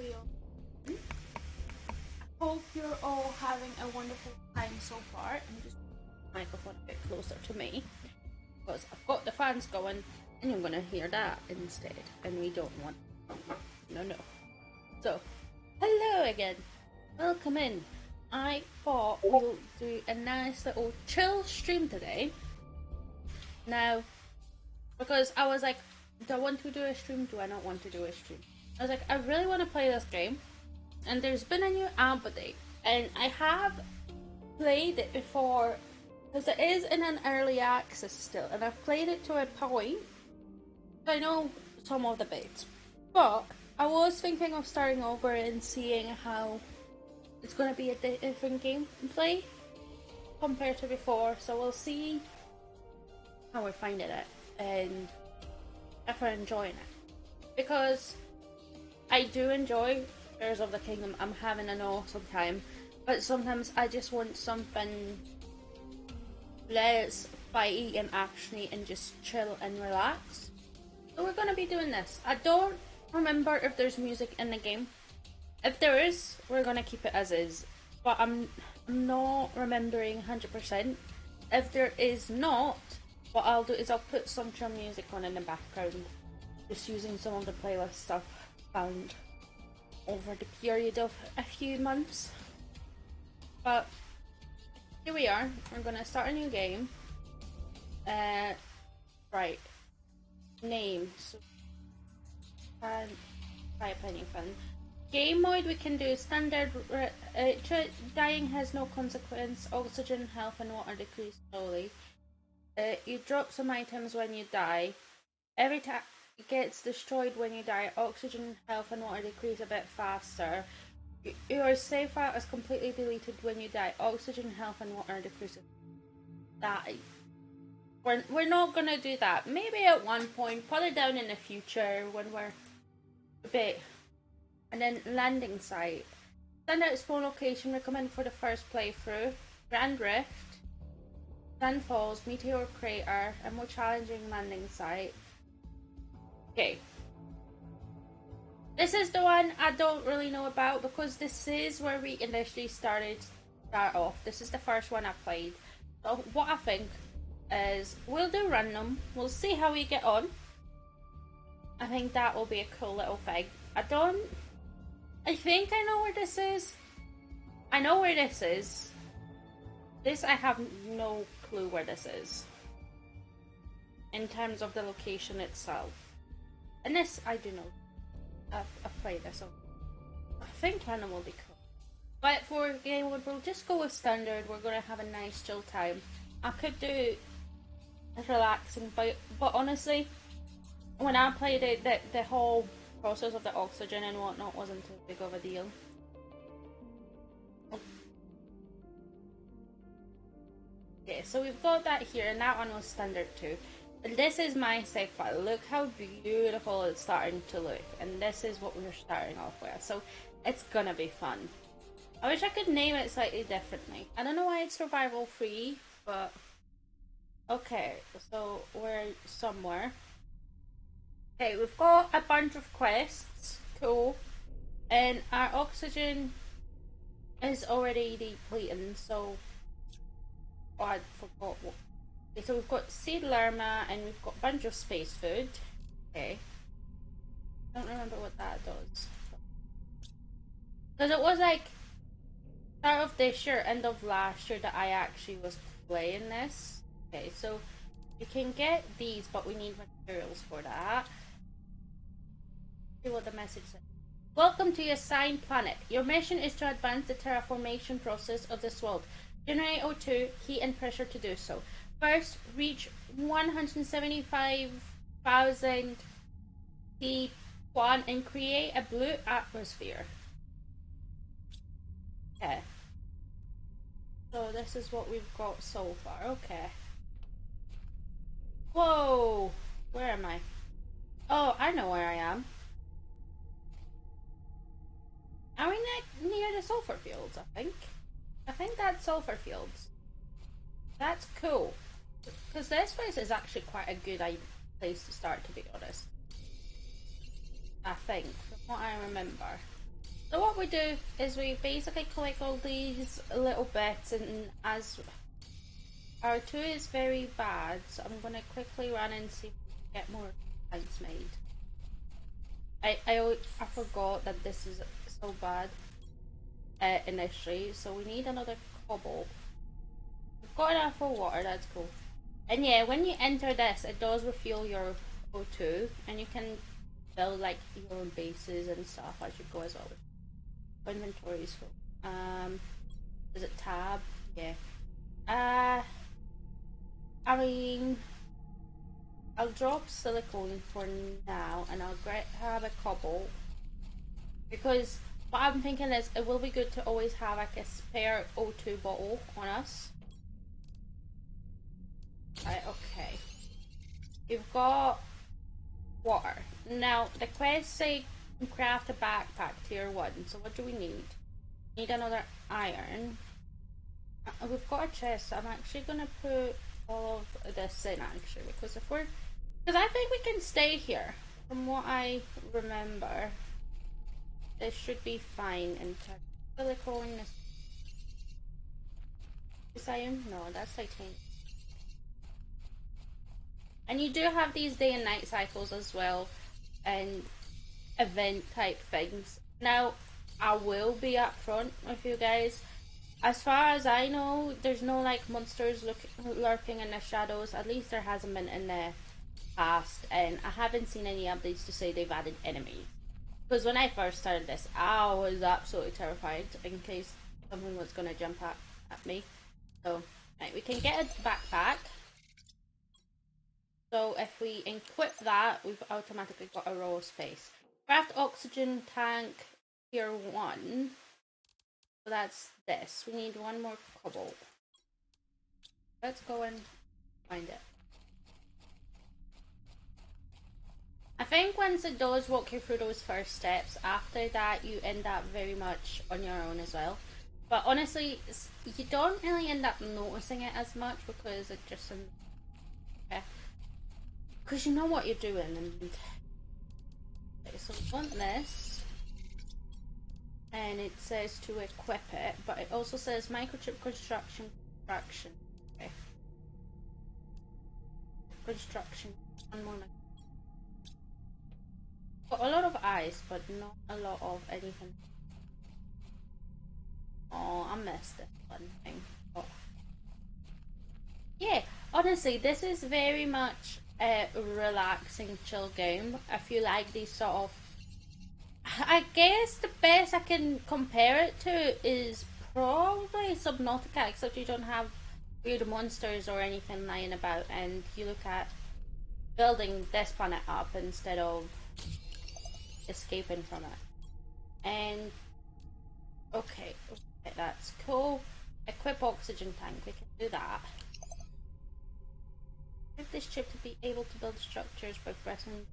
we all hope you're all having a wonderful time so far. I'm just putting the microphone a bit closer to me because I've got the fans going and you're going to hear that instead, and we don't want no. So, hello again. Welcome in. I thought we'll do a nice little chill stream today. Now, because I was like, do I want to do a stream? Do I not want to do a stream? I was like, I really want to play this game. And there's been a new update. And I have played it before, because it is in an early access still. And I've played it to a point. I know some of the bits. But I was thinking of starting over and seeing how it's going to be a different gameplay compared to before. So we'll see how we're finding it and if we're enjoying it. Because I do enjoy Tears of the Kingdom. I'm having an awesome time. But sometimes I just want something less fighty and actiony and just chill and relax. So we're going to be doing this. I don't remember if there's music in the game. If there is, we're going to keep it as is. But I'm not remembering 100%. If there is not, what I'll do is I'll put some chill music on in the background. Just using some of the playlist stuff found over the period of a few months. But here we are. We're going to start a new game. Right. Name. So, type anything. Game mode we can do standard. Dying has no consequence. Oxygen, health, and water decrease slowly. You drop some items when you die. Every time it gets destroyed when you die, oxygen, health, and water decrease a bit faster. Your save file is completely deleted when you die. Oxygen, health, and water decrease. That we're not gonna do that. Maybe at one point, further down in the future when we're a bit. And then landing site. Standard spawn location recommended for the first playthrough. Grand Rift. Sand Falls, Meteor Crater, a more challenging landing site. Okay. This is the one I don't really know about because this is where we initially start off. This is the first one I played. So what I think is we'll do random. We'll see how we get on. I think that will be a cool little thing. I think I know where this is. I know where this is. This I have no clue where this is. In terms of the location itself. And this I do know. I've played this. So I think random will be cool. But for game mode, we'll just go with standard. We're gonna have a nice chill time. I could do a relaxing but honestly, when I played it, the whole process of the oxygen and whatnot wasn't too big of a deal. Okay, so we've got that here, and that one was standard too. And this is my save file. Look how beautiful it's starting to look, and this is what we're starting off with. So it's gonna be fun. I wish I could name it slightly differently. I don't know why it's survival free, but okay. So we're somewhere. Okay, we've got a bunch of quests. Cool. And our oxygen is already depleting, so oh, I forgot what. Okay, so we've got seed lerma and we've got a bunch of space food. Okay. I don't remember what that does. Because it was like start of this year, end of last year that I actually was playing this. Okay, so you can get these, but we need materials for that. See what the message says. Welcome to your assigned planet. Your mission is to advance the terraformation process of this world. Generate O2, heat and pressure to do so. First, reach 175,000 T1 and create a blue atmosphere. Okay. So this is what we've got so far. Okay. Whoa! Where am I? Oh, I know where I am. Are we near the sulfur fields, I think? I think that's sulfur fields. That's cool. Because this place is actually quite a good place to start, to be honest. I think, from what I remember. So what we do is we basically collect all these little bits, and as our 2 is very bad, so I'm going to quickly run and see if we can get more planks made. I forgot that this is so bad initially, so we need another cobble. We've got enough for water, that's cool. And yeah, when you enter this, it does refuel your O2, and you can build like your own bases and stuff as you go as well. Inventory is full. Is it tab? Yeah. I mean, I'll drop silicone for now, and I'll grab a cobble, because what I'm thinking is it will be good to always have like a spare O2 bottle on us. Right, okay. You've got water. Now, the quest say craft a backpack tier 1, so what do we need? Need another iron. We've got a chest, so I'm actually gonna put all of this in actually, because I think we can stay here. From what I remember, this should be fine in terms of silicone. Is iron? No, that's titanium. And you do have these day and night cycles as well, and event type things. Now, I will be upfront with you guys. As far as I know, there's no like monsters lurking in the shadows. At least there hasn't been in the past, and I haven't seen any updates to say they've added enemies. Because when I first started this, I was absolutely terrified in case something was gonna jump at me. So, right, we can get a backpack. So if we equip that, we've automatically got a row of space. Craft oxygen tank tier 1. So that's this. We need one more cobble. Let's go and find it. I think once it does walk you through those first steps, after that you end up very much on your own as well. But honestly, you don't really end up noticing it as much because it just... Okay. Because you know what you're doing. And okay, so we want this. And it says to equip it, but it also says microchip construction. Okay. Construction. One more. Got a lot of ice, but not a lot of anything. Oh, I missed this one thing. Oh. Yeah, honestly, this is very much a relaxing, chill game. If you like these sort of... I guess the best I can compare it to is probably Subnautica, except you don't have weird monsters or anything lying about, and you look at building this planet up instead of escaping from it. And okay, that's cool. Equip oxygen tank, we can do that. Equip this chip to be able to build structures by pressing.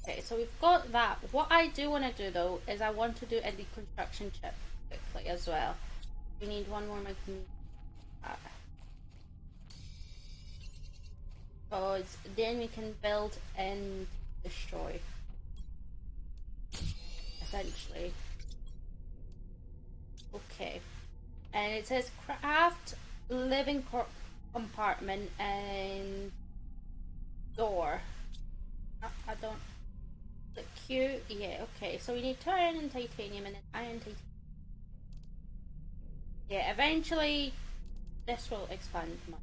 Okay, so we've got that. What I do want to do though is I want to do a deconstruction chip quickly as well. We need one more magnet. Because then we can build and destroy. Essentially. Okay. And it says craft living compartment and door. I don't... The Q, yeah, okay. So we need 2 iron and titanium and then iron titanium. Yeah, eventually this will expand much.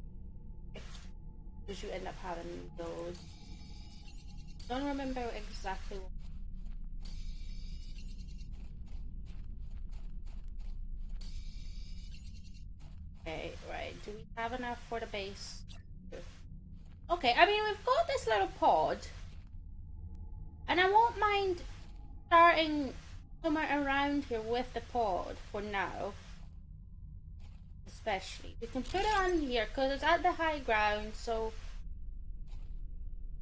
Because you end up having those. Don't remember exactly what. Okay, right. Do we have enough for the base? Okay, I mean, we've got this little pod. And I won't mind starting somewhere around here with the pod for now. Especially. We can put it on here because it's at the high ground, so...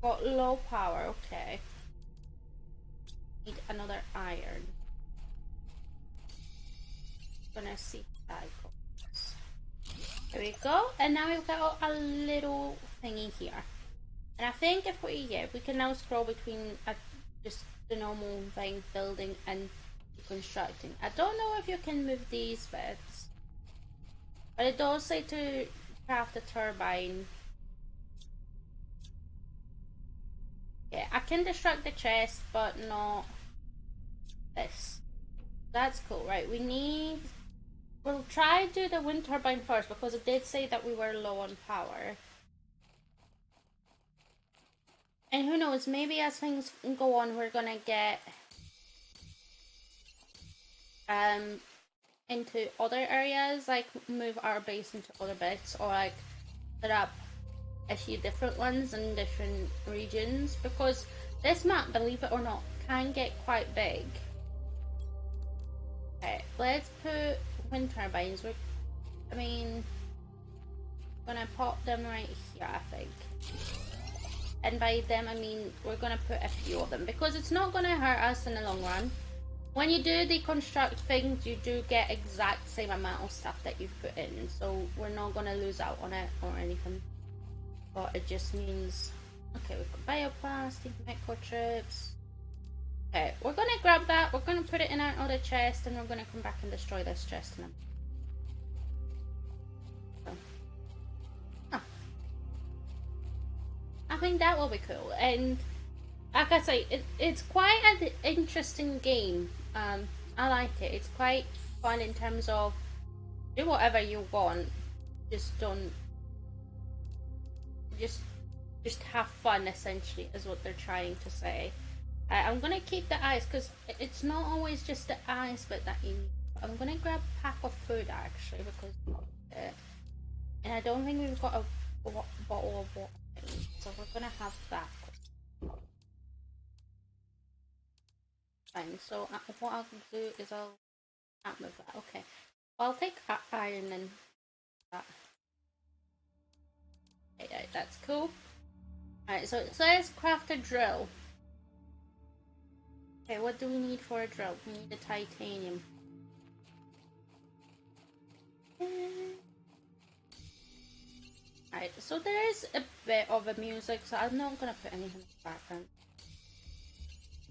Got low power, okay. Need another iron. Gonna see that goes. There we go, and now we've got a little thingy here. And I think if we can now scroll between just the normal thing, building and constructing. I don't know if you can move these bits, but it does say to craft a turbine. Yeah, I can destruct the chest, but not this. That's cool, right? We'll try to do the wind turbine first because it did say that we were low on power. And who knows, maybe as things go on, we're gonna get into other areas, like move our base into other bits, or like set up a few different ones in different regions, because this map, believe it or not, can get quite big. Okay, let's put wind turbines. I'm gonna pop them right here, I think. And by them, I mean we're gonna put a few of them, because it's not gonna hurt us in the long run. When you do deconstruct things, you do get exact same amount of stuff that you've put in, so we're not gonna lose out on it or anything. But it just means, okay, we've got bioplastic, microchips. Okay, we're gonna grab that, we're gonna put it in our other chest, and we're gonna come back and destroy this chest in a minute. I think that will be cool, and like I say, it's quite an interesting game. I like it. It's quite fun in terms of do whatever you want, just don't just have fun. Essentially, is what they're trying to say. I'm gonna keep the ice because it's not always just the ice, but that you need. I'm gonna grab a pack of food actually because, and I don't think we've got a bottle of water, so we're gonna have that. Fine. So what I'll do is I'll with that. Okay, well, I'll take iron and that. Okay, that's cool. Alright, so let's craft a drill. Okay, what do we need for a drill? We need the titanium. Alright, so there is a bit of a music, so I'm not gonna put anything in the background.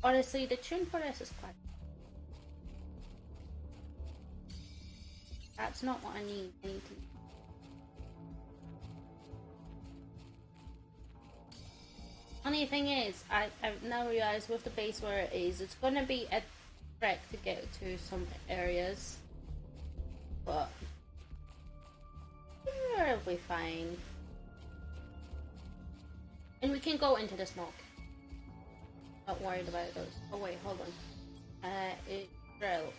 Honestly, the tune for this is quite... That's not what I need. I need to... Funny thing is, I've now realised with the base where it is, it's gonna be a trek to get to some areas. But... we'll be fine. And we can go into the smoke. Not worried about those. Oh wait, hold on. Drill.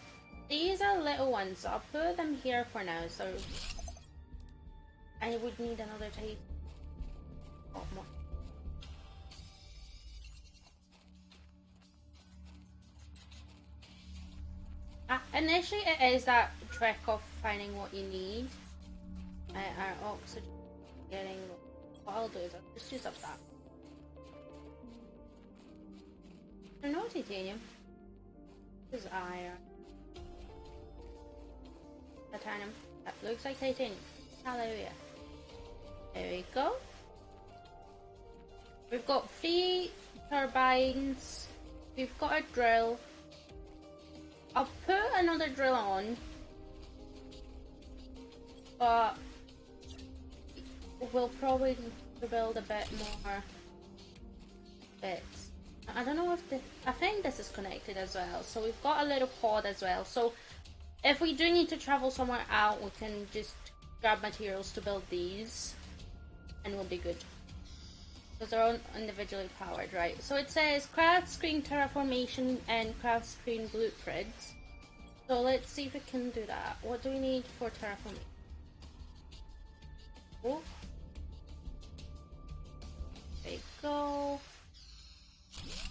These are little ones, so I'll put them here for now. So I would need another tape. Oh, more. Initially, it is that trick of finding what you need. Our oxygen getting. What I'll do is I'll just use up that. There's no titanium. This is iron. Titanium. That looks like titanium. Hallelujah. There we go. We've got 3 turbines. We've got a drill. I'll put another drill on. But we'll probably need to build a bit more bits. I don't know if I think this is connected as well. So we've got a little pod as well. So if we do need to travel somewhere out, we can just grab materials to build these and we'll be good. Because they're all individually powered, right? So it says craft screen terraformation and craft screen blueprints. So let's see if we can do that. What do we need for terraformation? Oh. There you go.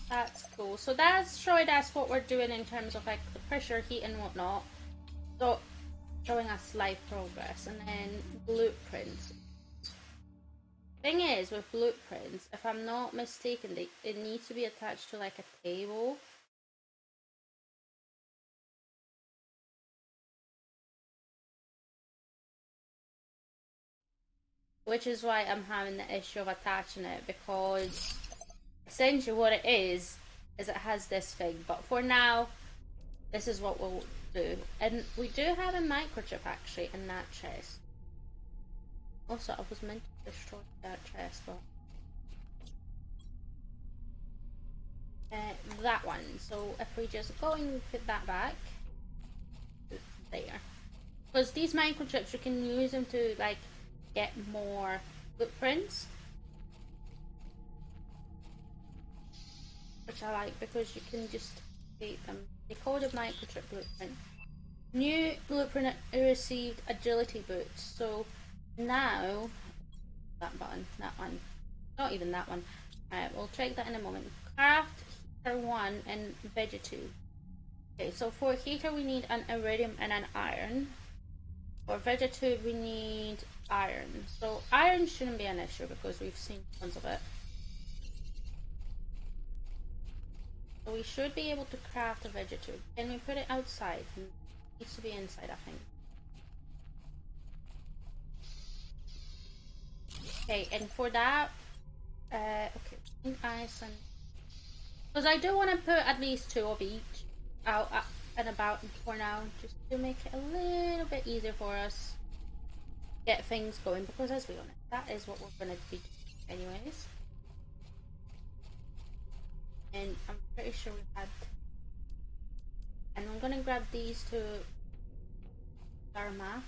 That's cool. So that's showing us what we're doing in terms of like the pressure, heat and whatnot. So showing us live progress. And then blueprints. Thing is, with blueprints, if I'm not mistaken, it needs to be attached to like a table. Which is why I'm having the issue of attaching it, because essentially what it is it has this thing. But for now, this is what we'll do. And we do have a microchip actually in that chest. Also, I was meant to destroy that chest, but that one. So if we just go and put that back there, because these microchips, you can use them to like get more blueprints, which I like because you can just create them. They call it microchip blueprint. New blueprint received agility boots. So now that button, that one, not even that one. We'll check that in a moment. Craft heater 1 and veggie 2. Okay, so for heater we need an iridium and an iron. For veggie 2 we need iron. So iron shouldn't be an issue because we've seen tons of it. So we should be able to craft a veggie 2. Can we put it outside? It needs to be inside, I think. Okay, and for that, okay, ice and because I do want to put at least 2 of each out and about for now, just to make it a little bit easier for us get things going. Because as we honest, that is what we're going to be doing anyways. And I'm pretty sure we had. And I'm going to grab these to Dharma.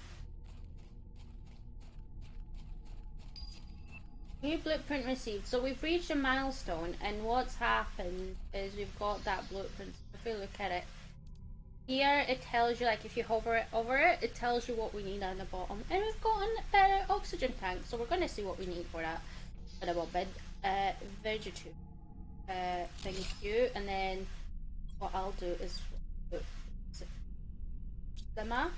New blueprint received. So we've reached a milestone, and what's happened is we've got that blueprint. If we look at it here, it tells you, like if you hover it over it, it tells you what we need on the bottom. And we've got a better oxygen tank, so we're going to see what we need for that. But about vegetable. Thank you. And then what I'll do is Dharma,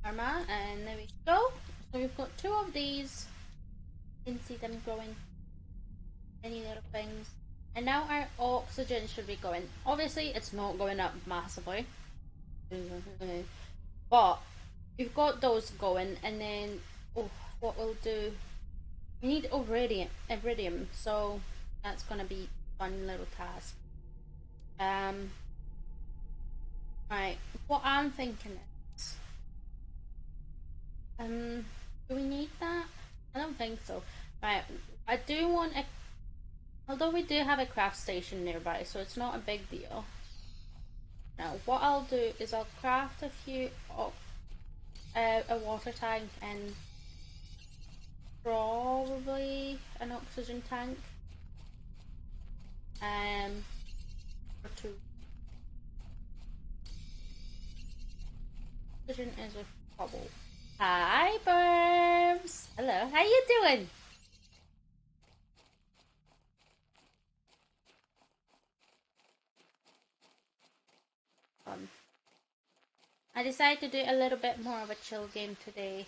and there we go. So we've got 2 of these. You can see them growing. Any little things. And now our oxygen should be going. Obviously, it's not going up massively. But we've got those going. And then, what we'll do, we need iridium. So that's going to be a fun little task. Right. What I'm thinking is, do we need that? I don't think so. Right. I do want a. Although we do have a craft station nearby, so it's not a big deal. Now, what I'll do is I'll craft a few, a water tank and probably an oxygen tank. Or 2. Oxygen is a bubble. Hi, Burbs! Hello, how you doing? I decided to do a little bit more of a chill game today.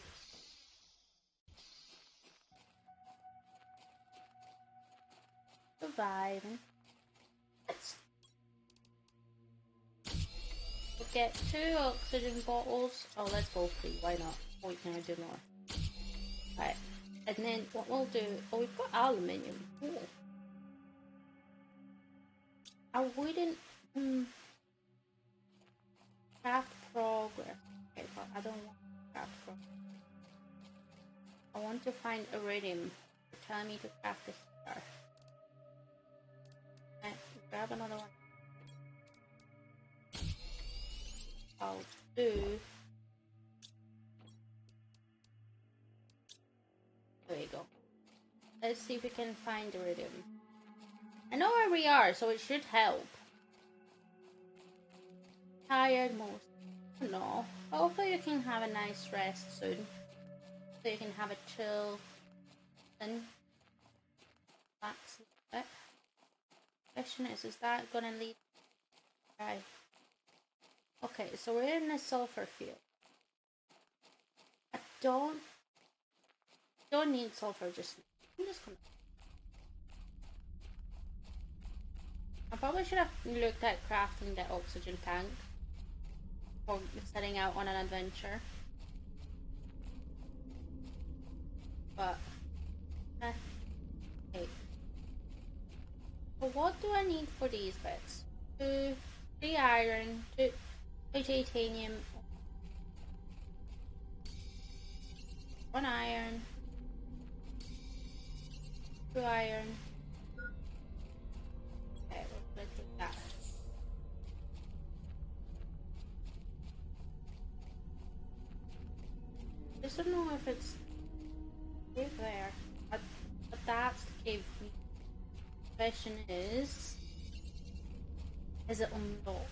Surviving. We'll get 2 oxygen bottles. Oh, let's go 3. Why not? We can do more. Right. And then what we'll do. Oh, we've got aluminium. Cool. I wouldn't. Craft progress. Okay, but I don't want craft progress. I want to find iridium. Tell me to craft this star. Right, grab another one. I'll do. There we go. Let's see if we can find iridium. I know where we are, so it should help. Tired most. No. Hopefully you can have a nice rest soon. So you can have a chill and relax a bit. Question is that gonna lead? Right. Okay, so we're in a sulfur field. I don't need sulfur just now. I'm just gonna. I probably should have looked at crafting the oxygen tank or setting out on an adventure. But okay. So what do I need for these bits? 2, 3 iron, 2 titanium, 1 iron, 2 iron. Okay, we're gonna take that. I just don't know if it's cave there, but that's the cave. The question is it unlocked?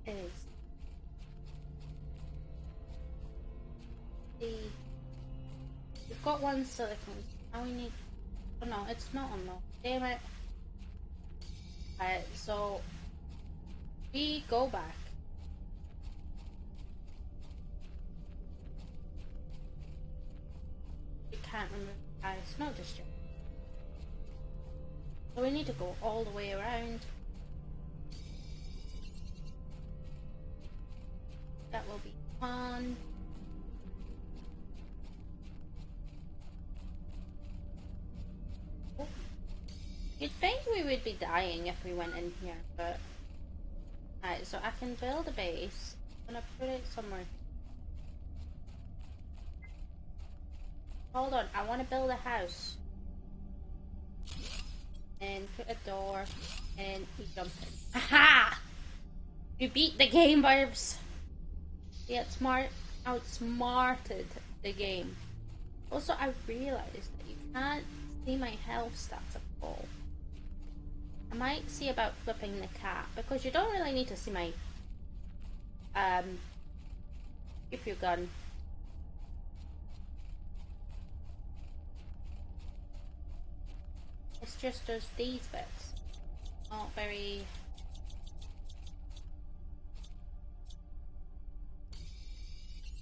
It is. See, we've got 1 silicon. Now we need. Oh no, it's not unlocked. Damn it. Alright, so we go back. We can't remove the ice, not just yet. So we need to go all the way around. That will be fun. Oh. You'd think we would be dying if we went in here, but... Alright, so I can build a base. I'm gonna put it somewhere. Hold on, I want to build a house. And put a door, and we jump in. Aha! You beat the game, Barbs! Yeah, outsmarted the game. Also, I realized that you can't see my health stats at all. I might see about flipping the cat, because you don't really need to see my if your gun. It's just these bits. Not very...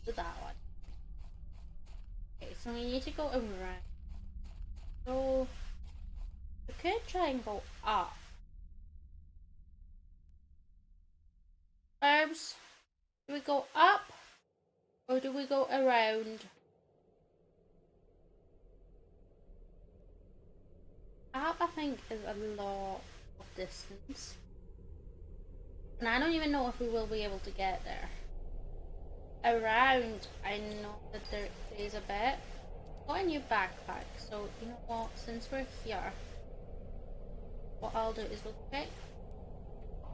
Do that one. Okay, so we need to go around. So we could try and go up. Herbs, do we go up or do we go around? Up, I think, is a lot of distance. And I don't even know if we will be able to get there. Around, I know that there is a bit. Got a new backpack, so you know what, since we're here, what I'll do is we'll pick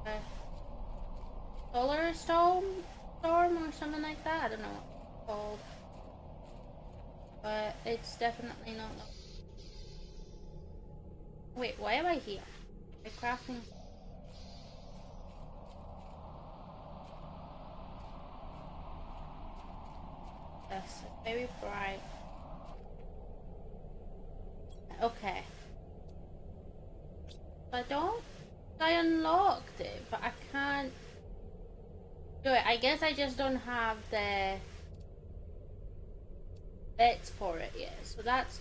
a solar storm or something like that. I don't know what it's called. But it's definitely not... Wait, why am I here? Am I crafting? Yes, it's very bright. Okay. I unlocked it, but I can't do it. I guess I just don't have the bits for it yet, so that's...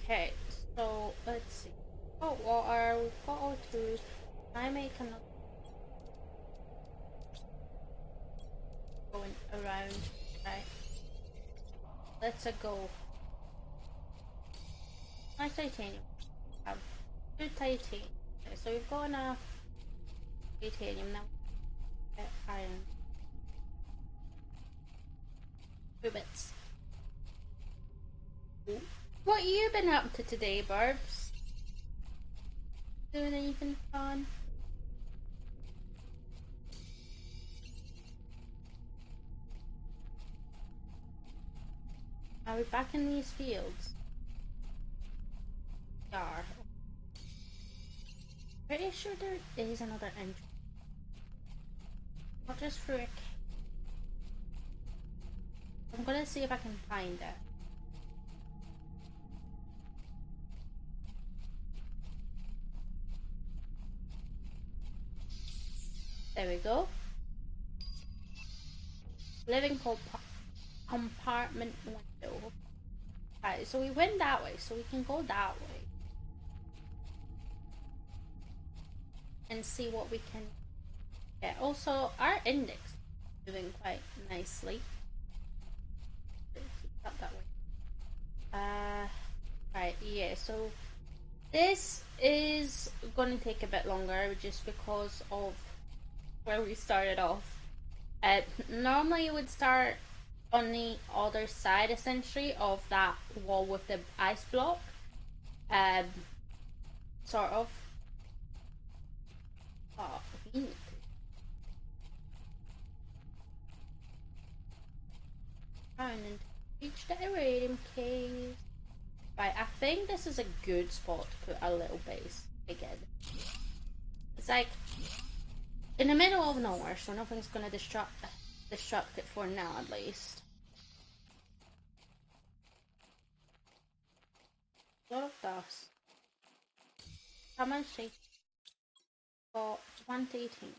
Okay, so let's see. Hot water, we've got O2. I make another... Going around, right? Let's go. My titanium. I have 2 titanium. Okay, so we've got enough titanium now. Iron. 2 bits. What you been up to today, Barbs? Doing anything fun? Are we back in these fields? We are. Pretty sure there is another entrance. Not just for a cave. I'm gonna see if I can find it. There we go. Living compartment window. Alright, so we went that way, so we can go that way. And see what we can get. Also, our index is moving quite nicely. Keep up that way. Right, yeah, so This is going to take a bit longer just because of where we started off. Normally you would start on the other side essentially of that wall with the ice block. Sort of. Oh, we need to. And reach the iridium cave. Right, I think this is a good spot to put a little base again. It's like in the middle of nowhere, so nothing's gonna destruct it for now at least. A lot of dust. How much they got? 118.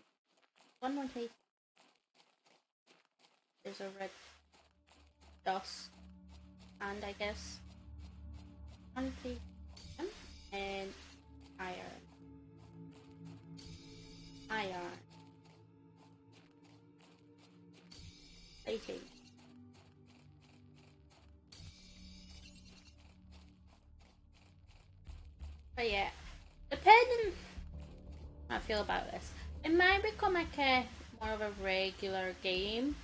118. There's a red dust. And I guess 118 and iron. Iron. 18. But yeah, depending how I feel about this, it might become like a more of a regular game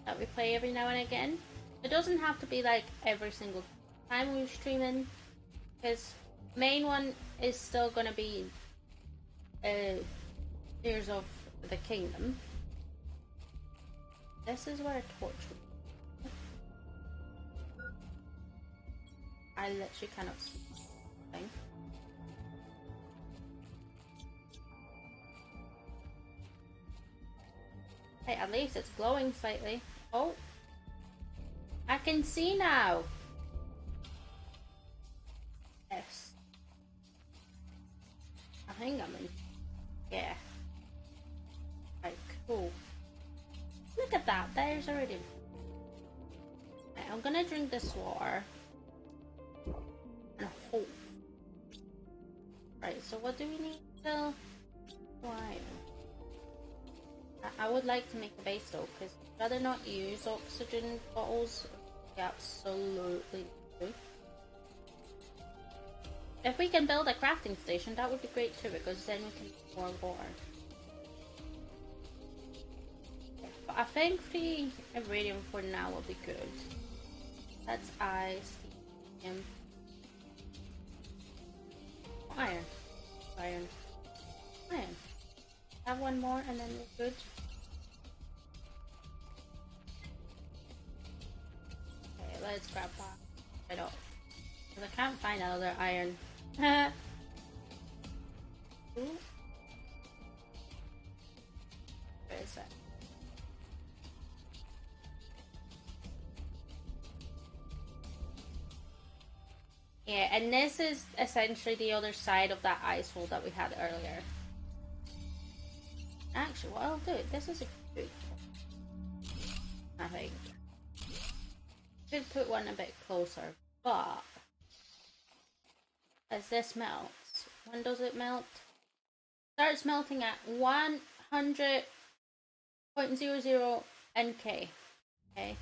that we play every now and again. It doesn't have to be like every single time we're streaming, because main one is still gonna be Tears of the Kingdom. This is where a torch would be. I literally cannot see anything. Hey, at least it's glowing slightly. Oh, I can see now. Yes. I think I'm in. Yeah. Right, cool. Look at that. There's already. Right, I'm gonna drink this water. And hope. Right, so what do we need still? Why? I would like to make a base though, because I'd rather not use oxygen bottles. Absolutely do. If we can build a crafting station, that would be great too, because then we can make more water. Yeah, but I think 3 iridium for now will be good. That's ice, iron, iron, iron. Have one more and then we're good. Okay, let's grab that right off. Because I can't find another iron. Ooh. Where is that? Yeah, and this is essentially the other side of that ice hole that we had earlier. Actually, what I'll do, this is a good one, I think. Could put one a bit closer, but as this melts, when does it melt? Starts melting at 100.00 NK. Okay.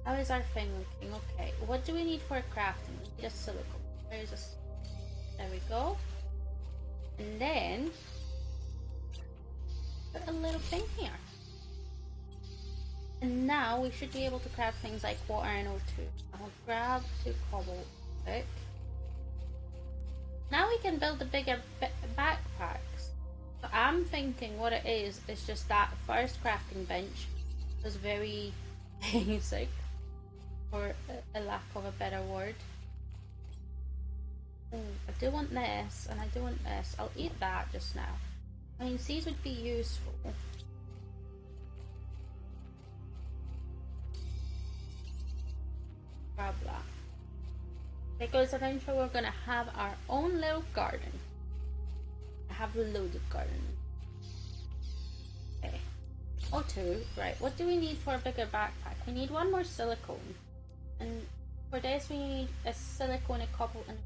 How is our thing looking? Okay. What do we need for crafting? We need a silicone. There's a. There we go. And then put a little thing here. And now we should be able to craft things like water and O2. I'll grab 2 cobble stick. Now we can build the bigger backpacks. So I'm thinking what it is just that first crafting bench was very basic, for a lack of a better word. I do want this, and I do want this. I'll eat that just now. I mean, these would be useful. Grab that. Because eventually we're gonna have our own little garden. I have a loaded garden. Okay. O2, right. What do we need for a bigger backpack? We need 1 more silicone. And for this we need a silicone, a cobble, and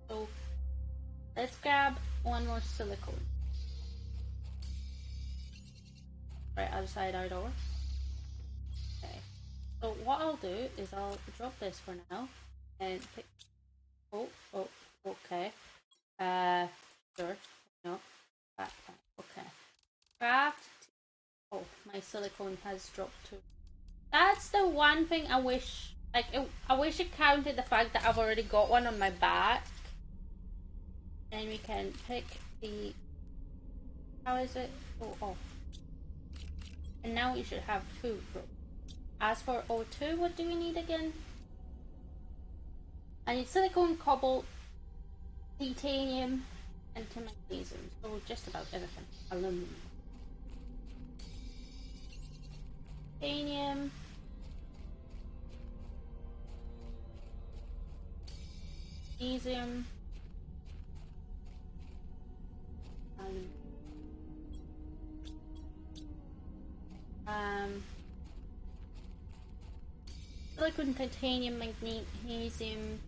so let's grab 1 more silicone. Right outside our door. Okay. So what I'll do is I'll drop this for now. And pick, oh, okay. Sure. No. Okay. Craft. Oh, my silicone has dropped too. That's the one thing I wish, like, I wish it counted the fact that I've already got one on my back. And we can pick the, how is it? Oh. And now we should have 2. As for O2, what do we need again? I need silicone, cobalt, titanium, and magnesium. So just about everything. Aluminum. Titanium. Magnesium. Silicone, titanium, magnesium.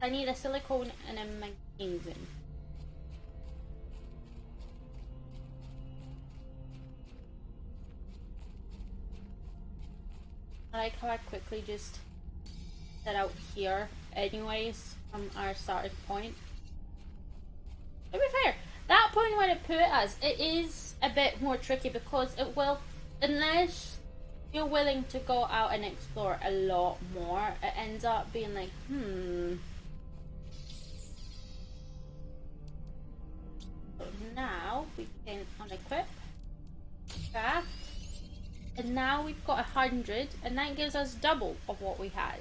I need a silicone and a magnesium. I like how I quickly just set out here anyways from our starting point. To be fair, that point where it put us, it is a bit more tricky because it will, unless you're willing to go out and explore a lot more, it ends up being like, So now we can unequip, craft, and now we've got 100, and that gives us double of what we had.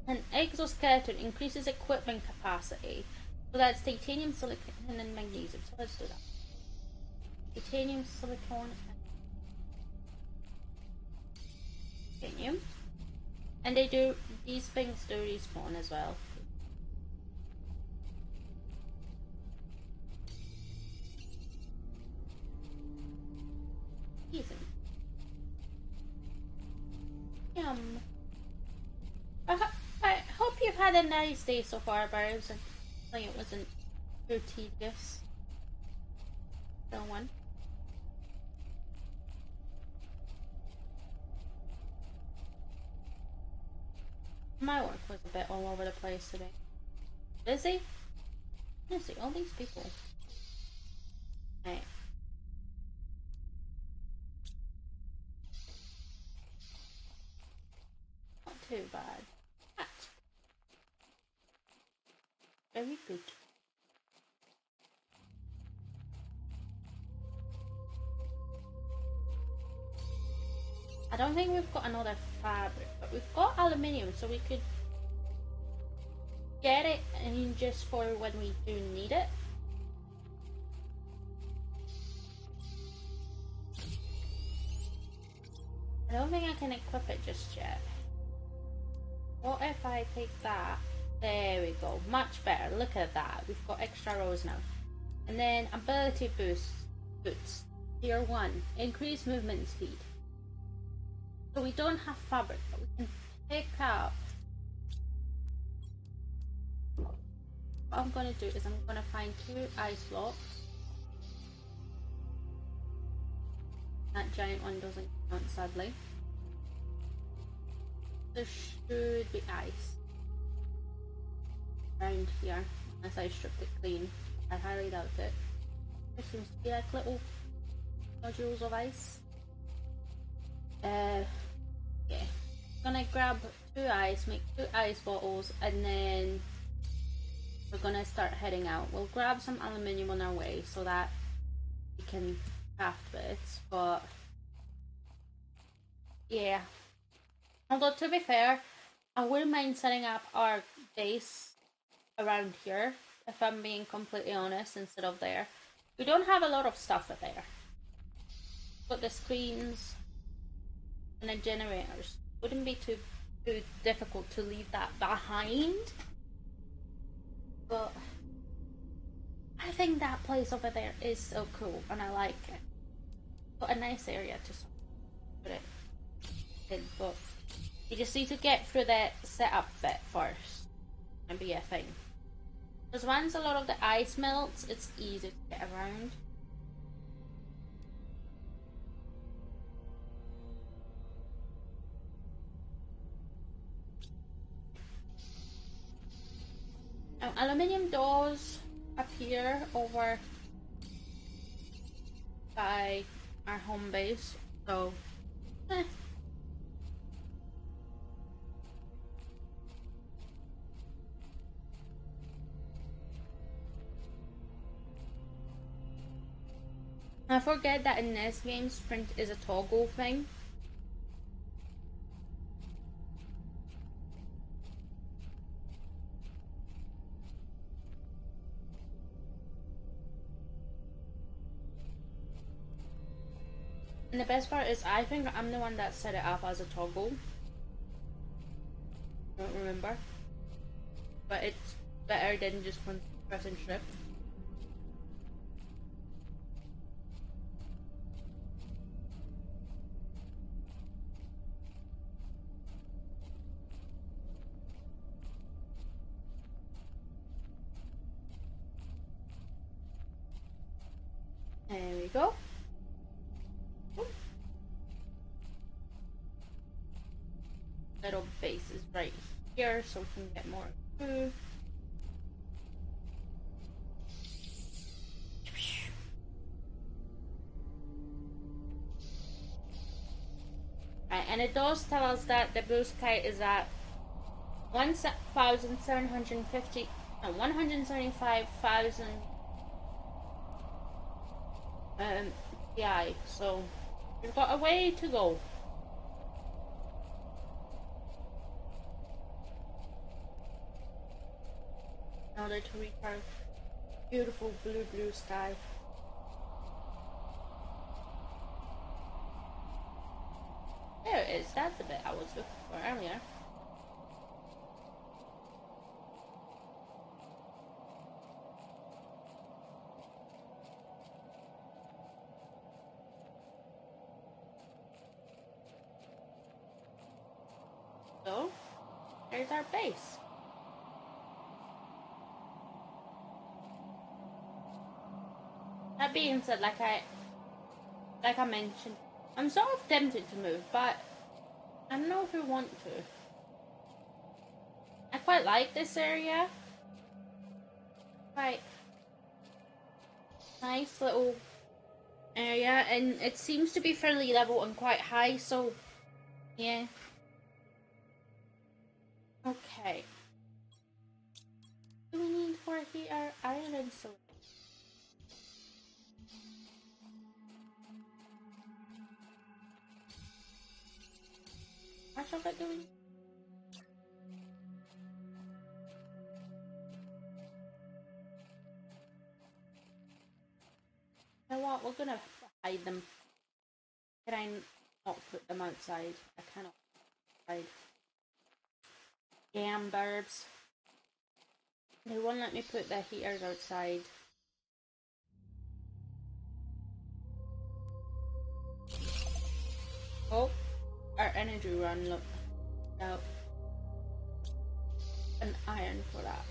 An exoskeleton increases equipment capacity. So that's titanium, silicon, and magnesium. So let's do that. Titanium, silicon, and titanium. And they do, these things do respawn as well. Easy. Yum. I hope you've had a nice day so far, Barbs. Like it wasn't too tedious. No one. My work was a bit all over the place today. Busy? Honestly, all these people. Right. Not too bad. That's very good. I don't think we've got another fabric, but we've got aluminium, so we could get it and just for when we do need it. I don't think I can equip it just yet. What if I take that? There we go. Much better. Look at that. We've got extra rows now. And then ability boots. Tier 1. Increase movement speed. So we don't have fabric, but we can pick up. What I'm going to do is I'm going to find 2 ice blocks. That giant one doesn't count, sadly. There should be ice around here, unless I stripped it clean. I highly doubt it. There seems to be like little nodules of ice. Yeah. Gonna grab 2 ice, make 2 ice bottles, and then we're gonna start heading out. We'll grab some aluminium on our way so that we can craft bits, but yeah. Although to be fair, I wouldn't mind setting up our base around here, if I'm being completely honest, instead of there. We don't have a lot of stuff there. But the screens and the generators wouldn't be too difficult to leave that behind. But I think that place over there is so cool and I like it. Got a nice area to put it in, but you just need to get through the setup bit first and be a thing. Because once a lot of the ice melts, it's easy to get around. Aluminium doors appear over by our home base, so I forget that in this game sprint is a toggle thing. And the best part is I think I'm the one that set it up as a toggle. I don't remember. But it's better than just pressing shift. There we go. Little base is right here so we can get more food. Right, and it does tell us that the blue sky is at 1,750, no, 175,000 PI, so we've got a way to go. In order to reach our beautiful blue sky. There it is, that's the bit I was looking for earlier. So, there's our base. That being said, like I mentioned, I'm sort of tempted to move, but I don't know if we want to. I quite like this area. Quite nice little area, and it seems to be fairly level and quite high, so yeah. Okay. Do we need for here iron and silver? Much of it do we? You know what? We're gonna hide them. Can I not put them outside? I cannot hide. Damn burbs. They won't let me put the heaters outside. Oh, our energy run, look. No. An iron for that.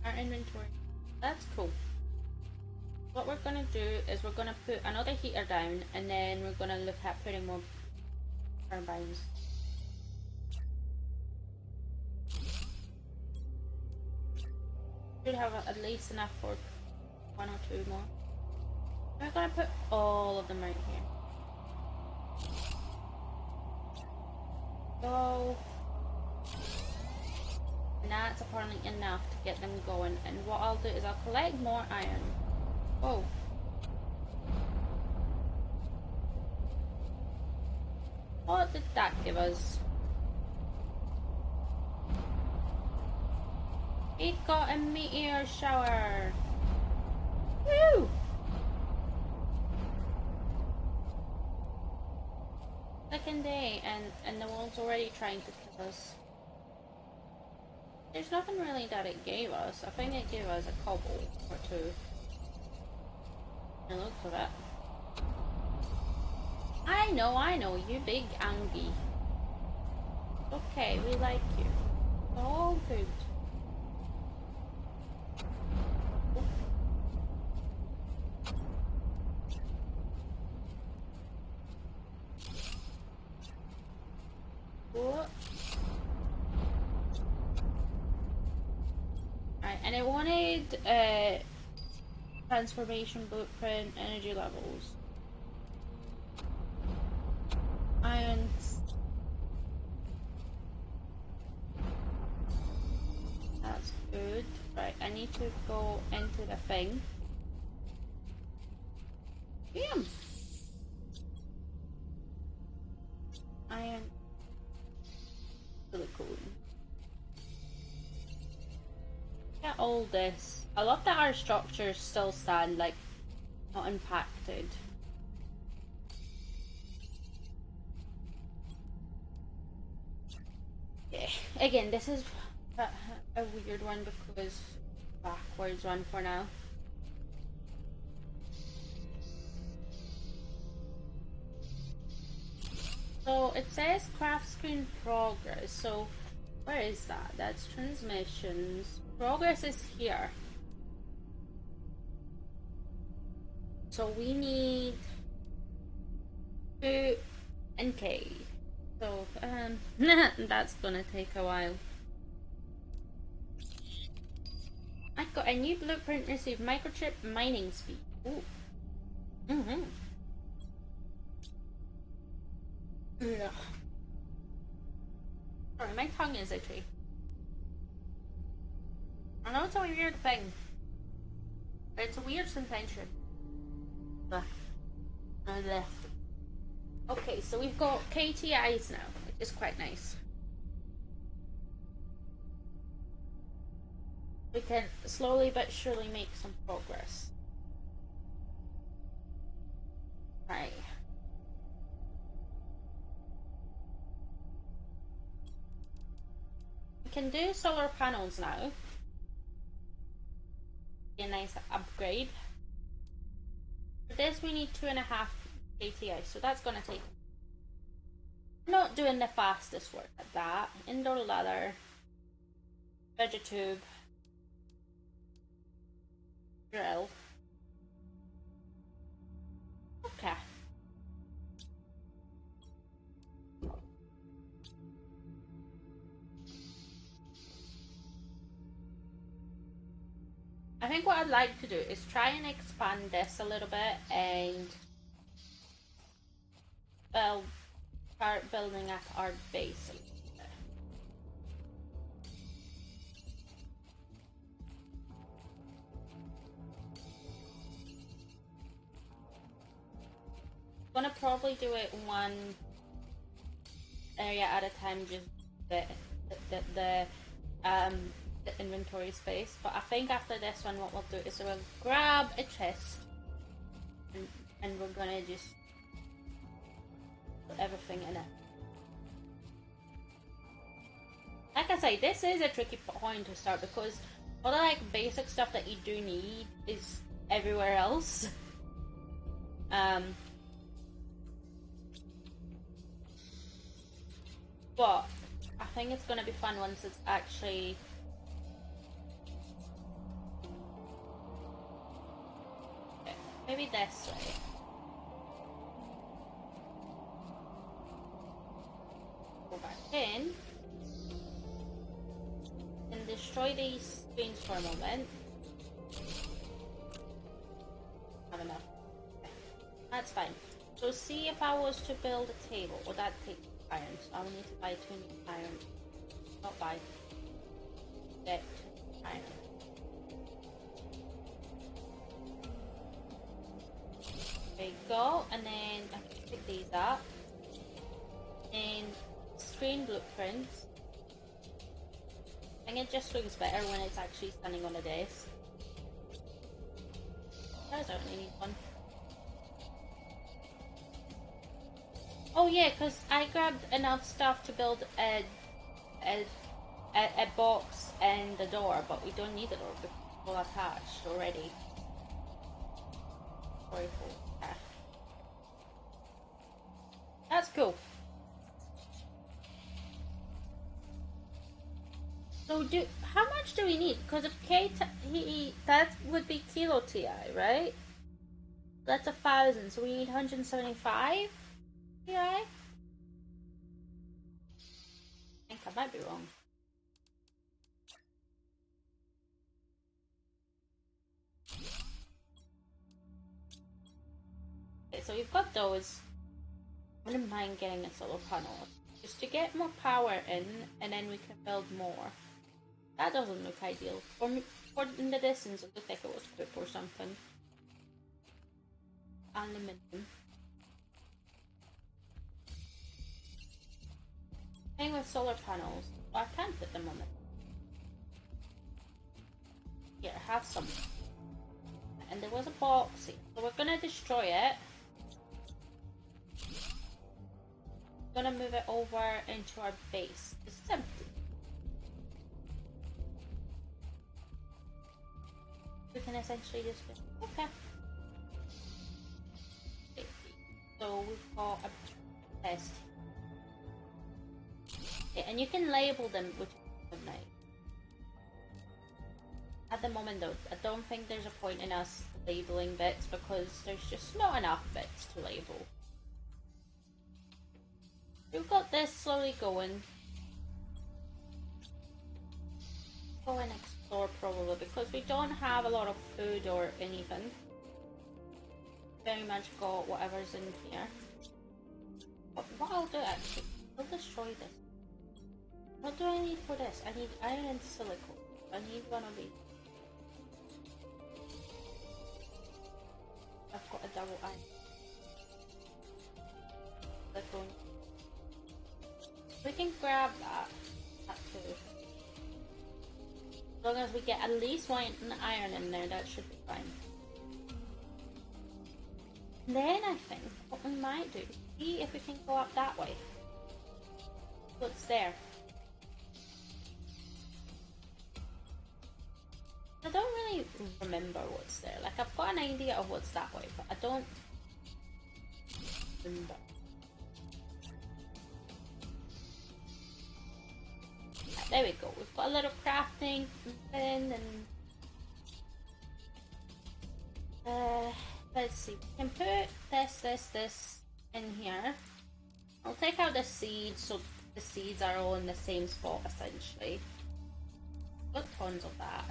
Our inventory. That's cool. What we're gonna do is we're gonna put another heater down, and then we're gonna look at putting more turbines. Should have at least enough for one or two more. We're gonna put all of them right here. Go. And that's apparently enough to get them going. And what I'll do is I'll collect more iron. Whoa. What did that give us? We got a meteor shower. Woo! Second day, and the world's already trying to kill us. There's nothing really that it gave us. I think it gave us a cobble or two. And look for that. I know, you big Angie. Okay, we like you. all good. What? Right, and it wanted transformation blueprint, energy levels, ions. That's good. Right, I need to go into the thing. Damn. Iron. Silicone. Get all this. I love that our structures still stand, like, not impacted. Yeah. Again, this is a weird one because backwards one for now. So it says craft screen progress. So where is that? That's transmissions. Progress is here. So we need 2 and K. So that's gonna take a while. I got a new blueprint. Received microchip mining speed. Ooh. Ugh. Sorry, my tongue is itchy. I know it's a weird thing. But it's a weird sensation. I left. Okay, so we've got KTIs now, which is quite nice. We can slowly but surely make some progress. Right. We can do solar panels now. Be a nice upgrade. For this we need 2.5 KTI, so that's gonna take. Not doing the fastest work at that. Indoor ladder, vegetube, drill. Okay. I think what I'd like to do is try and expand this a little bit and start building at our base a little bit. I'm gonna probably do it one area at a time, just the inventory space. But I think after this one, what we'll do is we'll grab a chest and we're gonna just put everything in it. Like I say, this is a tricky point to start because all the like basic stuff that you do need is everywhere else. But I think it's gonna be fun once it's actually maybe this way. Go back in and destroy these screens for a moment. Have enough. Okay. That's fine. So see if I was to build a table, would that take iron? So I will need to buy 2 new iron. Not buy. Get iron. There you go, and then I can pick these up. And screen blueprints. I think it just looks better when it's actually standing on a desk. I don't really need one. Oh yeah, because I grabbed enough stuff to build a box and the door, but we don't need the door because it's all attached already. Sorry for that. That's cool. So how much do we need? Because if that would be kilo TI, right? That's 1,000, so we need 175 TI? I think I might be wrong. Okay, so we've got those. I wouldn't mind getting a solar panel just to get more power in, and then we can build more. That doesn't look ideal. For in the distance, it looked like it was quick or something. Aluminium. Thing with solar panels, well, I can't put them on it. Here, have some. And there was a box here, so we're gonna destroy it. We're gonna move it over into our base. This is empty. We can essentially just go, okay. So we've got a test. Yeah, and you can label them with nice. At the moment though, I don't think there's a point in us labeling bits because there's just not enough bits to label. We've got this slowly going. Go and explore probably because we don't have a lot of food or anything. Very much got whatever's in here. But what I'll do actually, I'll destroy this. What do I need for this? I need iron and silicone. I need one of these. I've got a double iron. Silicone. We can grab that too. As long as we get at least one iron in there, that should be fine. Then I think what we might do is see if we can go up that way. What's there? I don't really remember what's there. Like, I've got an idea of what's that way, but I don't remember. Right, there we go. We've got a little crafting thing and let's see. We can put this in here. I'll take out the seeds so the seeds are all in the same spot essentially. Got tons of that.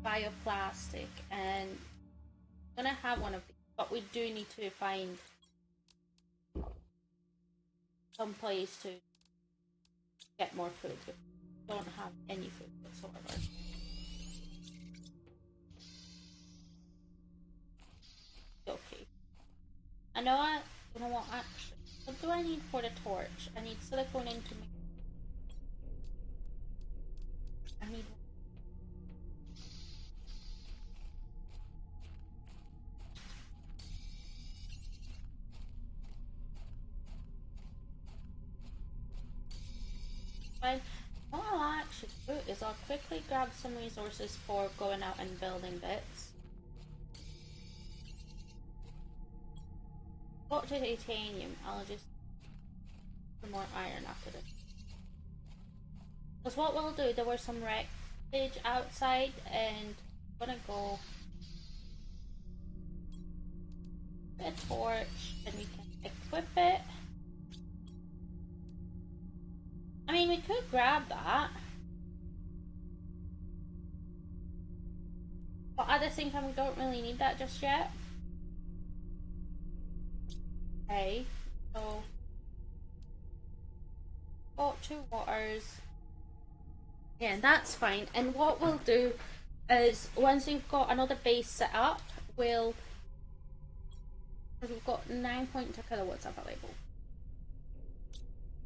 Bioplastic, and I'm gonna have one of these, but we do need to find some place to get more food. We don't have any food whatsoever. Okay. You know what, actually, what do I need for the torch? I need silicone in to make. I need. But what I'll actually do is I'll quickly grab some resources for going out and building bits. Got to titanium, I'll just put more iron after this. Because what we'll do, there was some wreckage outside and I'm gonna go get a torch and we can equip it. I mean, we could grab that. But at the same time, we don't really need that just yet. Okay, so got 2 waters. Yeah, that's fine. And what we'll do is once we've got another base set up, we've got 9.2 kilowatts available.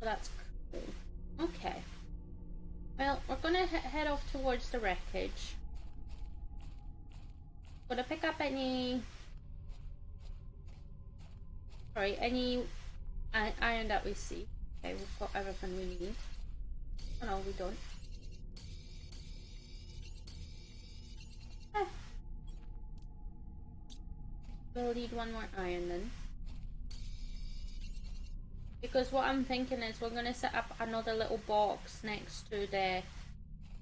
So that's cool. Okay. Well, we're gonna head off towards the wreckage. Gonna pick up any iron that we see. Okay, we've got everything we need. Oh no, we don't. We'll need one more iron then. Because what I'm thinking is we're gonna set up another little box next to the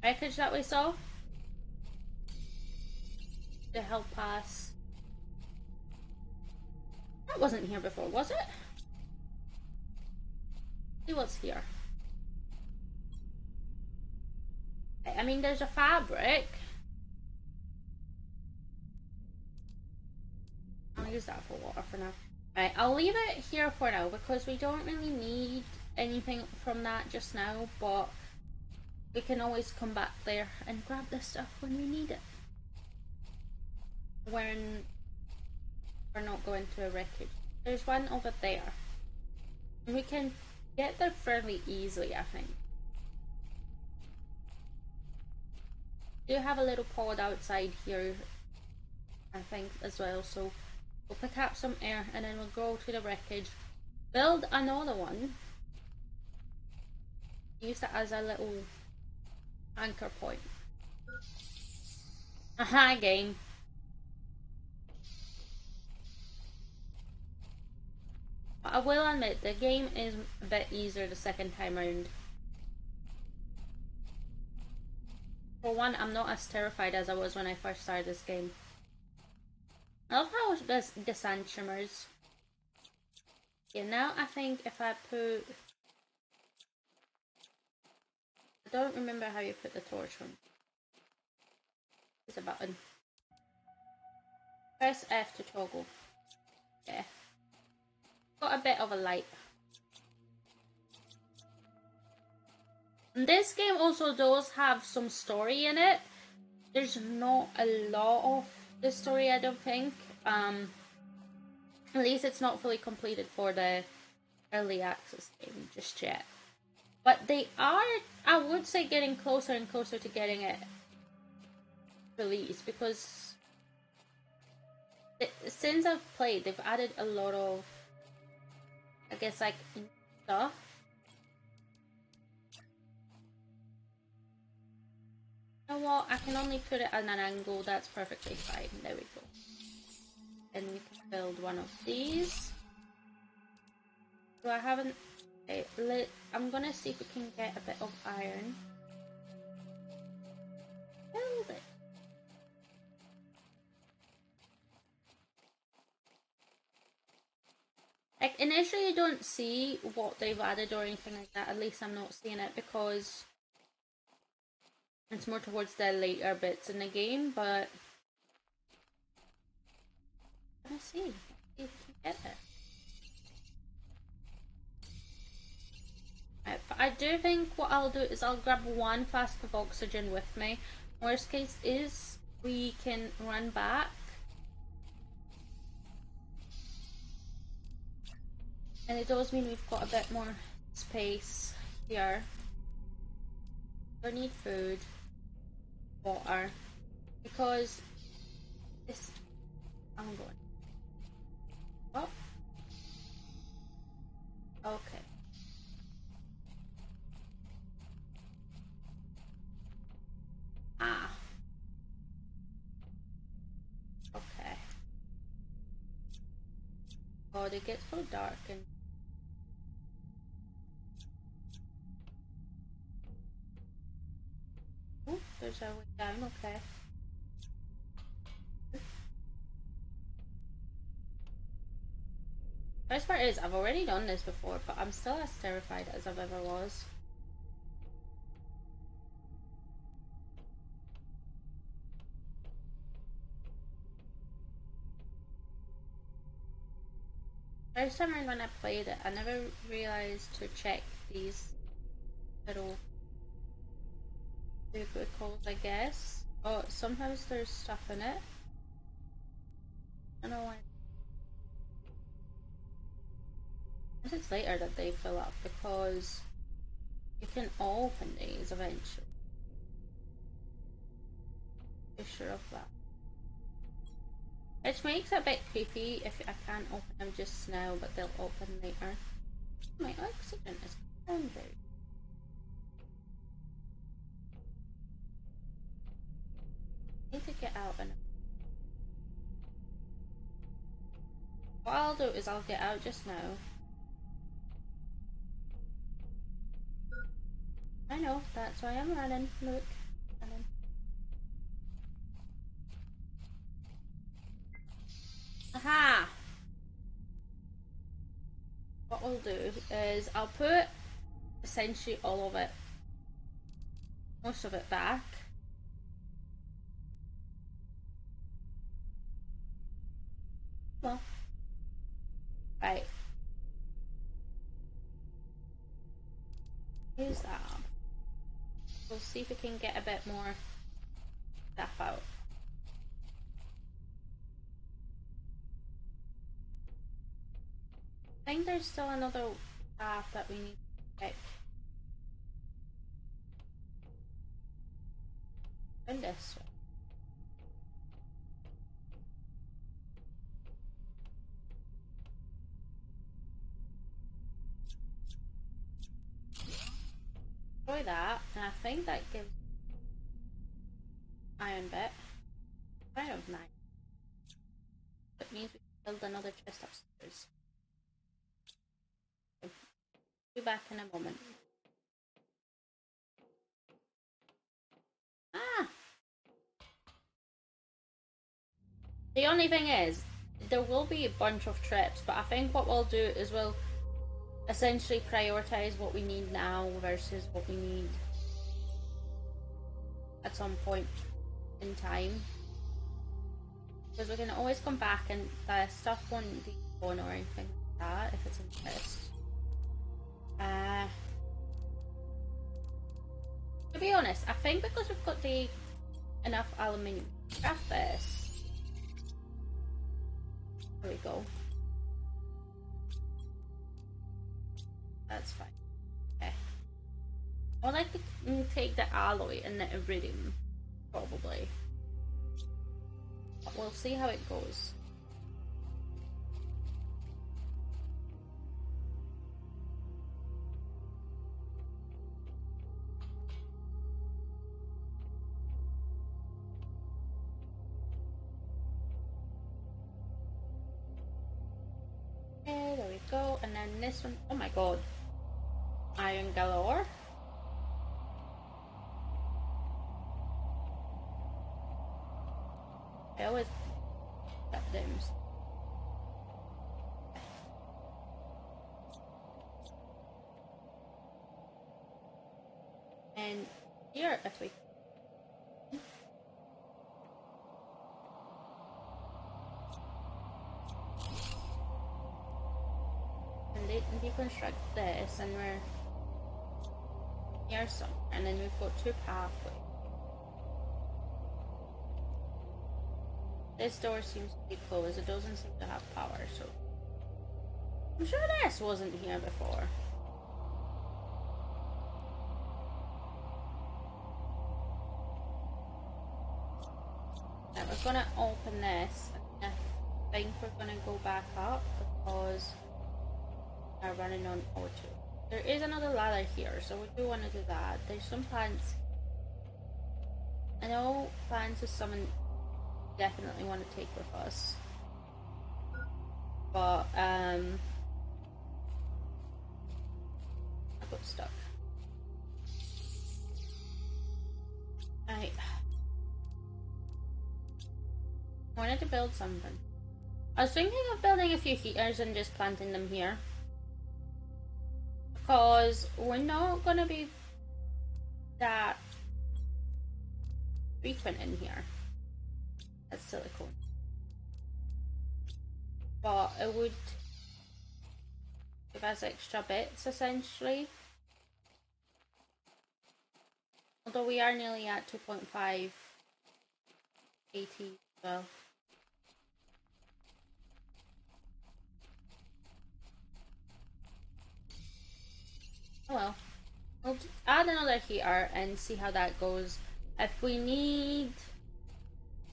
wreckage that we saw to help us. That wasn't here before, was it? See what's here. I mean, there's a fabric. I'll use that for water for now. Right, I'll leave it here for now because we don't really need anything from that just now, but we can always come back there and grab this stuff when we need it. When we're not going to a wreckage. There's one over there. And we can get there fairly easily, I think. We do have a little pod outside here, I think, as well, so we'll pick up some air and then we'll go to the wreckage, build another one, use it as a little anchor point. Aha, game. But I will admit, the game is a bit easier the second time round. For one, I'm not as terrified as I was when I first started this game. I love how the sand shimmers. Yeah, now I think if I put... I don't remember how you put the torch on. There's a button. Press F to toggle. Yeah. Got a bit of a light. And this game also does have some story in it. There's not a lot of the story, I don't think. At least it's not fully completed for the early access game just yet. But they are, I would say, getting closer and closer to getting it released because since I've played, they've added a lot of, I guess, like, stuff. You know what? I can only put it at an angle. That's perfectly fine. There we go. And we can build one of these. So I haven't... Okay, I'm gonna see if we can get a bit of iron. Build it. Like, initially you don't see what they've added or anything like that. At least I'm not seeing it because it's more towards the later bits in the game, but let's see. Let's see if we can get it. Right, but I do think what I'll do is I'll grab one flask of oxygen with me. Worst case is we can run back. And it does mean we've got a bit more space here. We need food, water, because this... I'm going... Oh. Okay. Ah. Okay. Oh, they get so dark and... Oh, there's our way down, okay. First part is, I've already done this before, but I'm still as terrified as I've ever was. First time when I played it, I never realized to check these little cubicles, I guess. Oh, sometimes there's stuff in it. I don't know why. It's later that they fill up because you can open these eventually. Be sure of that. Which makes it a bit creepy if I can't open them just now, but they'll open later. My oxygen is down there. I need to get out and... What I'll do is I'll get out just now. I know, that's why I'm running, look. Aha! What we'll do is I'll put essentially all of it, most of it back. Well, right. Use that up. We'll see if we can get a bit more stuff out. I think there's still another path that we need to pick. In this way. Destroy that, and I think that gives iron bit. I have 9. It means we can build another chest upstairs. Be back in a moment. Ah! The only thing is, there will be a bunch of trips, but I think what we'll do is we'll essentially prioritize what we need now versus what we need at some point in time. Because we can always come back and stuff won't be gone or anything like that if it's in the chest. To be honest, I think because we've got enough aluminium to craft this. There we go. That's fine. Okay. I'd like to take the alloy and the iridium, probably. But we'll see how it goes. Okay, there we go. And then this one, oh my god. Iron galore. I always got them. And here, if we deconstruct this, and we're here somewhere, and then we've got 2 pathways. This door seems to be closed. It doesn't seem to have power, so I'm sure this wasn't here before. Now we're gonna open this, and I think we're gonna go back up because we're running on O2. There is another ladder here, so we do want to do that. There's some plants. I know plants is something definitely want to take with us, but I got stuck. I wanted to build something. I was thinking of building a few heaters and just planting them here, because we're not gonna be that frequent in here. That's silicone, but it would give us extra bits essentially. Although we are nearly at 2.5 AT as well. Oh well. We'll add another heater and see how that goes. If we need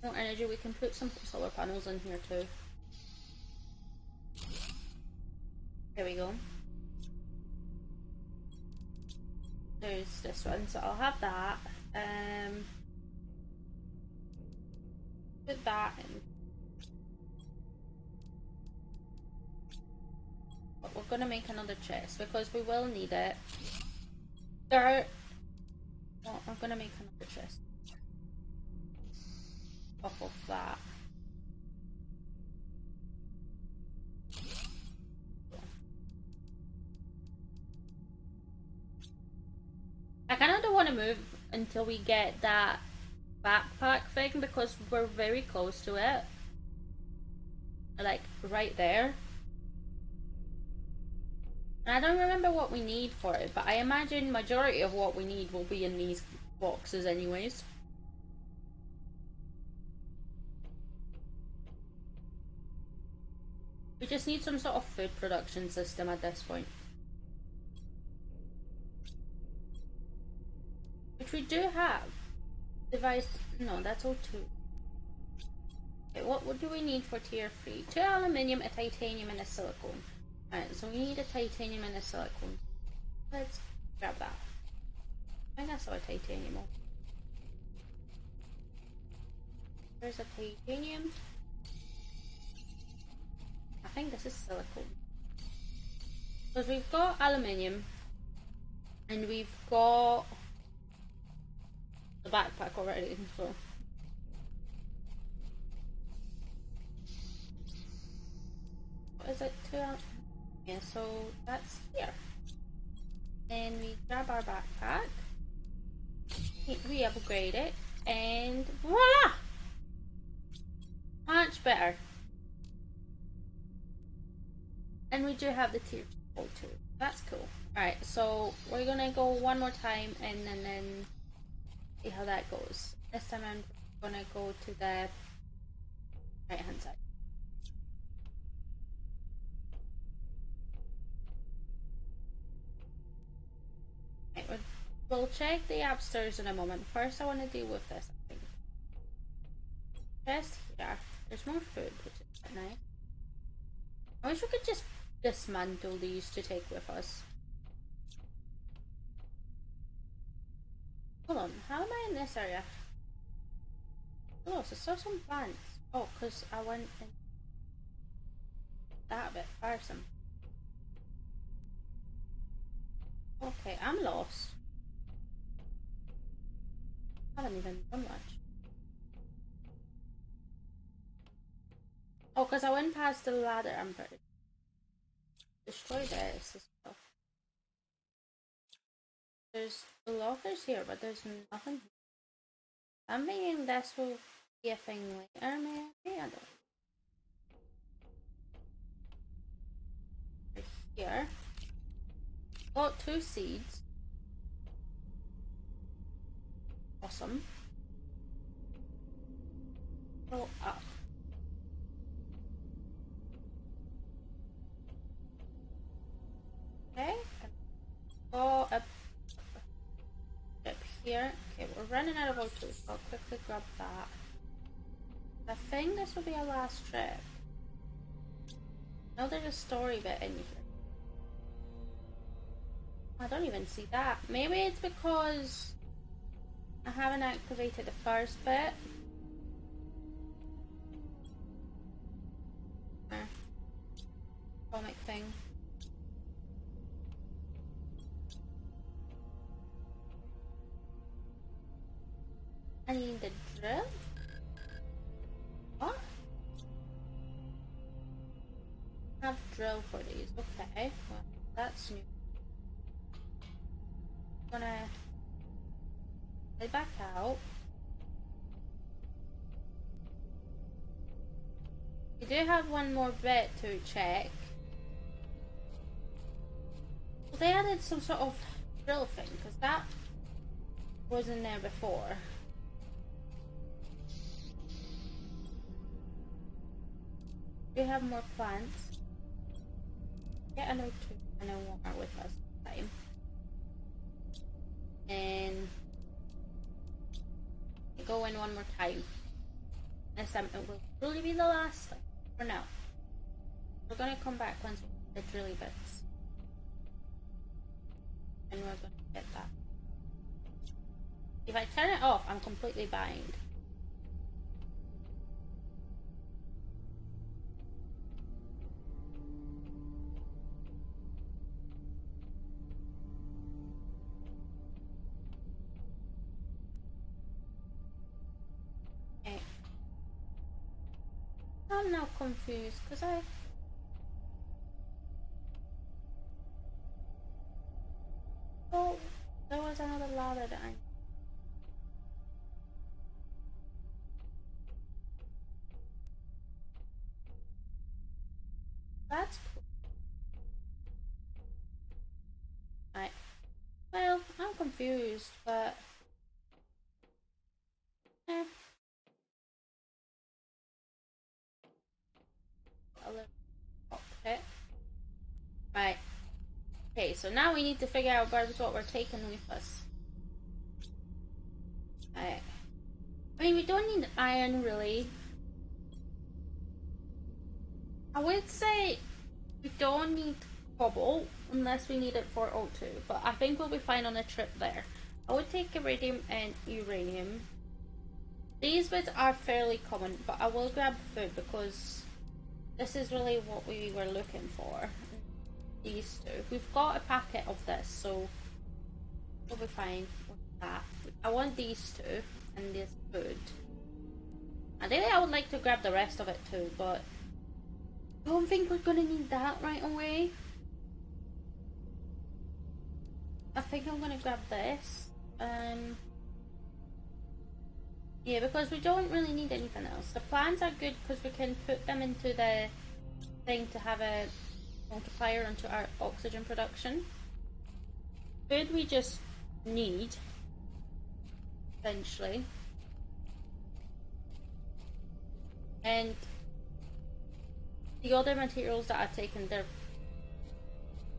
more energy, we can put some solar panels in here too. There we go. There's this one, so I'll have that. Put that in. But we're gonna make another chest because we will need it. Well, I'm gonna make another chest off of that. want to move until we get that backpack thing because we're very close to it. Like, right there. And I don't remember what we need for it, but I imagine majority of what we need will be in these boxes anyways. We just need some sort of food production system at this point. Which we do have. Device, no, that's all two. Okay, what do we need for tier 3? 2 aluminium, a titanium, and a silicone. Alright, so we need a titanium and a silicone. Let's grab that. I think I saw a titanium. There's a titanium. I think this is silicone. Because we've got aluminium. And we've got the backpack already, so. What is it? 2 yeah, so that's here. Then we grab our backpack. We upgrade it. And voila! Much better. And we do have the tier 2 too. That's cool. Alright, so we're gonna go one more time and then see how that goes. This time I'm gonna go to the right hand side. Right, we'll check the upstairs in a moment. First I want to deal with this, I think. Chest here. There's more food, which is quite nice. I wish we could just dismantle these to take with us. Hold on, how am I in this area? Oh, so I saw some plants. Oh, because I went in that bit first. Okay, I'm lost. I haven't even done much. Oh, because I went past the ladder, I'm pretty. Destroy this as well. There's lockers here, but there's nothing here. I'm thinking this will be a thing later, maybe? I don't know. Right here. Got 2 seeds. Awesome. Go up. Okay. Go up here. Okay, we're running out of O2, so I'll quickly grab that. I think this will be our last trip. I know there's a story bit in here. I don't even see that. Maybe it's because I haven't activated the first bit. Comic thing. I need the drill. What? I have drill for these. Okay, well, that's new. I'm gonna head back out. We do have one more bit to check. Well, they added some sort of drill thing, because that wasn't there before. We have more plants. Get another 2 and one more with us this time. And go in one more time. This time it will really be the last time for now. We're gonna come back once we get drilly bits. And we're gonna get that. If I turn it off, I'm completely blind. Okay. I'm now confused because oh, there was there's another ladder that I... That's cool. Right. Well, I'm confused, but... Eh. A little cockpit. Right. Okay, so now we need to figure out what we're taking with us. Right. I mean, we don't need iron, really. I would say we don't need cobalt unless we need it for O2, but I think we'll be fine on a trip there. I would take iridium and uranium. These bits are fairly common, but I will grab food because this is really what we were looking for. These two. We've got a packet of this, so we'll be fine with that. I want these two and this food. Ideally, I would like to grab the rest of it too, but I don't think we're gonna need that right away. I think I'm gonna grab this. Yeah, because we don't really need anything else. The plants are good because we can put them into the thing to have a multiplier onto our oxygen production. Food we just need, essentially. And the other materials that I've taken, they're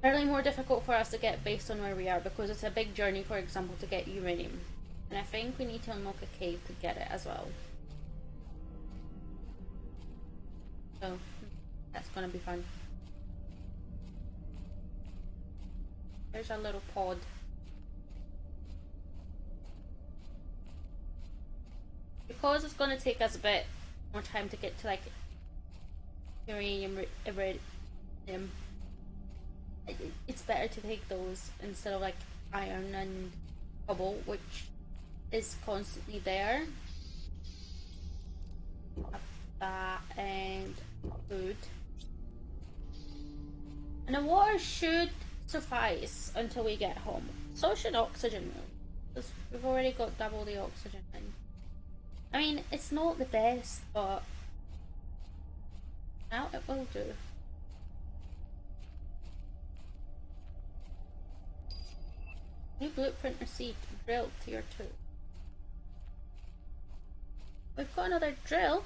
fairly more difficult for us to get based on where we are because it's a big journey, for example, to get uranium. And I think we need to unlock a cave to get it as well. So, that's gonna be fun. There's our little pod. Because it's gonna take us a bit more time to get to like uranium, iridium, it's better to take those instead of like iron and cobalt, which is constantly there. That and food. And the water should suffice until we get home. So should oxygen though, because we've already got double the oxygen in. I mean, it's not the best, but now it will do. New blueprint received. Drill tier 2. We've got another drill.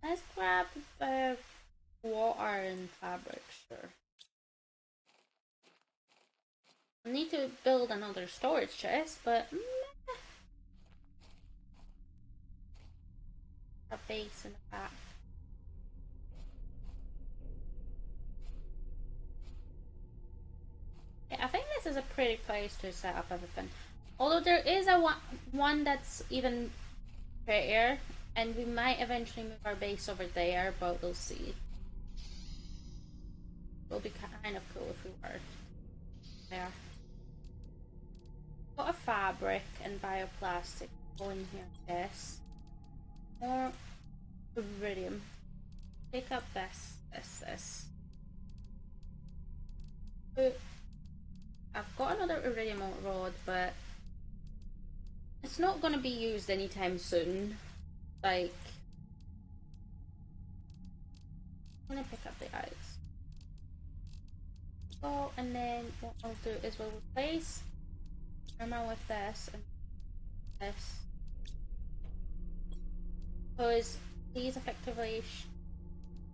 Let's grab the water and fabric, sure. I need to build another storage chest, but a base in the back. Yeah, I think this is a pretty place to set up everything. Although there is a one that's even prettier, and we might eventually move our base over there, but we'll see. It'll be kind of cool if we were there. Got a fabric and bioplastic going here, yes. More iridium. Pick up this. I've got another iridium rod, but it's not going to be used anytime soon. Like, I'm going to pick up the ice. Oh, and then what I'll do is we'll replace armor with this and this. Because these effectively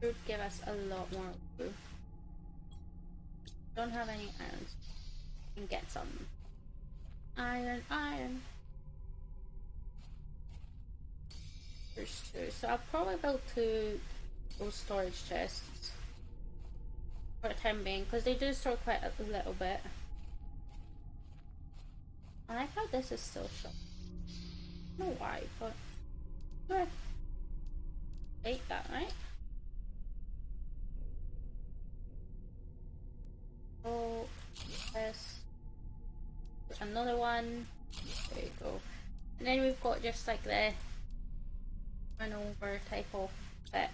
should give us a lot more food. Don't have any irons. Can get some. Iron. There's 2. So I'll probably build 2 those storage chests for the time being, because they do store quite a little bit. I like how this is still shut. I don't know why, but take that, right? Oh, this. Another one. There you go. And then we've got just like the run over type of bit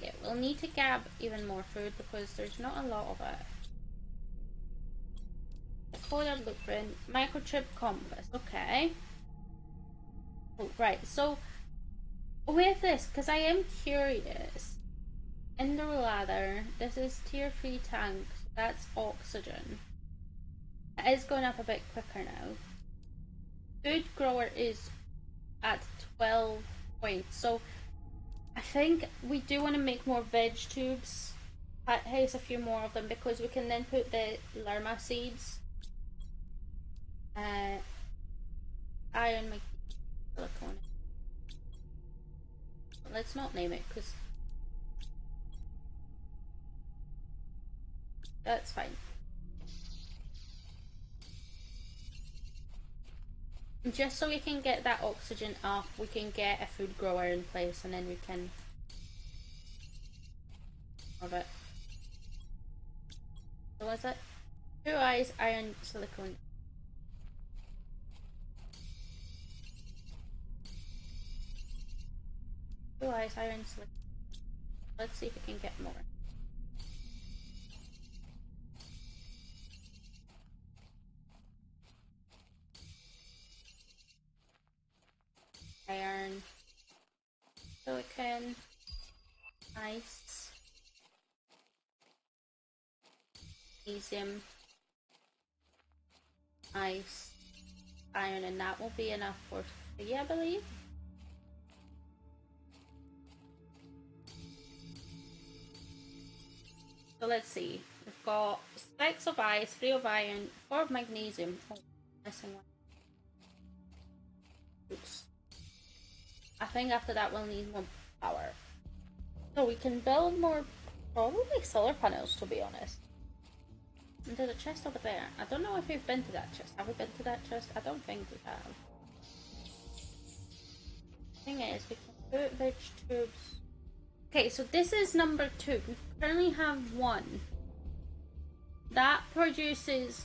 Yeah, we'll need to grab even more food because there's not a lot of it. Folder blueprint, microchip compass, okay. Oh, right, so with this, because I am curious, in the ladder, this is tier 3 tank, so that's oxygen. It is going up a bit quicker now. Food grower is at 12 points, so I think we do want to make more veg tubes. Here's a few more of them because we can then put the lerma seeds. Iron silicone. Let's not name it because that's fine. And just so we can get that oxygen up, we can get a food grower in place and then we can have it. So what's it? 2 eyes, iron, silicone. Two eyes, iron, silicone. Let's see if we can get more. Iron, silicon, ice, magnesium, ice, iron, and that will be enough for 3, I believe. So let's see. We've got 6 of ice, 3 of iron, 4 of magnesium. Oh, missing one. Oops. I think after that we'll need more power. So we can build more, probably solar panels, to be honest. And there's a chest over there. I don't know if we've been to that chest. Have we been to that chest? I don't think we have. Thing is, we can put veg tubes. Okay, so this is number 2. We currently have 1. That produces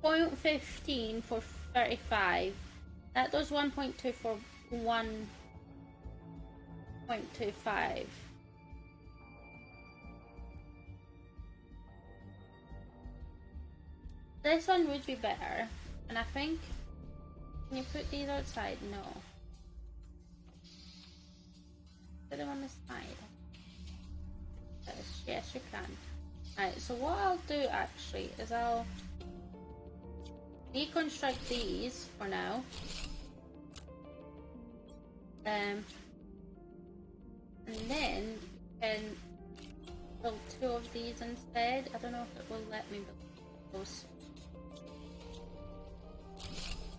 0.15 for 35. That does 1.2 for 1.25. This one would be better, and I think. Can you put these outside? No. Put them on the side. Yes, you can. Alright, so what I'll do actually is I'll deconstruct these for now. And then you can build 2 of these instead. I don't know if it will let me build those.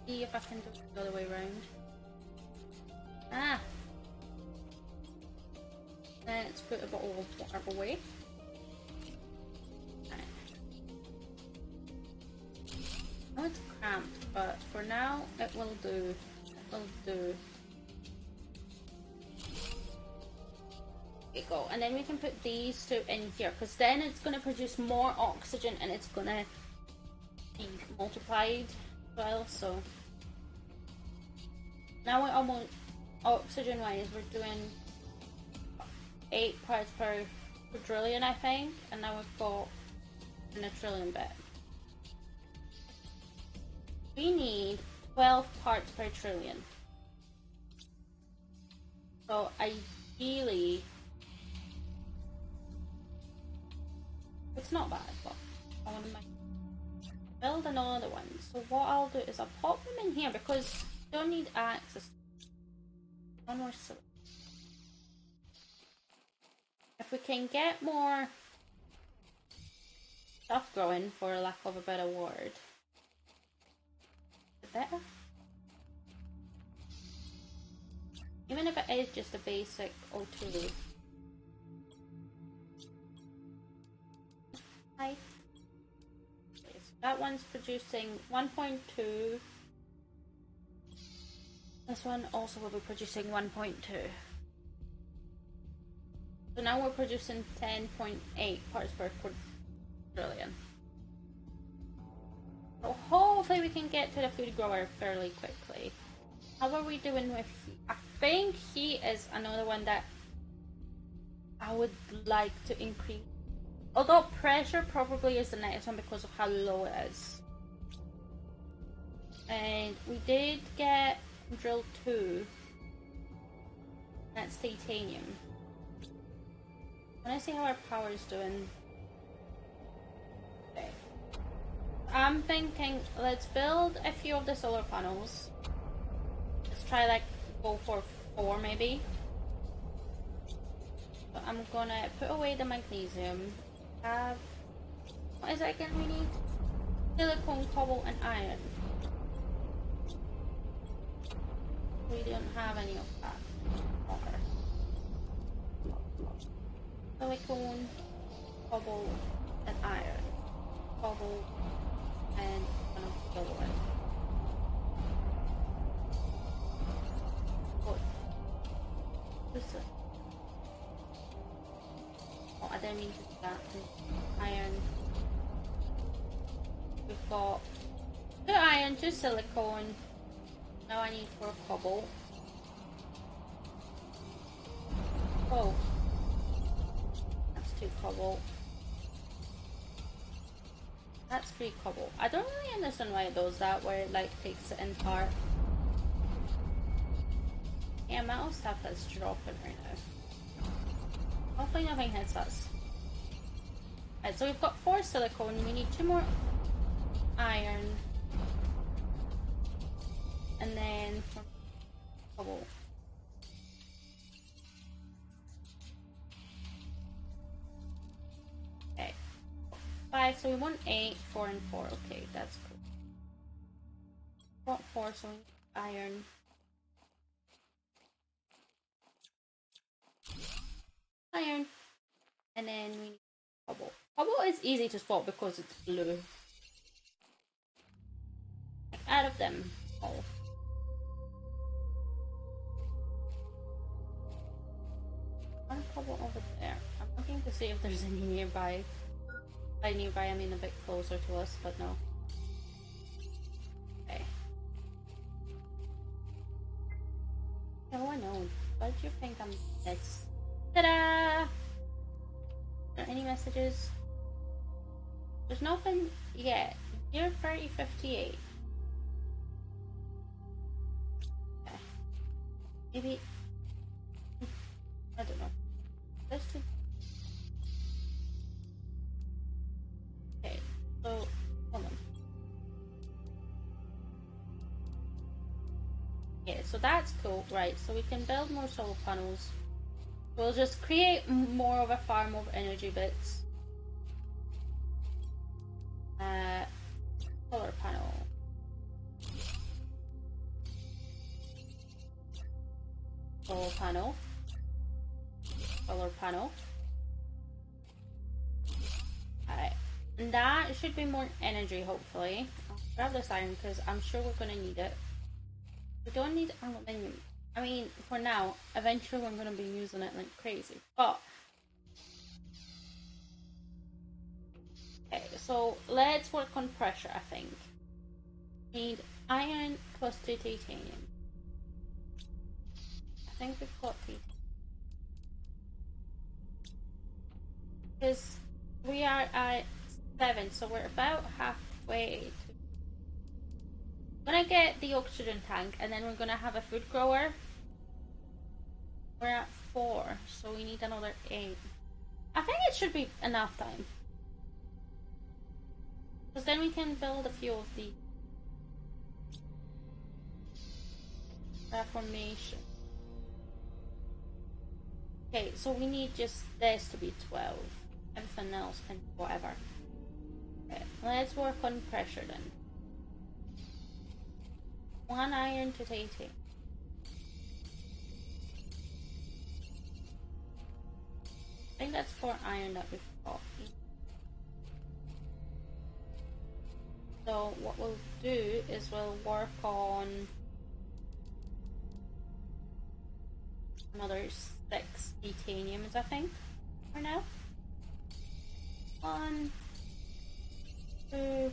See if I can do it the other way around. Ah! Let's put a bottle of water away. I know it's cramped, but for now it will do. It will do. There you go. And then we can put these 2 in here, because then it's going to produce more oxygen and it's going to be multiplied as well. So now we're almost oxygen wise, we're doing 8 parts per quadrillion, I think, and now we've got a trillion bit. We need 12 parts per trillion. So ideally, it's not bad, but I want to build another one. So what I'll do is I'll pop them in here because you don't need access. One more silver. If we can get more stuff growing, for lack of a better word, the better. Even if it is just a basic O2. Hi. Okay, so that one's producing 1.2. This one also will be producing 1.2. So now we're producing 10.8 parts per quadrillion. So hopefully we can get to the food grower fairly quickly. How are we doing with heat? I think heat is another one that I would like to increase. Although pressure probably is the next one because of how low it is. And we did get drill 2. That's titanium. I want to see how our power is doing. Okay. I'm thinking let's build a few of the solar panels. Let's try like go for 4 maybe. So I'm gonna put away the magnesium. Have what is it again we need? Silicon, cobalt and iron. We don't have any of that. Silicon, cobalt and iron. Cobalt and one of the other one. What? Listen. Oh, I didn't mean to do that. Iron. We've got 2 iron, 2 silicone. Now I need 4 cobalt. Oh. That's 2 cobalt. That's 3 cobalt. I don't really understand why it does that, where it like takes it in part. Yeah, metal stuff is dropping right now. Hopefully nothing hits us. Alright, so we've got 4 silicone. We need 2 more iron. And then 4 cobalt. Okay. 5, so we want 8, 4 and 4. Okay, that's cool. We want 4, so we need iron. Iron. And then we need cobalt. Cobalt is easy to spot because it's blue. Like, out of them all. One cobalt over there. I'm looking to see if there's any nearby. By nearby, I mean a bit closer to us, but no. Okay. Oh, I know. Why do you think I'm this? Ta-da! Are there any messages? There's nothing yet. Year 3058. Okay. Maybe. I don't know. Let's do. Okay, so hold on. Yeah, so that's cool, right? So we can build more solar panels. We'll just create more of a farm of energy bits. Solar panel. Solar panel. Solar panel. Alright. And that should be more energy, hopefully. I'll grab this iron because I'm sure we're gonna need it. We don't need aluminium. I mean, for now, eventually we're gonna be using it like crazy. But okay, so let's work on pressure, I think. Need iron plus 2 titanium. I think we've got titanium. Because we are at 7, so we're about halfway to. I'm gonna get the oxygen tank and then we're gonna have a food grower. We're at 4, so we need another 8. I think it should be enough time. Because then we can build a few of the formation. Okay, so we need just this to be 12. Everything else can whatever. Okay, let's work on pressure then. 1 iron to titanium. I think that's 4 iron that we've got. So what we'll do is we'll work on another 6 titaniums, I think, for now. 1, 2.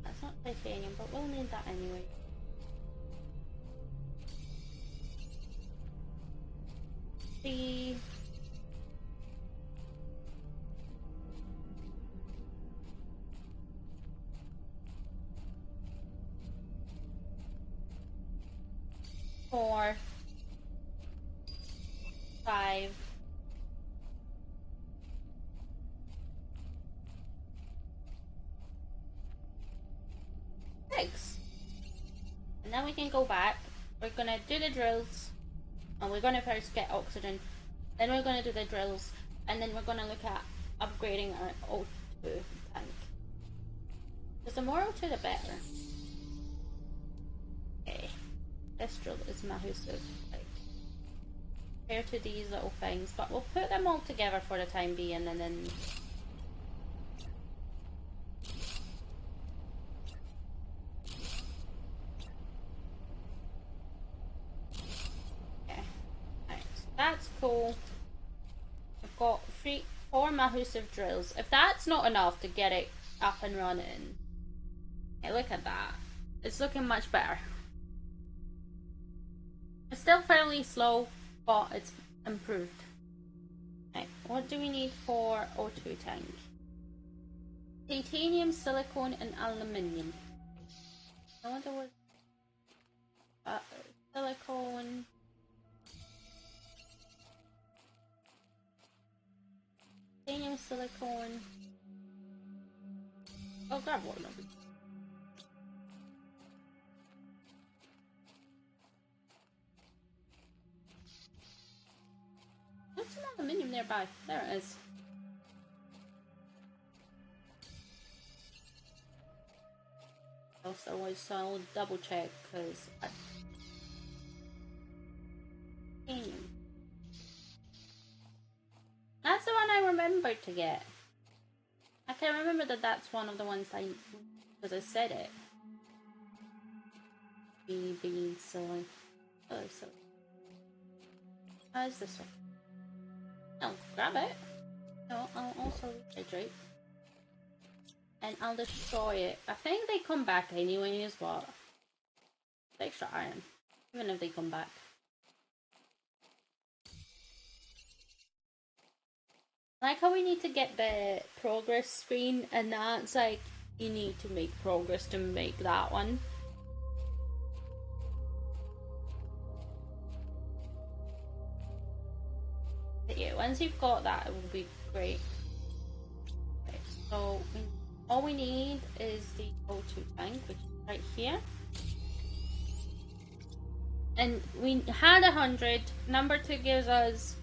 That's not titanium, but we'll need that anyway. 3. Four, 5, 6. And then we can go back. We're gonna do the drills, and we're gonna first get oxygen. Then we're gonna do the drills, and then we're gonna look at upgrading our O2 tank. Because the more O2, the better. Okay, this drill is massive, like, compared to these little things, but we'll put them all together for the time being, and then that's cool. I've got 4 massive drills. If that's not enough to get it up and running, hey, look at that. It's looking much better. It's still fairly slow, but it's improved. Right, what do we need for O2 tank? Titanium, silicone, and aluminium. I wonder what. Silicone. Titanium, silicone. Oh, grab one of them. There's some aluminium nearby. There it is. Also, I'll double check because titanium. That's the one I remembered to get. I can remember that that's one of the ones because I said it. Being silly. Oh, silly. How's this one? I'll grab it. No, I'll also rehydrate. And I'll destroy it. I think they come back anyways, but extra iron. Even if they come back. I like how we need to get the progress screen, and that's like, you need to make progress to make that one. But yeah, once you've got that, it will be great. Okay, so all we need is the O2 tank, which is right here. And we had 100. Number 2 gives us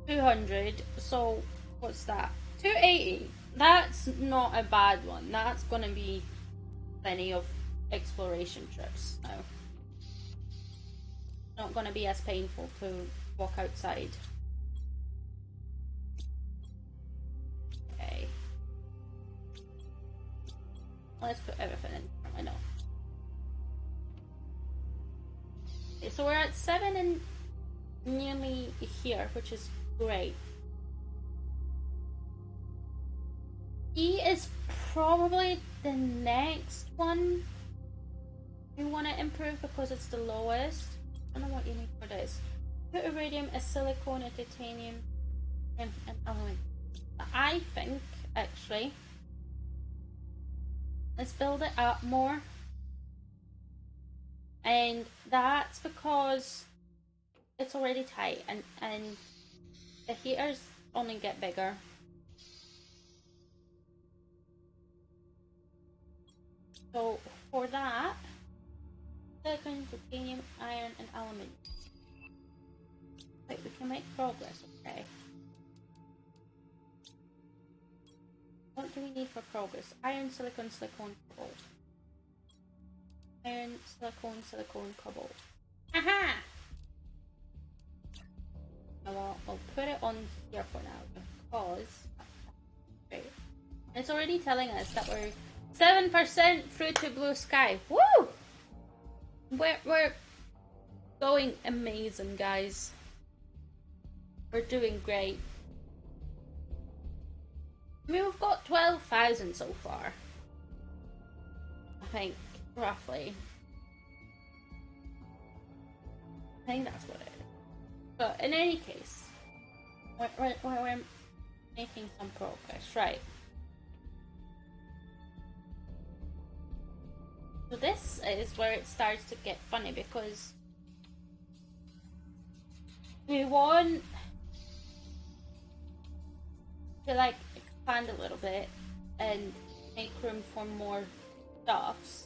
200. So what's that? 280. That's not a bad one. That's gonna be plenty of exploration trips now. Not gonna be as painful to walk outside. Okay. Let's put everything in. I know. Okay, so we're at 7 and nearly here, which is great. E is probably the next one you want to improve because it's the lowest. I don't know what you need for this. Put iridium, a silicone, a titanium, and aluminium. I think, actually, let's build it up more. And that's because it's already tight, and the heaters only get bigger. So for that, silicon, titanium, iron, and aluminium. Wait, we can make progress, okay. What do we need for progress? Iron, silicon, silicone, cobalt. Iron, silicone, silicone, cobalt. Aha! Well, I'll put it on here for now because it's already telling us that we're 7% through to blue sky. Woo! We're going amazing, guys. We're doing great. I mean, we've got 12,000 so far. I think, roughly. I think that's what it is. But in any case, we're making some progress, right? So this is where it starts to get funny because we want to like expand a little bit and make room for more stuffs.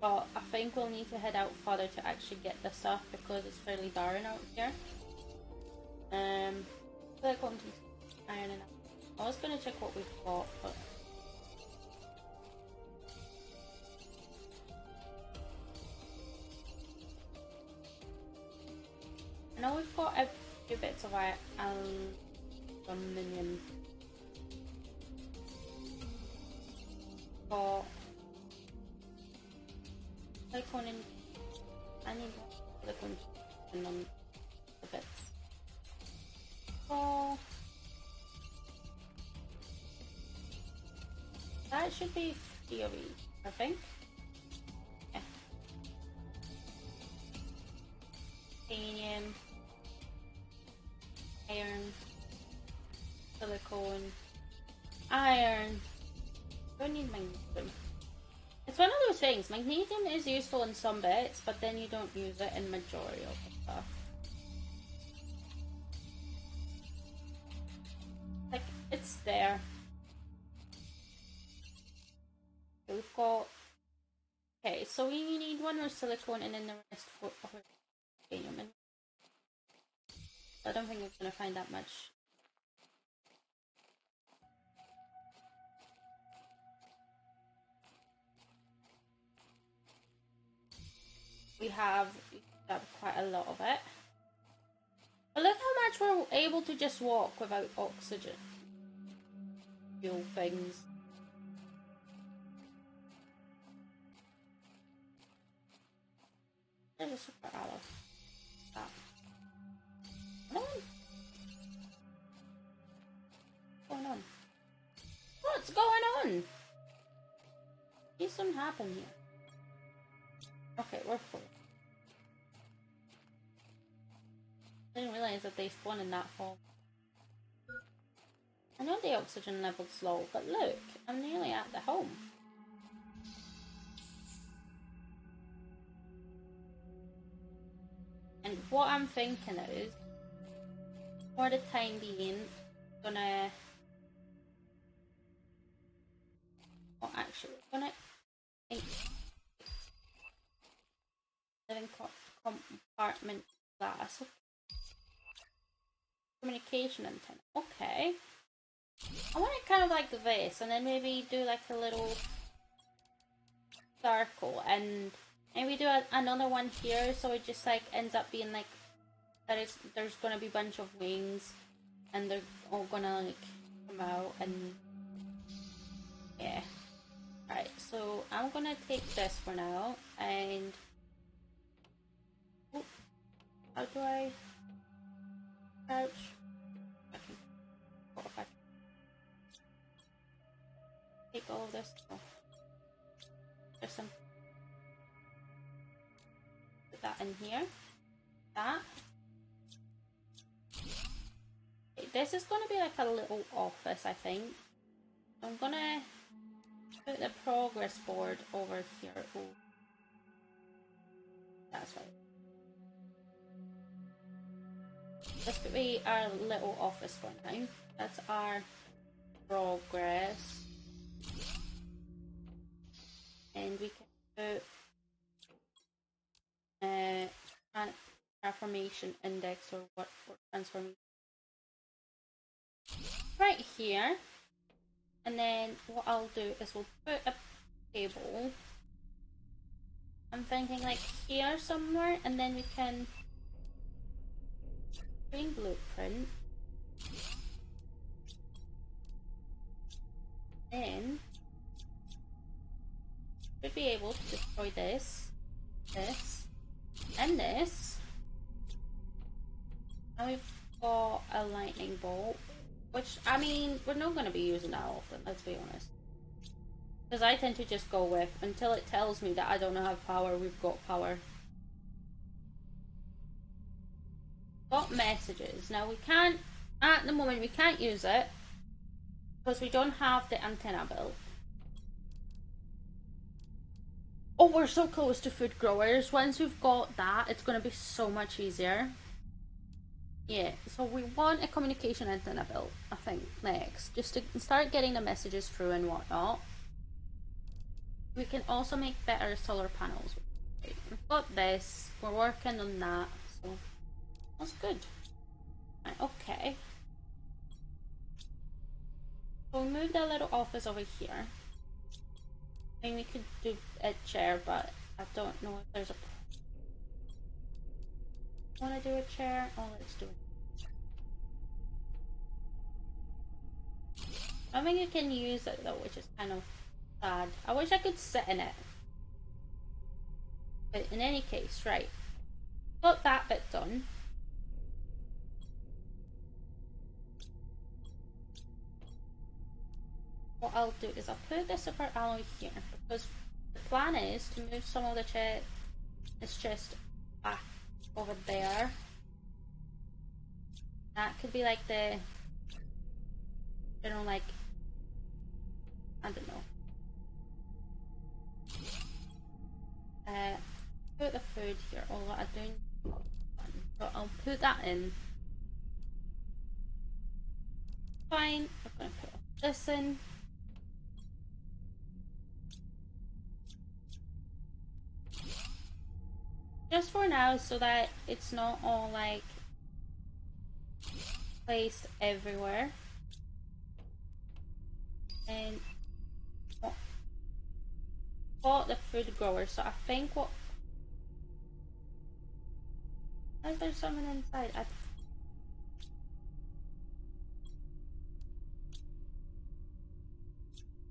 But I think we'll need to head out further to actually get the stuff because it's fairly barren out here. Click on iron and I was gonna check what we've got, but I know we've got a few bits of aluminium. But silicone in, I need more silicone on the bits. So that should be theory, I think. Yeah. Titanium, iron, silicone, iron. Don't need magnesium. It's one of those things. Magnesium is useful in some bits, but then you don't use it in majority of the stuff. Like it's there. So we've got. Okay, so we need one more silicone and then the rest for titanium. I don't think we're gonna find that much. We have quite a lot of it. But look how much we're able to just walk without oxygen. Fuel things. There's a super aloe. Stop. Come on. What's going on? What's going on? This doesn't happen here. Okay, we're full. I didn't realize that they spawn in that hole. I know the oxygen level's low, but look, I'm nearly at the home. And what I'm thinking is, for the time being, I'm gonna... Oh, actually, I'm gonna... Living compartment glass. Communication antenna. Okay. I want it kind of like this, and then maybe do like a little circle, and maybe do another one here, so it just like ends up being like there's gonna be a bunch of wings, and they're all gonna like come out, and yeah. Alright, so I'm gonna take this for now, and oh, how do I crouch? What if I take all of this? Oh. There's some. Put that in here. That. Okay, this is gonna be like a little office, I think. I'm gonna put the progress board over here. Oh, that's right. This could be our little office for now. That's our progress. And we can put transformation index or what for transformation right here. And then what I'll do is we'll put a table. I'm thinking like here somewhere, and then we can bring blueprint. Then we'll be able to destroy this, and this. Now we've got a lightning bolt, which, I mean, we're not going to be using that often, let's be honest. Because I tend to just go with, until it tells me that I don't have power, we've got power. got messages. Now we can't, at the moment we can't use it because we don't have the antenna built. Oh, we're so close to food growers. Once we've got that, it's going to be so much easier. Yeah, so we want a communication antenna built, I think, next. Just to start getting the messages through and whatnot. We can also make better solar panels. We've got this, we're working on that, so that's good. Right, okay. So we moved our little office over here. I mean, we could do a chair, but I don't know if there's a... Want to do a chair? Oh, let's do it. I don't think you can use it though, which is kind of sad. I wish I could sit in it. But in any case, right. Got that bit done. What I'll do is I'll put the super alloy here because the plan is to move some of the this chest back over there. That could be like the, you know, like, I don't know. Put the food here, although I don't, so I'll put that in. Fine, I'm gonna put this in. Just for now, so that it's not all like placed everywhere. And got the food grower, so I think what... Is there someone inside?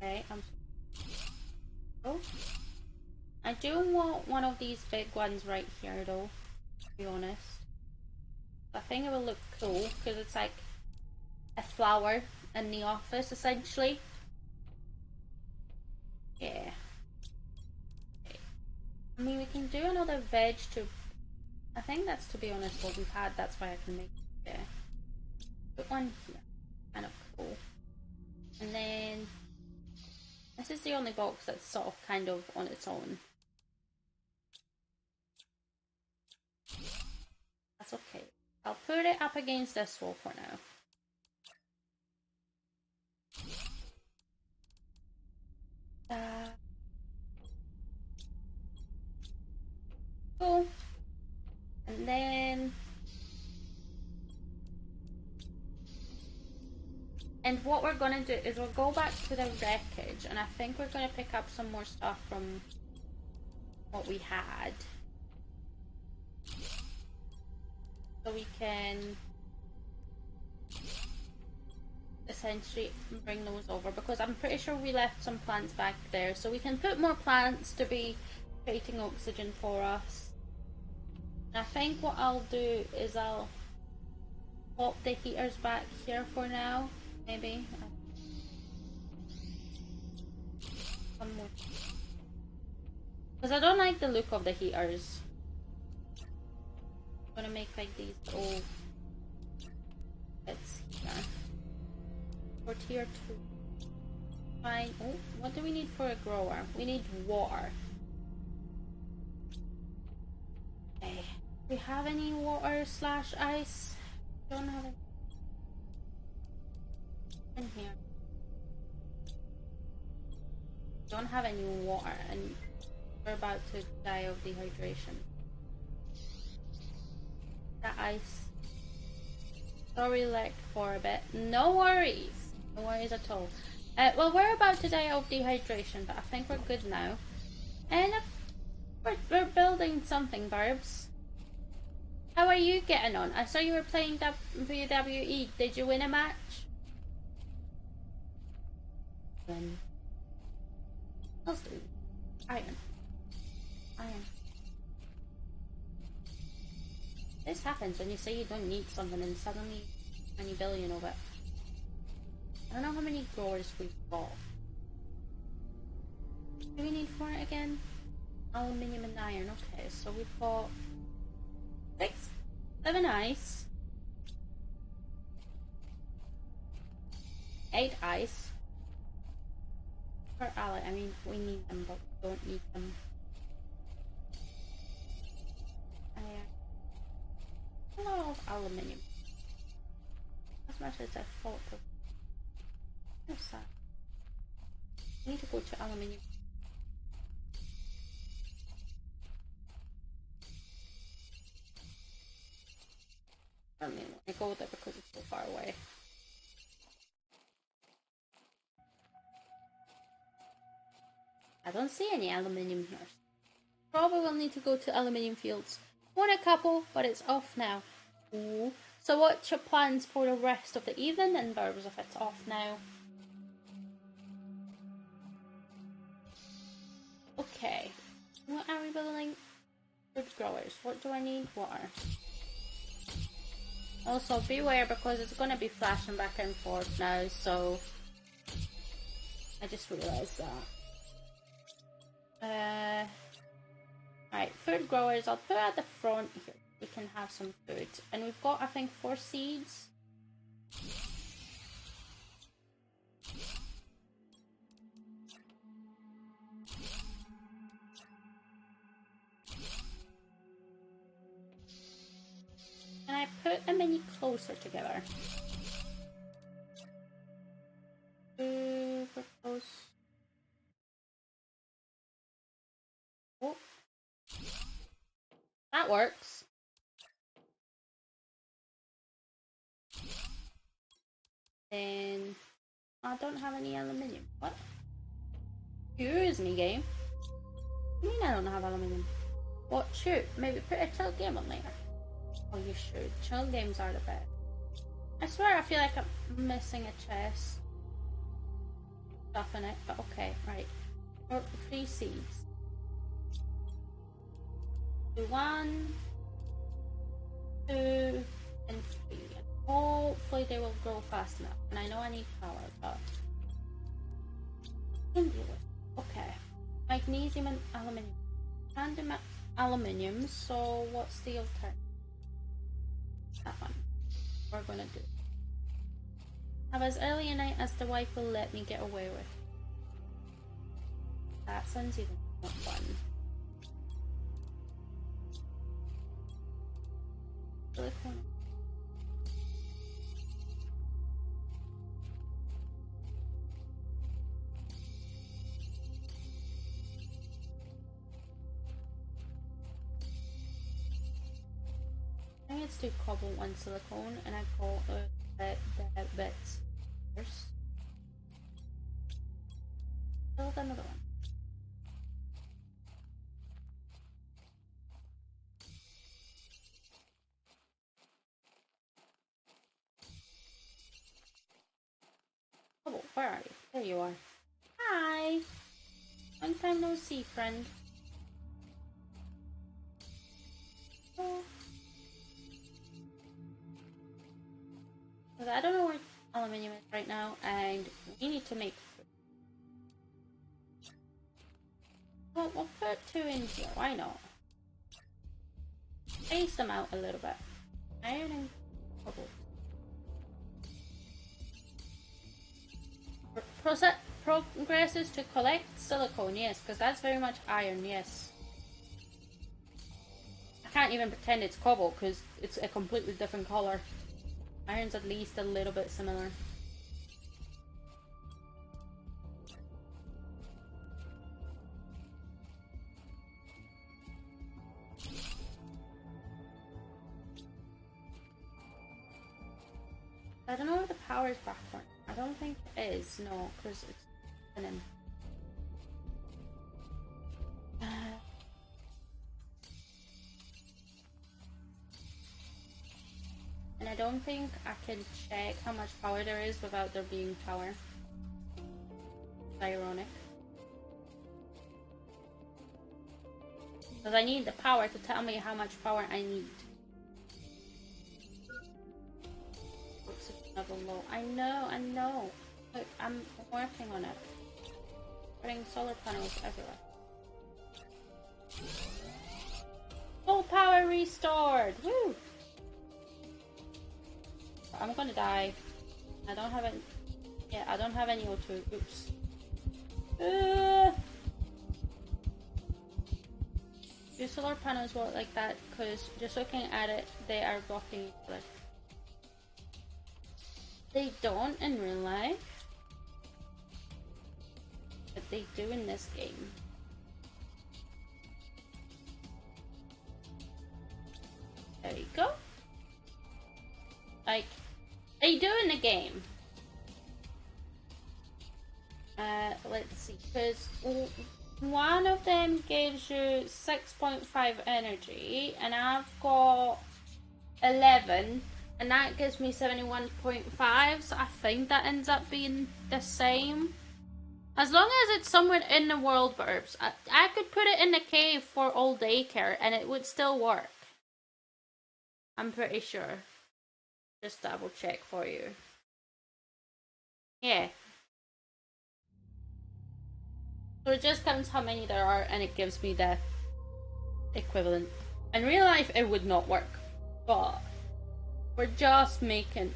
Okay, oh. I do want one of these big ones right here though, to be honest. I think it will look cool because it's like a flower in the office essentially. Yeah. Okay. I mean, we can do another veg too. I think that's, to be honest, what we've had. That's why I can make it. Yeah. Put one here. Kind of cool. And then this is the only box that's sort of kind of on its own. That's okay. I'll put it up against this wall for now. Cool. And then... And what we're going to do is we'll go back to the wreckage, and I think we're going to pick up some more stuff from what we had. So we can essentially bring those over, because I'm pretty sure we left some plants back there, so we can put more plants to be creating oxygen for us. And I think what I'll do is I'll pop the heaters back here for now, maybe. Because I don't like the look of the heaters. I'm gonna make like these little bits here. For tier 2. Fine. Oh, what do we need for a grower? We need water. Okay. Do we have any water slash ice? Don't have it in here. Don't have any water, and we're about to die of dehydration. That ice. Sorry, Lek, for a bit. No worries. No worries at all. Well, we're about to die of dehydration, but I think we're good now. And we're building something, Barbs. How are you getting on? I saw you were playing WWE. Did you win a match? Win. Let's do iron. Iron. This happens when you say you don't need something and suddenly 20 billion of it. I don't know how many growers we've got. Do we need for it again? Aluminium and iron. Okay, so we've got 6, 7 ice. 8 ice. For alloy, I mean, we need them, but we don't need them. A lot of aluminium. As much as I thought of. What's that? I need to go to aluminium. I mean, I go there because it's so far away. I don't see any aluminium here. Probably will need to go to aluminium fields. Won a couple, but it's off now. Ooh. So what's your plans for the rest of the evening then, Burbs, if it's off now? Okay. What are we building? Food growers. What do I need? Water. Also, beware because it's gonna be flashing back and forth now, so I just realized that. Right, food growers, I'll put at the front here. We can have some food. And we've got, I think, 4 seeds. Can I put them any closer together? For close. Oh. That works. Then I don't have any aluminium. What? Excuse me, game. What do you mean I don't have aluminium? What? Shoot, maybe put a chill game on later. Oh, you should. Chill games are the best. I swear I feel like I'm missing a chest. Stuff in it, but okay, right. 3 seeds. 1, 2, and 3. And hopefully they will grow fast enough. And I know I need power, but I can deal with it. Okay. Magnesium and aluminium. Can't do aluminium, so what's the alternative? That one. We're gonna do. Have as early a night as the wife will let me get away with. That sounds even more fun. Silicone. I think it's 2 cobble, 1 silicone, and I call the bits first. Build another one. Oh, where are you? There you are. Hi! Long time no see, friend. Oh. Because I don't know where aluminium is right now, and we need to make food. Well, we'll put 2 in here. Why not? Space them out a little bit. Iron and cobble. Progresses to collect silicone, yes, because that's very much iron, yes. I can't even pretend it's cobble because it's a completely different color. Iron's at least a little bit similar. I don't know if the power is back on. I don't think it is, no, because it's spinning. And I don't think I can check how much power there is without there being power. It's ironic. Because I need the power to tell me how much power I need. Low. I know. Look, I'm working on it. Putting solar panels everywhere. Full power restored! Woo! I'm gonna die. I don't have it. Yeah, I don't have any O2. Oops. Do solar panels work like that? Because just looking at it, they are blocking each other. They don't in real life, but they do in this game. There you go. Like, they do in the game. Let's see, because one of them gives you 6.5 energy, and I've got 11, and that gives me 71.5, so I think that ends up being the same. As long as it's somewhere in the world, Burbs. I could put it in the cave for all daycare, and it would still work. I'm pretty sure. Just double check for you. Yeah. So it just counts how many there are, and it gives me the equivalent. In real life, it would not work, but we're just making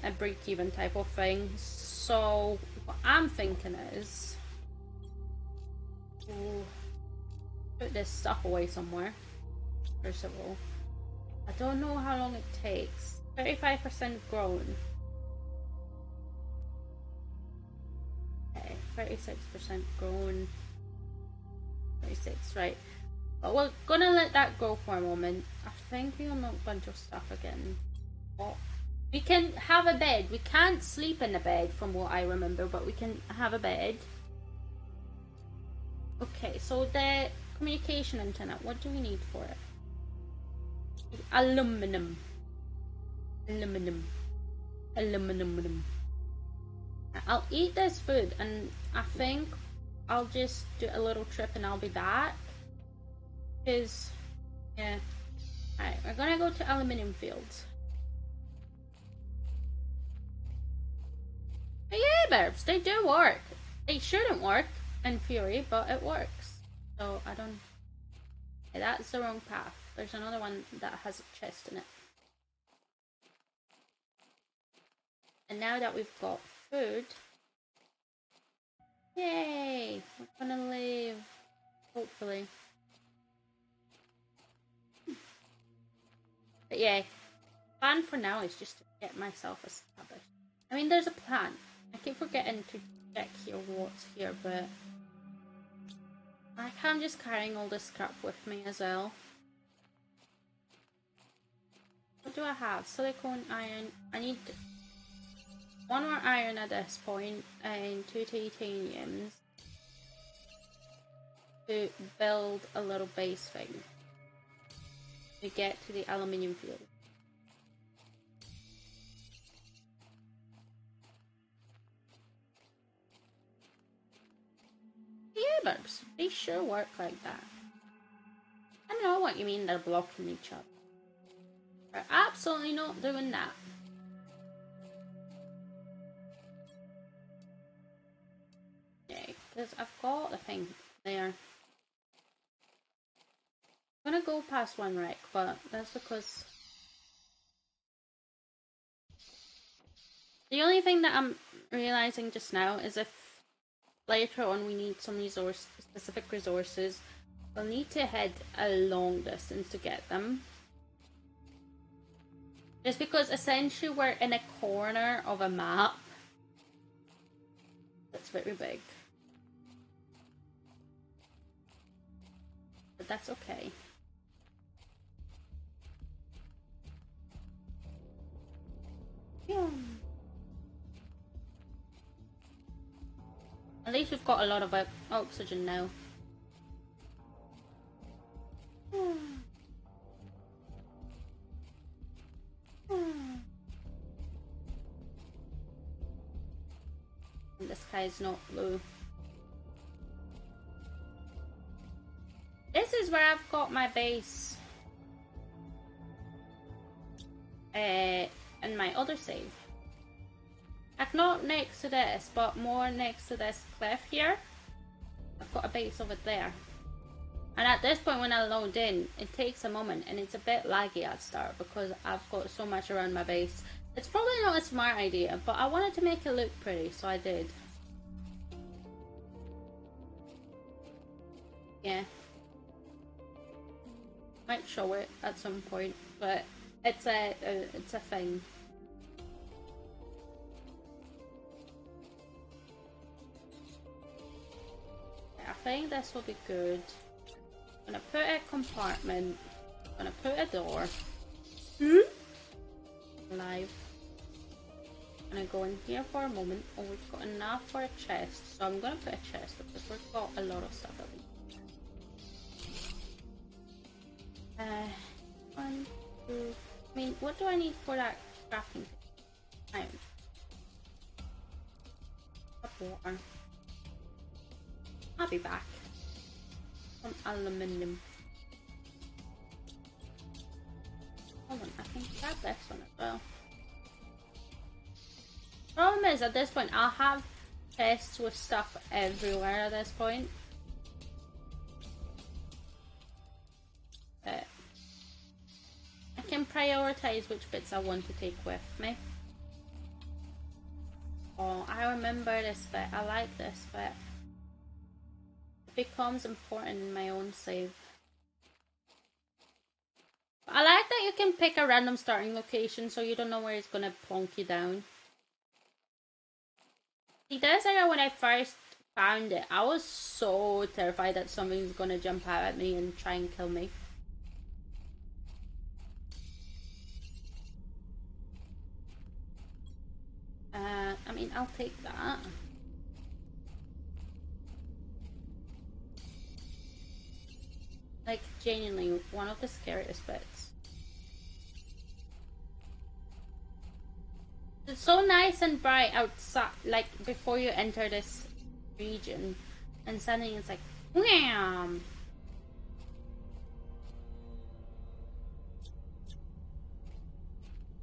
a break-even type of thing. So what I'm thinking is, put this stuff away somewhere. First of all, I don't know how long it takes. 35% grown. Okay, 36% grown. 36, right. But we're gonna let that go for a moment. I think we'll knock a bunch of stuff again. Oh. We can have a bed. We can't sleep in a bed from what I remember, but we can have a bed. Okay, so the communication antenna, what do we need for it? Aluminum. Aluminum. I'll eat this food, and I think I'll just do a little trip and I'll be back. Because, yeah. Alright, we're gonna go to aluminium fields. But yeah, Burbs, they do work. They shouldn't work in theory, but it works. So I don't. Okay, that's the wrong path. There's another one that has a chest in it. And now that we've got food, yay! We're gonna live. Hopefully. But yeah, plan for now is just to get myself established. I mean, there's a plan. I keep forgetting to check here what's here, but I'm just carrying all this crap with me as well. What do I have? Silicone, iron. I need one more iron at this point and 2 titaniums to build a little base thing to get to the aluminium field. Yeah, Burbs, they sure work like that. I don't know what you mean they're blocking each other. They're absolutely not doing that. Okay, because I've got the thing there. I'm gonna go past one wreck, but that's because the only thing that I'm realizing just now is if later on we need some specific resources, we'll need to head a long distance to get them. Just because essentially we're in a corner of a map that's very big. But that's okay. Yeah. At least we've got a lot of oxygen now. And the sky is not blue. This is where I've got my base. And my other save. Like not next to this, but more next to this cliff here. I've got a base over there. And at this point when I load in, it takes a moment and it's a bit laggy at start because I've got so much around my base. It's probably not a smart idea, but I wanted to make it look pretty, so I did. Yeah. Might show it at some point, but it's a thing. I think this will be good. I'm gonna put a compartment. I'm gonna put a door. Live. I'm gonna go in here for a moment. Oh, we've got enough for a chest, so I'm gonna put a chest because we've got a lot of stuff at least. 1, 2. I mean, what do I need for that crafting time? Water. I'll be back. Some aluminium. Hold on, I can grab this one as well. Problem is, at this point, I'll have chests with stuff everywhere at this point. But I can prioritize which bits I want to take with me. Oh, I remember this bit. I like this bit. It becomes important in my own save. I like that you can pick a random starting location so you don't know where it's gonna plonk you down. See, this area, when I first found it, I was so terrified that something's gonna jump out at me and try and kill me. I mean, I'll take that. Like, genuinely, one of the scariest bits. It's so nice and bright outside, like, before you enter this region. And suddenly it's like, wham!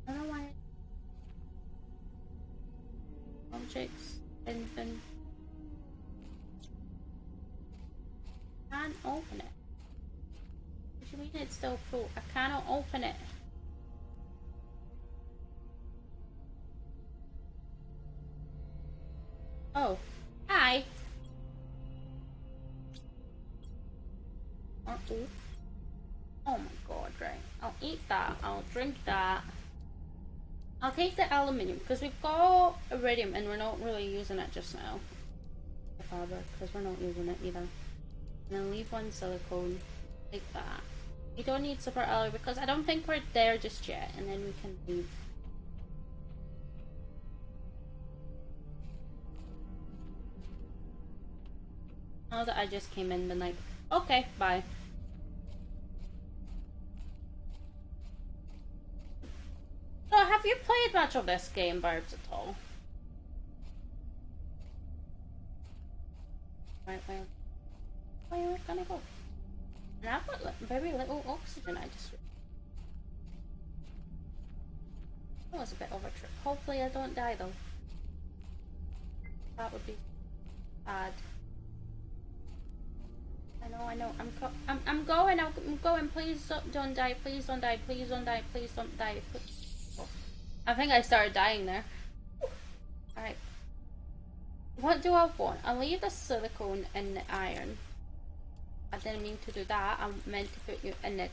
I don't know why. Objects, anything. Can't open it. What do you mean it's still full? I cannot open it. Oh, hi. Oh my god, right. I'll eat that. I'll drink that. I'll take the aluminium because we've got iridium and we're not really using it just now. The fabric, because we're not using it either. And then leave one silicone. Take that. We don't need super alloy because I don't think we're there just yet. And then we can leave. Now that I just came in, been like, okay, bye. So, have you played much of this game, Barbs, at all? Right, where are we gonna go? And I've got very little oxygen, I just... That was a bit of a trip. Hopefully I don't die, though. That would be bad. I know. I'm going. Please don't die. Please don't die. Please don't die. Please don't die. Oh. I think I started dying there. Alright. What do I want? I'll leave the silicone in the iron. I didn't mean to do that. I meant to put you in the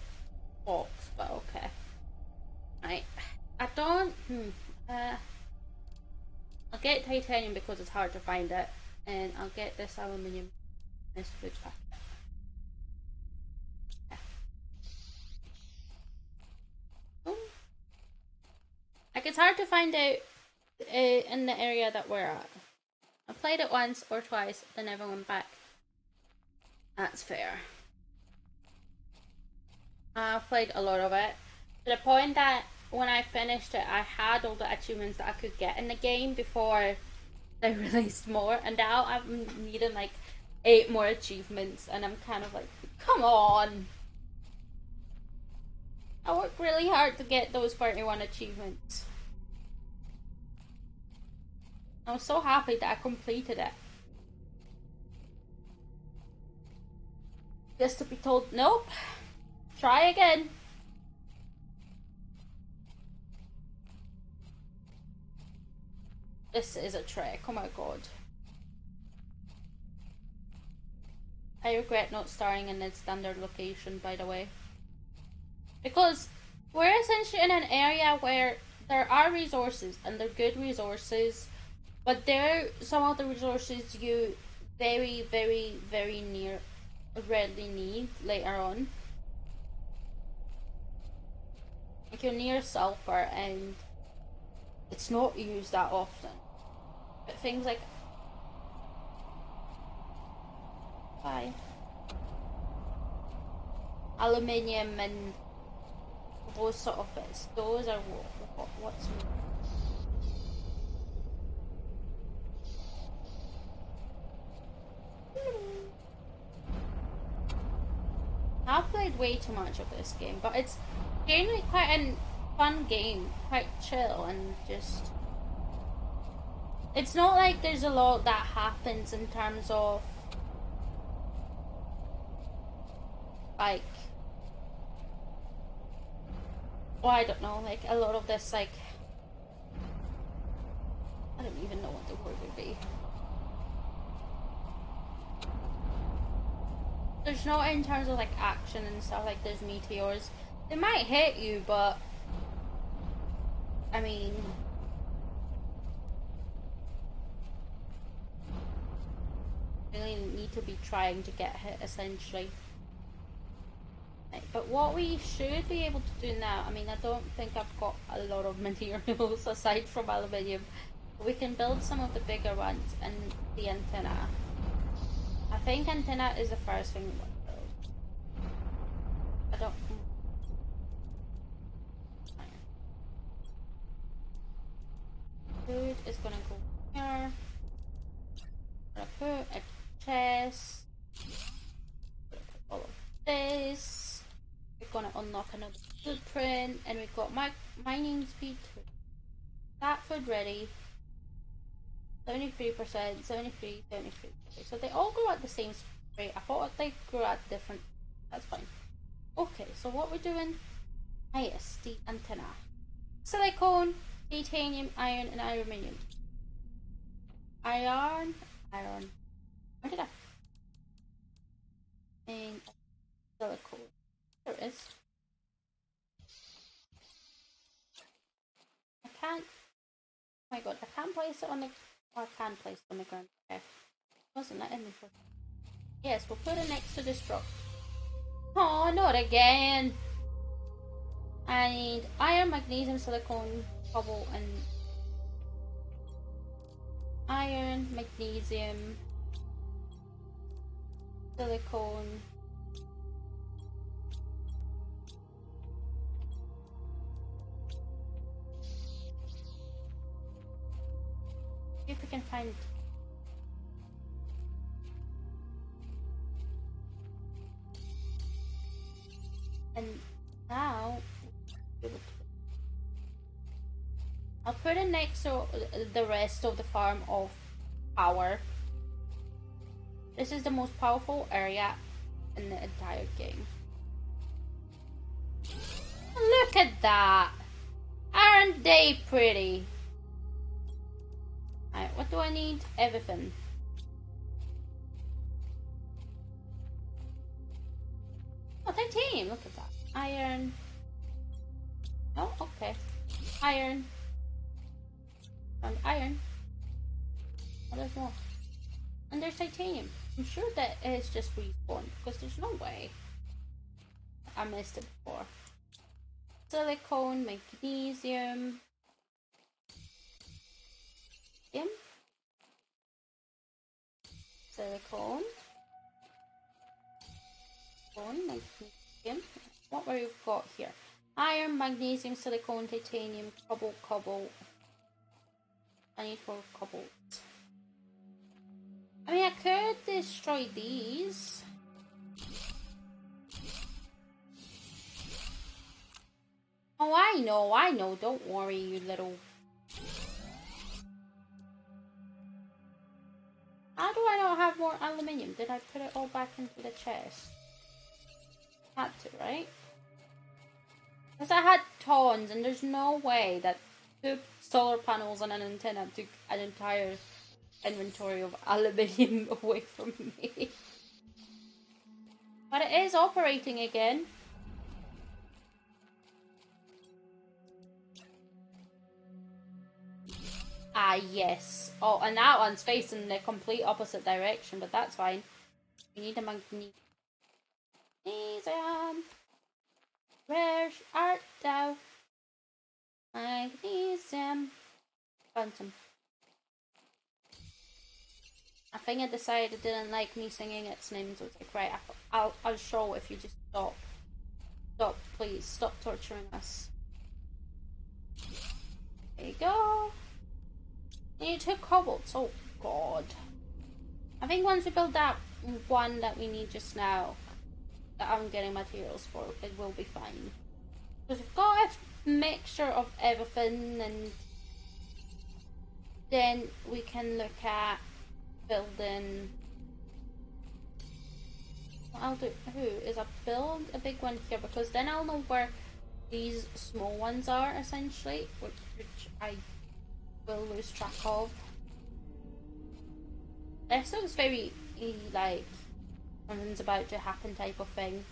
box, but okay. Right. I don't... I'll get titanium because it's hard to find it. And I'll get this aluminium. This food packet. Like, it's hard to find out in the area that we're at. I played it once or twice, then never went back. That's fair. I've played a lot of it. To the point that when I finished it, I had all the achievements that I could get in the game before they released more. And now I'm needing like 8 more achievements. And I'm kind of like, come on! I worked really hard to get those 31 achievements. I was so happy that I completed it. Just to be told, nope, try again. this is a trick. Oh my god. I regret not starting in its standard location, by the way. Because we're essentially in an area where there are resources, and they're good resources, but there are some of the resources you very, very, very rarely need later on. Like you're near sulfur and it's not used that often. But things like aluminium and those sort of bits, those are what's I've played way too much of this game, but it's generally quite a fun game, quite chill, and just it's not like there's a lot that happens in terms of like, well, I don't know, like a lot of this, like, I don't even know what the word would be. There's not in terms of like action and stuff, like there's meteors. They might hit you, but I mean, you really need to be trying to get hit essentially. Right, but what we should be able to do now, I mean, I don't think I've got a lot of materials aside from aluminium. We can build some of the bigger ones and the antenna. I think antenna is the first thing we want to build. I don't. Food is gonna go here. I'm gonna put a chest. Put all of this. We're gonna unlock another blueprint, and we've got mining speed. That food ready. 73%, 73, 73. So they all grow at the same rate. I thought they grew at different. That's fine. Okay, so what we're doing? Ah, yes, the antenna. Silicone, titanium, iron, and aluminium. Iron. Where did I? And silicone. There it is. I can't. Oh my god, I can't place it on the. Or I can place it on the ground. Okay. Wasn't that in before? Yes, we'll put it next to this rock. Oh, not again! I need iron, magnesium, silicone, cobalt, and iron, magnesium, silicone. See if we can find. And now I'll put it next to the rest of the farm of power. This is the most powerful area in the entire game. Look at that! Aren't they pretty? Alright, what do I need? Everything. Oh, titanium, look at that. Iron. Oh, okay. Iron. And iron. Oh, there's more. And there's titanium. I'm sure that is just respawned because there's no way I missed it before. Silicone, magnesium. Silicone. Magnesium. What we've got here? Iron, magnesium, silicone, titanium, cobalt. I need 4 cobalt. I mean, I could destroy these. Oh, I know. Don't worry, you little. How do I not have more aluminium? Did I put it all back into the chest? Had to, right? Because I had tons, and there's no way that 2 solar panels and an antenna took an entire inventory of aluminium away from me. But it is operating again. Ah, yes. Oh, and that one's facing the complete opposite direction, but that's fine. We need a magnesium. Where art thou? Magnesium. Found some. I think I decided it didn't like me singing its name, so it's like, right, I'll show if you just stop. Stop, please. Stop torturing us. There you go. Need 2 cobalts. Oh, God. I think once we build that one that we need just now, that I'm getting materials for, it will be fine. Because we've got a mixture of everything, and then we can look at building. What I'll do is I'll build a big one here, because then I'll know where these small ones are, essentially, which I will lose track of. This looks very like something's about to happen type of thing.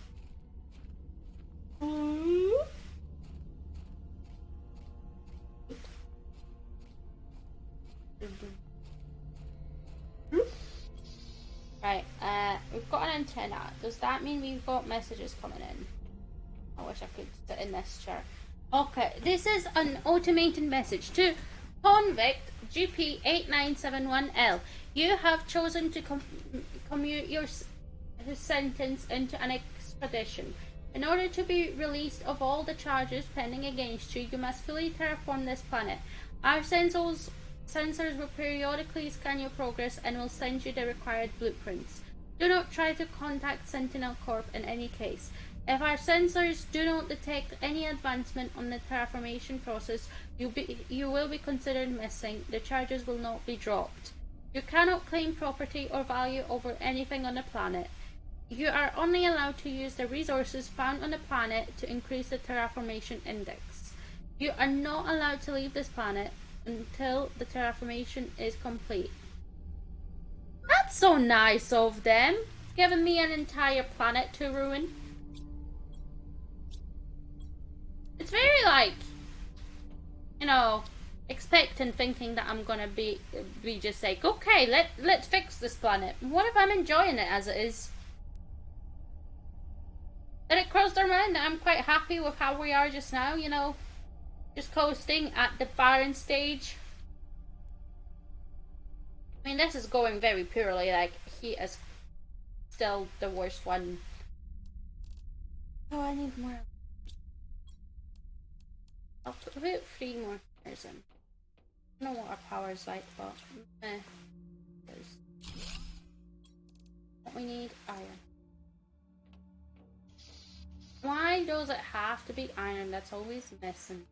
Right, we've got an antenna. Does that mean we've got messages coming in? I wish I could sit in this chair. Okay, this is an automated message to Convict GP8971L. You have chosen to commute your sentence into an expedition. In order to be released of all the charges pending against you, you must fully terraform this planet. Our sensors will periodically scan your progress and will send you the required blueprints. Do not try to contact Sentinel Corp in any case. If our sensors do not detect any advancement on the terraformation process, you will be considered missing. The charges will not be dropped. You cannot claim property or value over anything on the planet. You are only allowed to use the resources found on the planet to increase the terraformation index. You are not allowed to leave this planet until the terraformation is complete. That's so nice of them, giving me an entire planet to ruin. It's very like, you know, expectant, thinking that I'm gonna be just like, okay, let's fix this planet. What if I'm enjoying it as it is? Did it cross their mind that I'm quite happy with how we are just now, you know? Just coasting at the barren stage. I mean, this is going very poorly, like, he is still the worst one. Oh, I need more. I'll put about 3 more pairs in. I don't know what our power is like, but what we need, iron. Why does it have to be iron? That's always missing.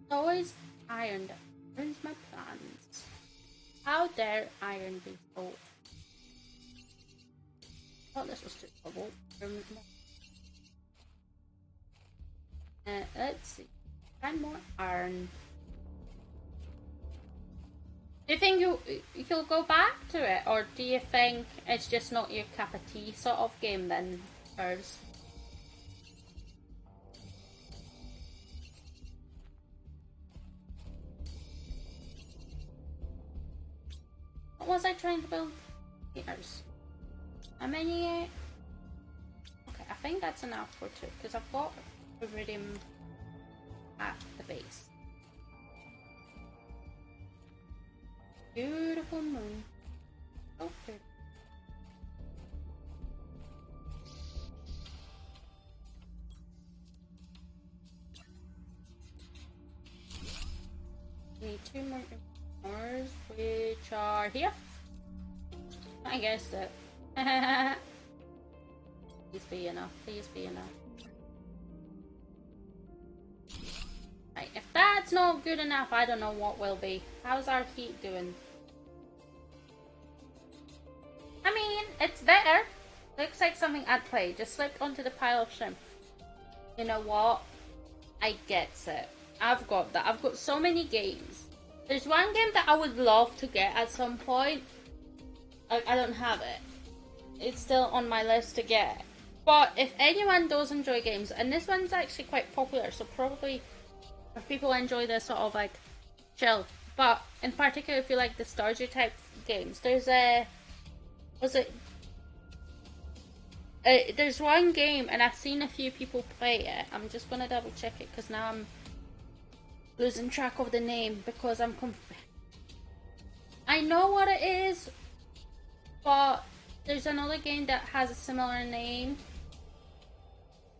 It's always iron that ruins my plans. How dare iron be sold? I thought this was too trouble. Let's see. 10 more iron. Do you think you'll go back to it, or do you think it's just not your cup of tea sort of game then, Spurs? What was I trying to build? Here's. How many? Okay, I think that's enough for 2, because I've got iridium at the base. Beautiful moon. Oh, pretty. Need 2 more Mars, which are here. I guessed it. Please be enough. Please be enough. Right, if that's not good enough, I don't know what will be. How's our heat doing? I mean, it's better. Looks like something I'd play. Just slipped onto the pile of shrimp. You know what? I gets it. I've got that. I've got so many games. There's one game that I would love to get at some point. I don't have it. It's still on my list to get. But if anyone does enjoy games, and this one's actually quite popular, so probably if people enjoy this sort of like chill. But in particular, if you like the Stardew type games, there's a there's one game, and I've seen a few people play it. I'm just gonna double check it because now I'm losing track of the name because I know what it is, but there's another game that has a similar name,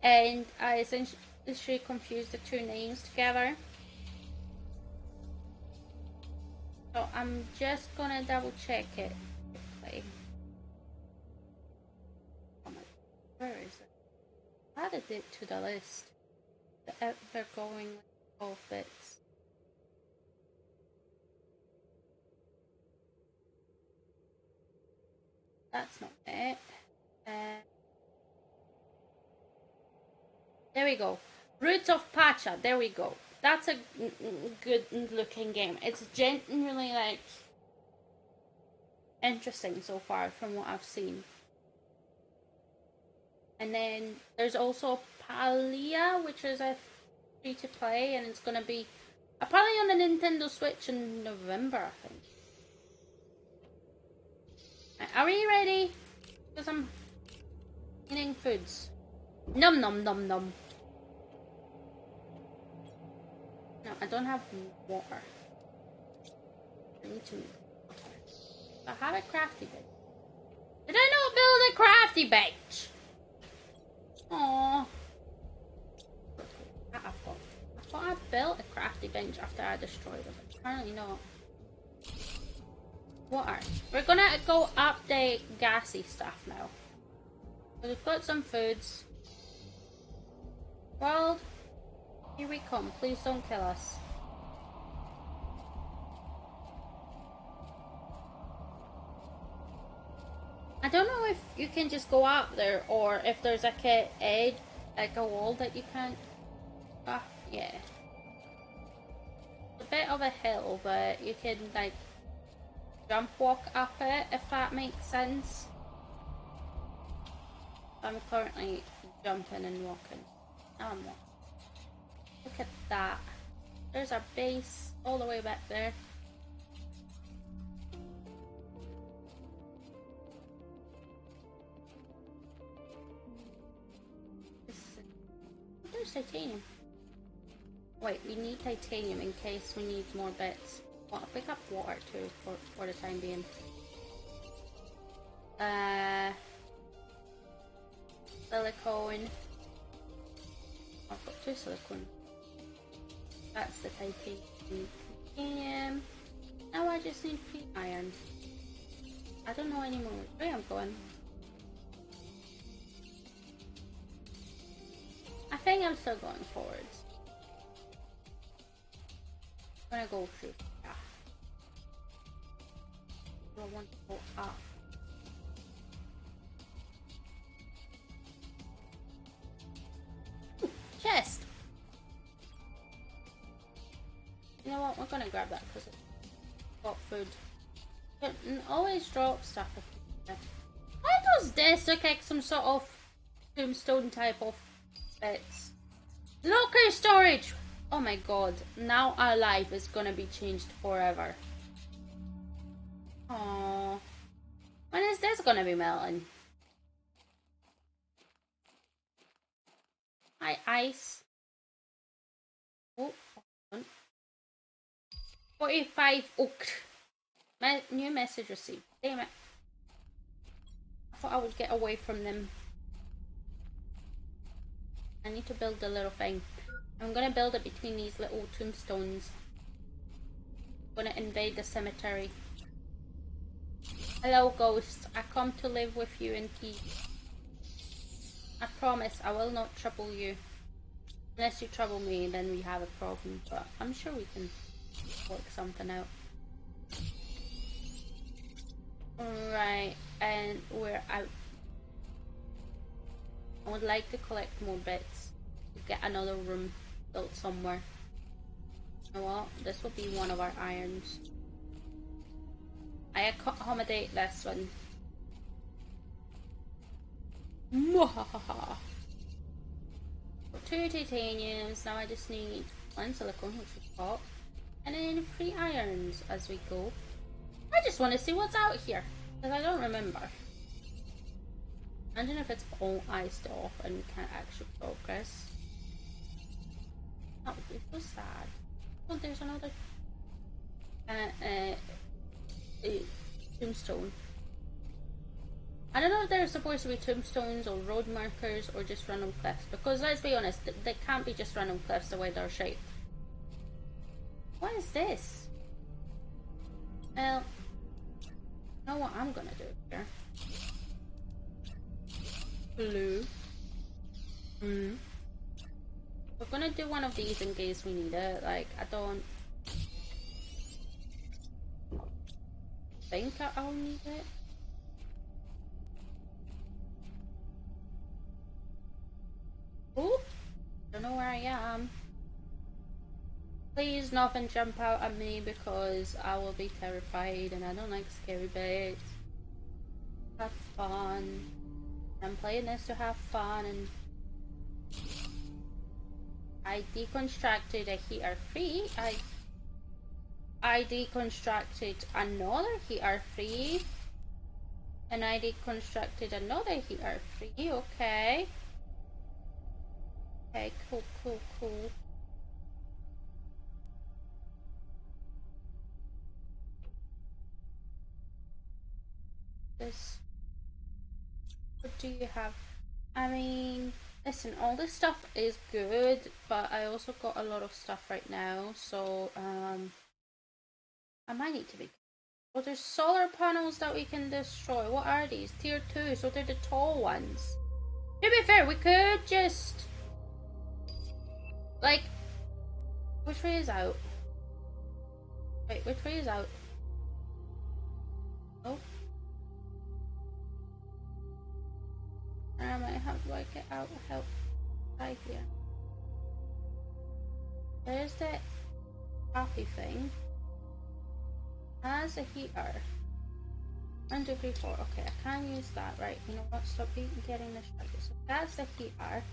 and I essentially confused the two names together. So I'm just gonna double check it quickly. Where is it? Added it to the list. They're going with all bits. That's not it. There we go. Roots of Pacha. There we go. That's a good looking game. It's genuinely like interesting so far from what I've seen. And then there's also Palia, which is a free to play, and it's gonna be apparently on the Nintendo Switch in November, I think. Are we ready? Because I'm eating foods. Num num num num. No, I don't have water. I need to make water. I have a crafty bench. Did I not build a crafty bench? Aww. I thought I built a crafty bench after I destroyed it, but apparently not. Water. We're gonna go update gassy stuff now. So we've got some foods. World, here we come. Please don't kill us. I don't know if you can just go up there or if there's like a edge, like a wall that you can't. Ah, yeah. It's a bit of a hill, but you can like jump walk up it, if that makes sense. I'm currently jumping and walking. Now I'm walking. Look at that. There's our base all the way back there. There's titanium. Wait, we need titanium in case we need more bits. Well, I'll pick up water too for the time being. Silicone. I've got 2 silicone. That's the titanium. Now I just need 3 iron. I don't know anymore which way I'm going. I think I'm still going forwards. I'm gonna go through. Yeah. I want to go up. Chest! You know what? We're gonna grab that because it's got food. It always drop stuff. Why does this look like some sort of tombstone type of bits? Locker storage! Oh my god. Now our life is gonna be changed forever. Aww. When is this gonna be melting? Hi, ice. Oh, 45 oak. New message received. Damn it. I thought I would get away from them. I need to build a little thing. I'm gonna build it between these little tombstones. I'm gonna invade the cemetery. Hello, ghosts. I come to live with you in peace. I promise I will not trouble you. Unless you trouble me, then we have a problem. But I'm sure we can work something out. Right, and we're out. I would like to collect more bits to get another room built somewhere. Well, this will be one of our irons. I accommodate this one. Mwahaha. 2 titaniums. Now I just need 1 silicone, which we've got, and then 3 irons as we go. I just want to see what's out here, because I don't remember. I don't know if it's all iced off and we can't actually progress. That would be so sad. Oh, there's another tombstone. I don't know if they're supposed to be tombstones or road markers or just random cliffs, because let's be honest, they can't be just random cliffs the way they're shaped. What is this? Well, you know what I'm gonna do here? Blue. We're gonna do one of these in case we need it. Like, I don't think I'll need it. Oh, don't know where I am. Please nothing jump out at me because I will be terrified and I don't like scary bits. Have fun. I'm playing this to have fun, and I deconstructed a heater 3. I deconstructed another heater 3. And I deconstructed another heater 3. Okay. Okay, cool. This. What do you have? I mean, listen, all this stuff is good, but I also got a lot of stuff right now, so I might need to be. Well, there's solar panels that we can destroy. What are these? Tier 2, so they're the tall ones. To be fair, we could just, like, which way is out? Wait, which way is out? Oh. How do I get out? Help. Right here. There's the coffee thing. Has a heater. 1, 2, 3, 4. Okay, I can't use that. Right, you know what? Stop getting distracted. So that's the heater.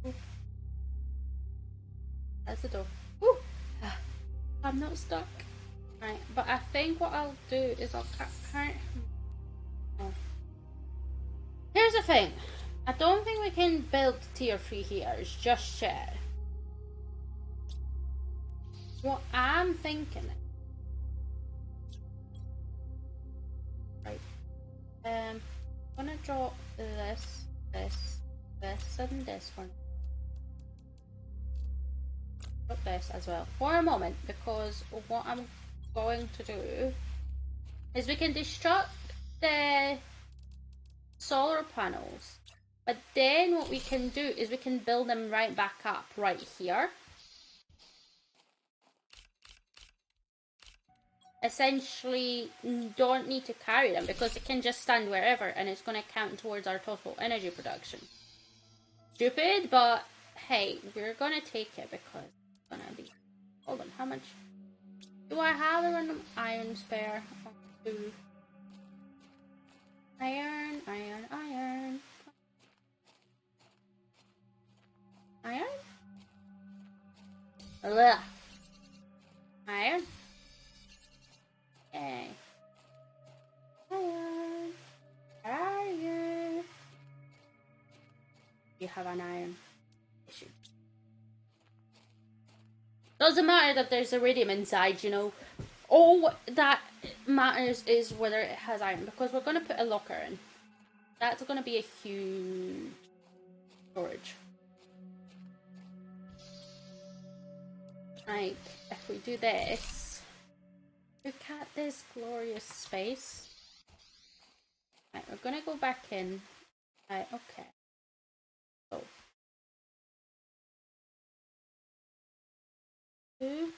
Ooh. That's the door. Ooh. I'm not stuck. Right, but I think what I'll do is I'll cut. Oh. Here's the thing. I don't think we can build tier 3 heaters just yet. What I'm thinking. Right. I'm gonna drop this, and this one. Drop this as well for a moment, because what I'm going to do is we can destruct the solar panels, but then what we can do is we can build them right back up right here. Essentially, don't need to carry them because it can just stand wherever and it's going to count towards our total energy production. Stupid, but hey, we're going to take it because it's going to be. Hold on, how much do I have a random iron spare? 2. Iron. Iron. Ugh. Iron. Okay. Iron. Iron. You have an iron issue. Doesn't matter that there's iridium inside, you know. All that matters is whether it has iron, because we're going to put a locker in. That's going to be a huge storage. Right, if we do this, look at this glorious space. Right, we're going to go back in. Right, okay. So. 2.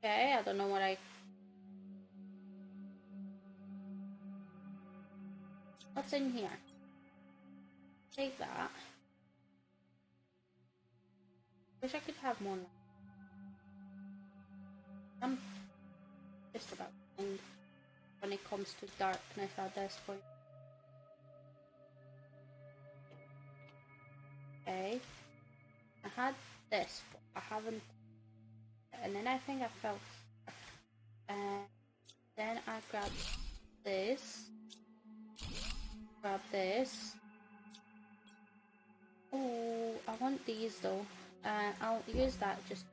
Okay, I don't know what what's in here? Take that. Wish I could have more. I'm just about end when it comes to darkness at this point. Okay. I had this, but I haven't. And then I think I fell. And then I grabbed this. Grab this. Oh, I want these though. I'll use that just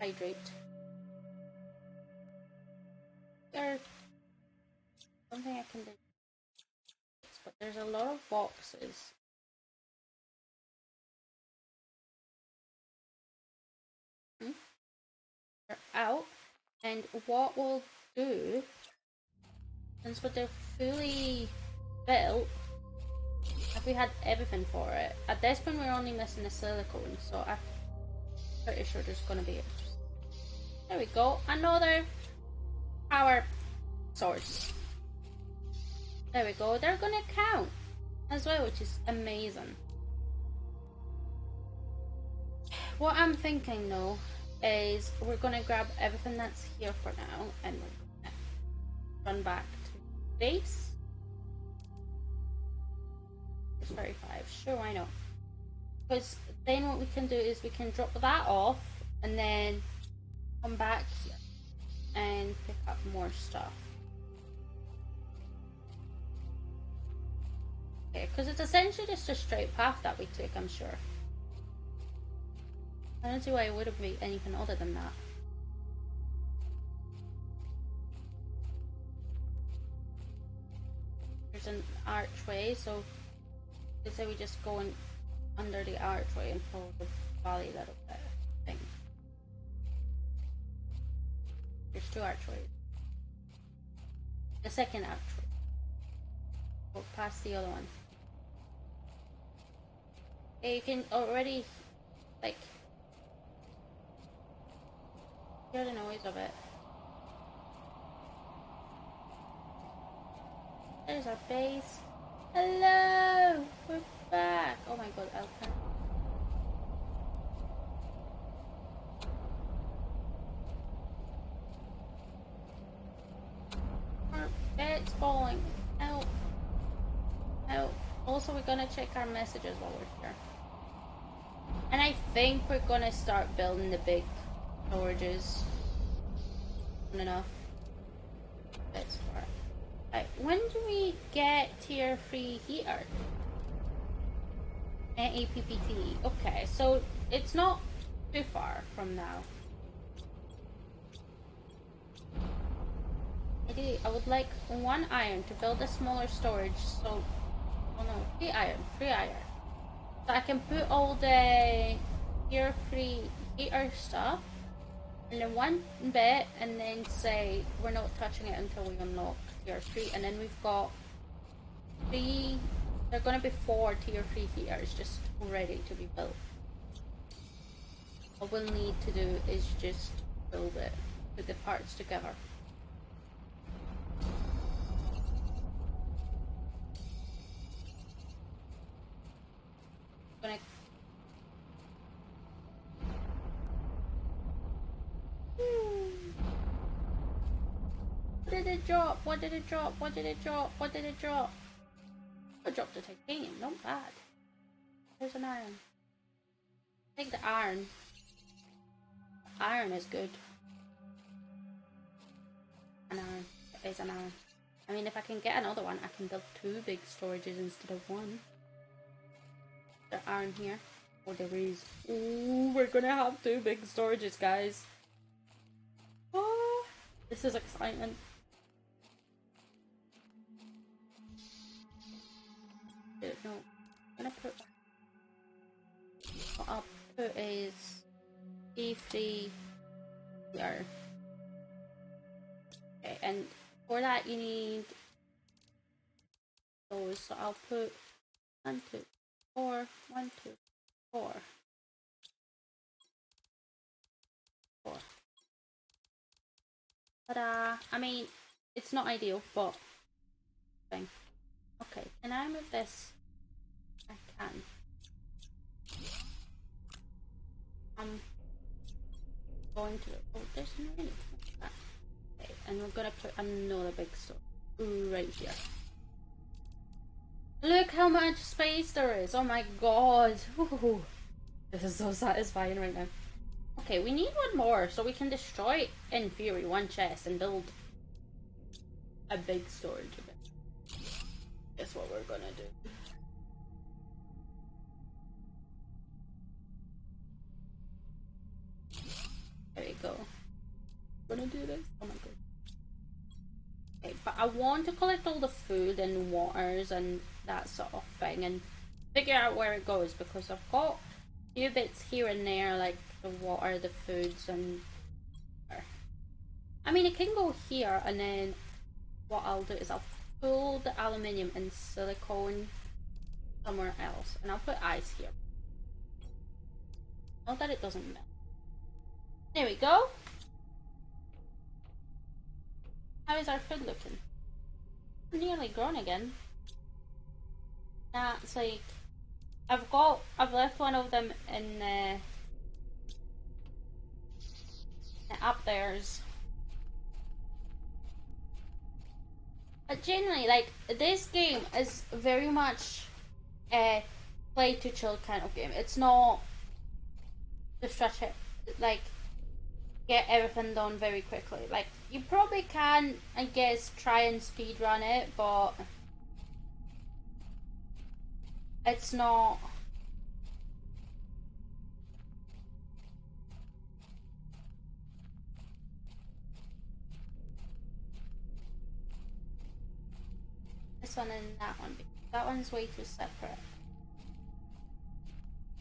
hydrate. There's something I can do, but there's a lot of boxes. They're out, and what we'll do, since they're fully built, if we had everything for it, at this point we're only missing the silicone, so I'm pretty sure there's gonna be it. There we go, another power source. There we go, they're gonna count as well, which is amazing. What I'm thinking though is we're gonna grab everything that's here for now and we're gonna run back to base. 35, sure, why not? Because then what we can do is we can drop that off and then come back here and pick up more stuff. Okay, because it's essentially just a straight path that we took, I'm sure. I don't see why it would have been anything other than that. There's an archway, so let's say we just go in under the archway and follow the valley a little bit, I think. There's two archways. The second archway. We'll pass the other one. Okay, you can already, like, hear the noise of it. There's our base. Hello! We're back! Oh my god, I'll turn. It's falling. Help. Help. Also, we're gonna check our messages while we're here. And I think we're gonna start building the big storages. Enough. That's far. Right, when do we get tier 3 heater? APPT. Okay, so it's not too far from now. I would like 1 iron to build a smaller storage, so... Oh no, 3 iron, 3 iron. So I can put all the tier 3 heater stuff in the one bit and then say we're not touching it until we unlock tier 3, and then we've got 3, there are gonna be 4 tier 3 heaters just ready to be built. All we'll need to do is just build it, put the parts together. Gonna... What did it drop? What did it drop? What did it drop? What did it drop? I dropped the titanium, not bad. There's an iron. Take the iron. Iron is good. An iron. It is an iron. I mean, if I can get another one, I can build 2 big storages instead of 1. There iron here. Oh, there is. Ooh, we're gonna have 2 big storages, guys. Oh, this is exciting. No, I'm gonna put. What I'll put is E3 here. Okay, and for that you need those. So I'll put 1, 2, 4, 1, 2, 4, 4. But I mean, it's not ideal, but thing. Okay, can I move this? I can. I'm going to. Oh, there's no really. Okay, and we're gonna put another big store right here. Look how much space there is. Oh my god. Ooh, this is so satisfying right now. Okay, we need one more so we can destroy, in theory, one chest and build a big storage bit. That's what we're gonna do. There you go. We're gonna do this. Oh my god. Okay, but I want to collect all the food and waters and that sort of thing and figure out where it goes, because I've got a few bits here and there, like the water, the foods, and I mean, it can go here, and then what I'll do is I'll pull the aluminium and silicone somewhere else, and I'll put ice here. Not that it doesn't melt. There we go. How is our food looking? Nearly grown again. That's like, I've left one of them in up theirs. But generally, like, this game is very much a play to chill kind of game. It's not just try to, like, get everything done very quickly. Like, you probably can, I guess, try and speed run it, but it's not. This one and that one. That one's way too separate.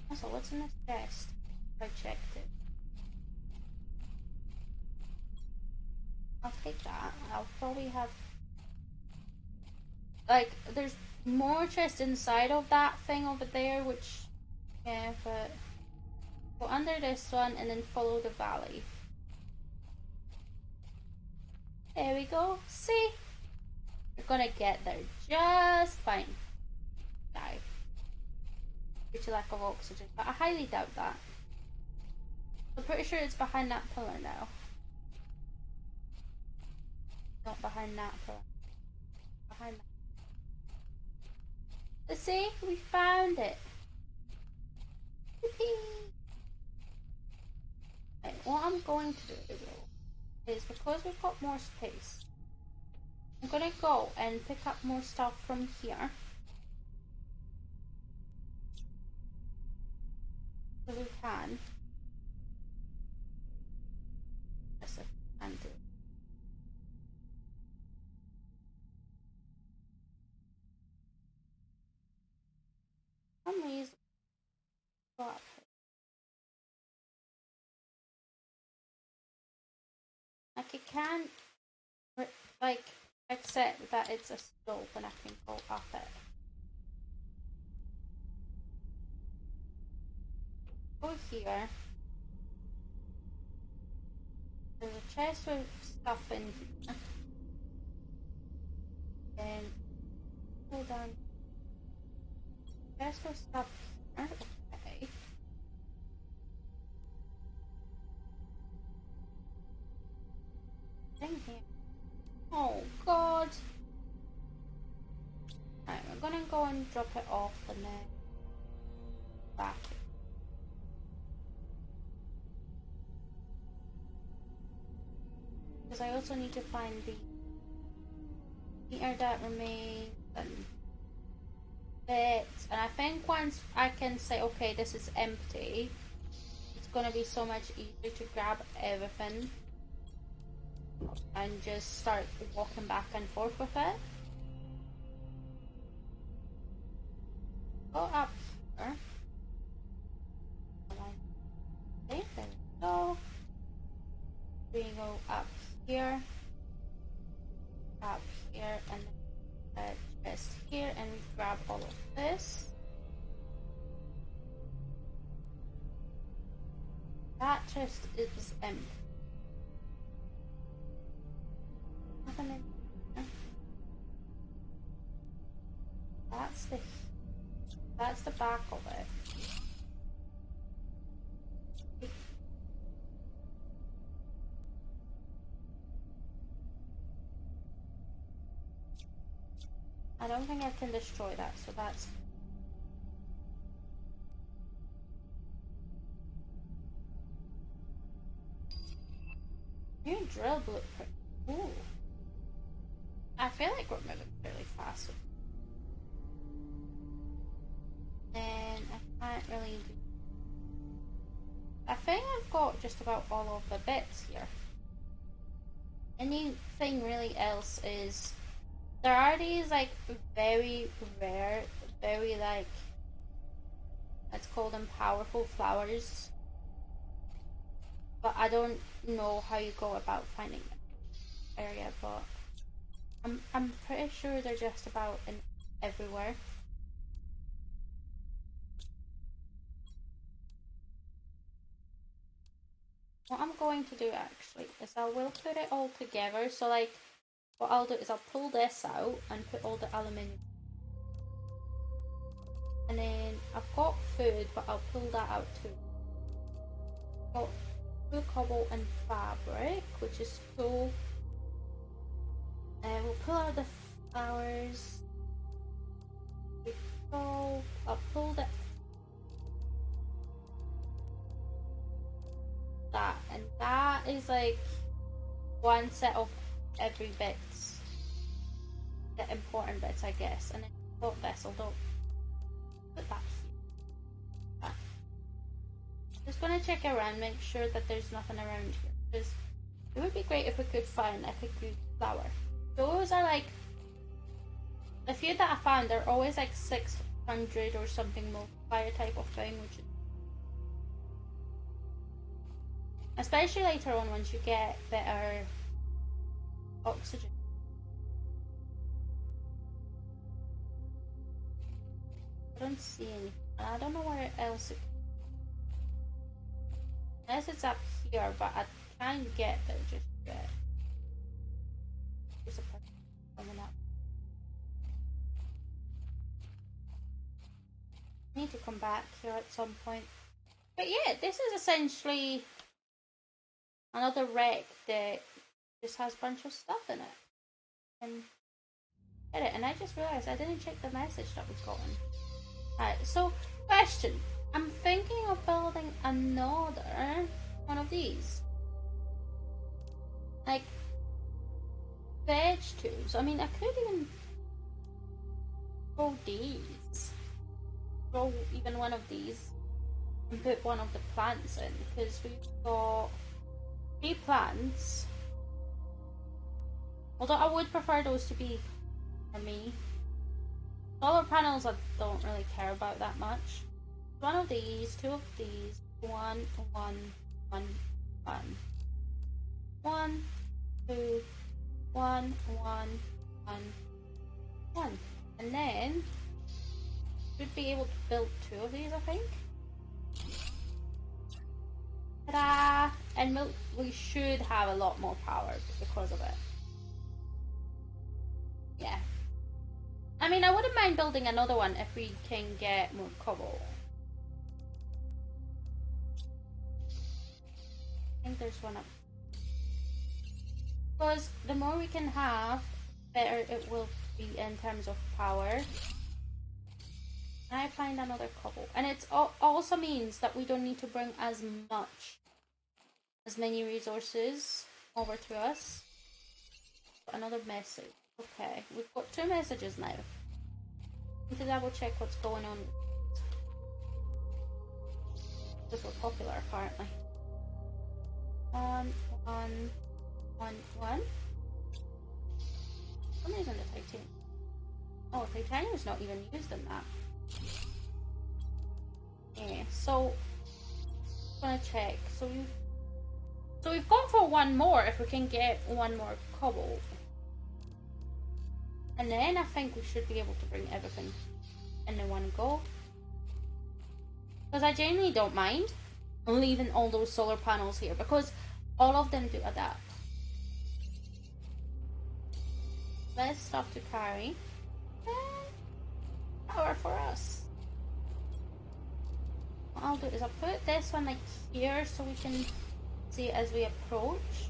Also, what's in this chest? I checked it. I'll take that. I'll probably have, like, there's more chests inside of that thing over there, which, yeah, but go under this one and then follow the valley. There we go. See? You're gonna get there just fine. Die. Due to lack of oxygen, but I highly doubt that. I'm pretty sure it's behind that pillar now. Not behind that pillar. Behind that. See? We found it. Right, what I'm going to do is, because we've got more space, I'm gonna go and pick up more stuff from here. So we can. Yes, I can do. For some reason, go up. Like, it can, like, accept that it's a slope and I can go up it. Go here. There's a chest with stuff in here. Then go down. Chest with stuff here. Okay. In here. Oh god. Alright, we're gonna go and drop it off and then back. Because I also need to find the meter that remains and bits. And I think once I can say, okay, this is empty, it's gonna be so much easier to grab everything and just start walking back and forth with it. Go up here. Okay, there we go. We go up here, and then chest here, and we grab all of this. That chest is empty. That's the back of it. I don't think I can destroy that, so that's... New drill blueprint. Ooh. I feel like we're moving really fast. And I can't really do... I think I've got just about all of the bits here. Anything really else is... There are these like very rare, very like... Let's call them powerful flowers. But I don't know how you go about finding them area, but I'm pretty sure they're just about everywhere. What I'm going to do actually is I will put it all together. So like what I'll do is I'll pull this out and put all the aluminium. And then I've got food, but I'll pull that out too. Got blue cobble and fabric, which is cool. And we'll pull out the flowers. I'll pull that, and that is like one set of every bit, the important bits, I guess. And then I've got this, although put that here. Just gonna check around, make sure that there's nothing around here, because it would be great if we could find like a good flower. Those are like, the few that I found, they're always like 600 or something multiplier type of thing, which is, especially later on once you get better oxygen. I don't see anything. I don't know where else it... Unless it's up here, but I can't get there just yet. There's a person coming up. I need to come back here at some point. But yeah, this is essentially another wreck that just has a bunch of stuff in it. And get it. And I just realised I didn't check the message that we've gotten. Alright, so question. I'm thinking of building another one of these. Like veg tubes. I mean, I could even grow these. Grow even one of these and put one of the plants in, because we've got 3 plants. Although I would prefer those to be for me. Solar panels I don't really care about that much. One of these, 2 of these, 1, 1, 1, 1. 1, 2, 1, 1, 1, 1. And then should be able to build 2 of these, I think. Ta-da! And we should have a lot more power because of it. Yeah. I mean, I wouldn't mind building another one if we can get more cobble. I think there's one up. Because the more we can have, better it will be in terms of power. I find another cobble, and it also means that we don't need to bring as many resources over to us. Another message. Okay, we've got 2 messages now. Need to double check what's going on. Because we're popular apparently. 1, 1, 1, 1. For some reason the titanium. Oh, titanium's not even used in that. Yeah, so I'm gonna check. So we've gone for 1 more if we can get 1 more cobble. And then I think we should be able to bring everything in one go. Because I genuinely don't mind leaving all those solar panels here, because all of them do adapt. Less stuff to carry. power for us. What I'll do is I'll put this one like here so we can see it as we approach.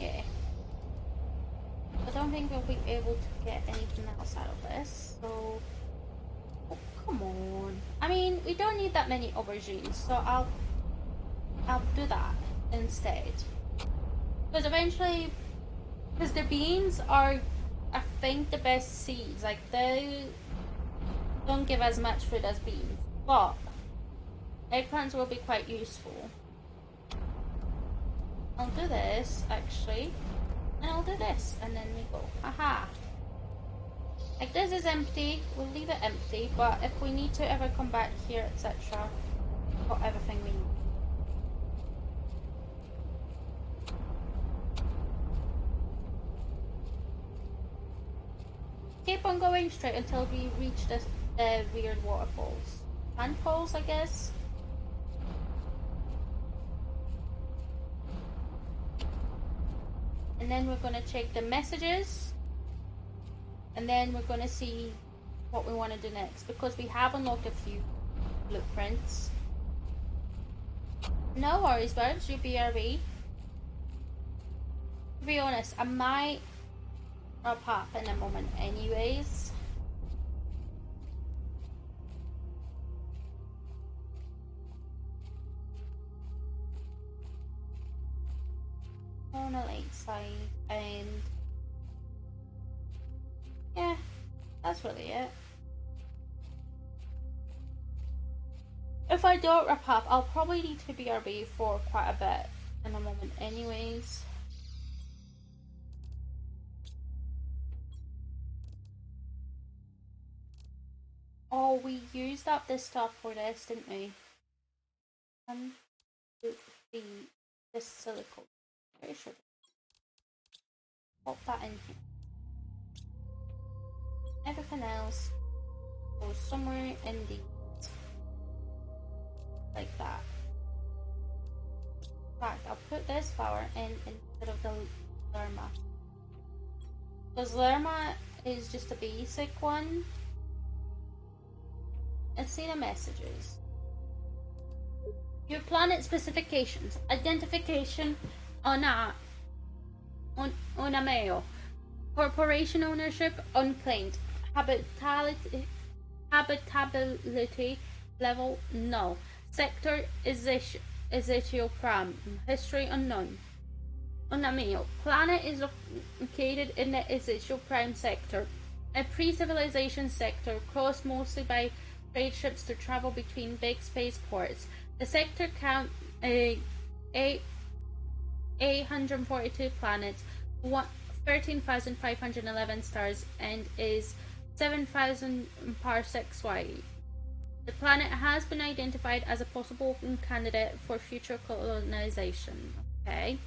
Yeah. I don't think we'll be able to get anything else out of this, so... Oh, come on. I mean, we don't need that many aubergines, so I'll do that instead. Because eventually, because the beans are, I think, the best seeds. Like, they don't give as much food as beans, but eggplants will be quite useful. I'll do this, actually, and I'll do this, and then we go. Aha! Like, this is empty, we'll leave it empty, but if we need to ever come back here, etc., we've got everything we need. Keep on going straight until we reach this weird waterfalls. Handfalls, I guess? And then we're going to check the messages. And then we're going to see what we want to do next. Because we have unlocked a few blueprints. No worries, birds. You BRB. To be honest, I might wrap up in a moment anyways. On a lake side, and yeah, that's really it. If I don't wrap up, I'll probably need to BRB for quite a bit in a moment anyways. Oh, we used up this stuff for this, didn't we? This silicone. Very sure. Pop that in here. Everything else goes somewhere in the like that. In fact, I'll put this flower in instead of the lerma. Because lerma is just a basic one. Let's see the messages. Your planet specifications. Identification on a mail. Corporation ownership unclaimed. Habitability level null. Sector Ezekiel Pram. History unknown. On a mail. Planet is located in the Ezekiel Prime sector. A pre-civilization sector crossed mostly by trade ships to travel between big spaceports. The sector counts 842 planets, 13,511 stars, and is 7,000 parsecs wide. The planet has been identified as a possible candidate for future colonization. Okay.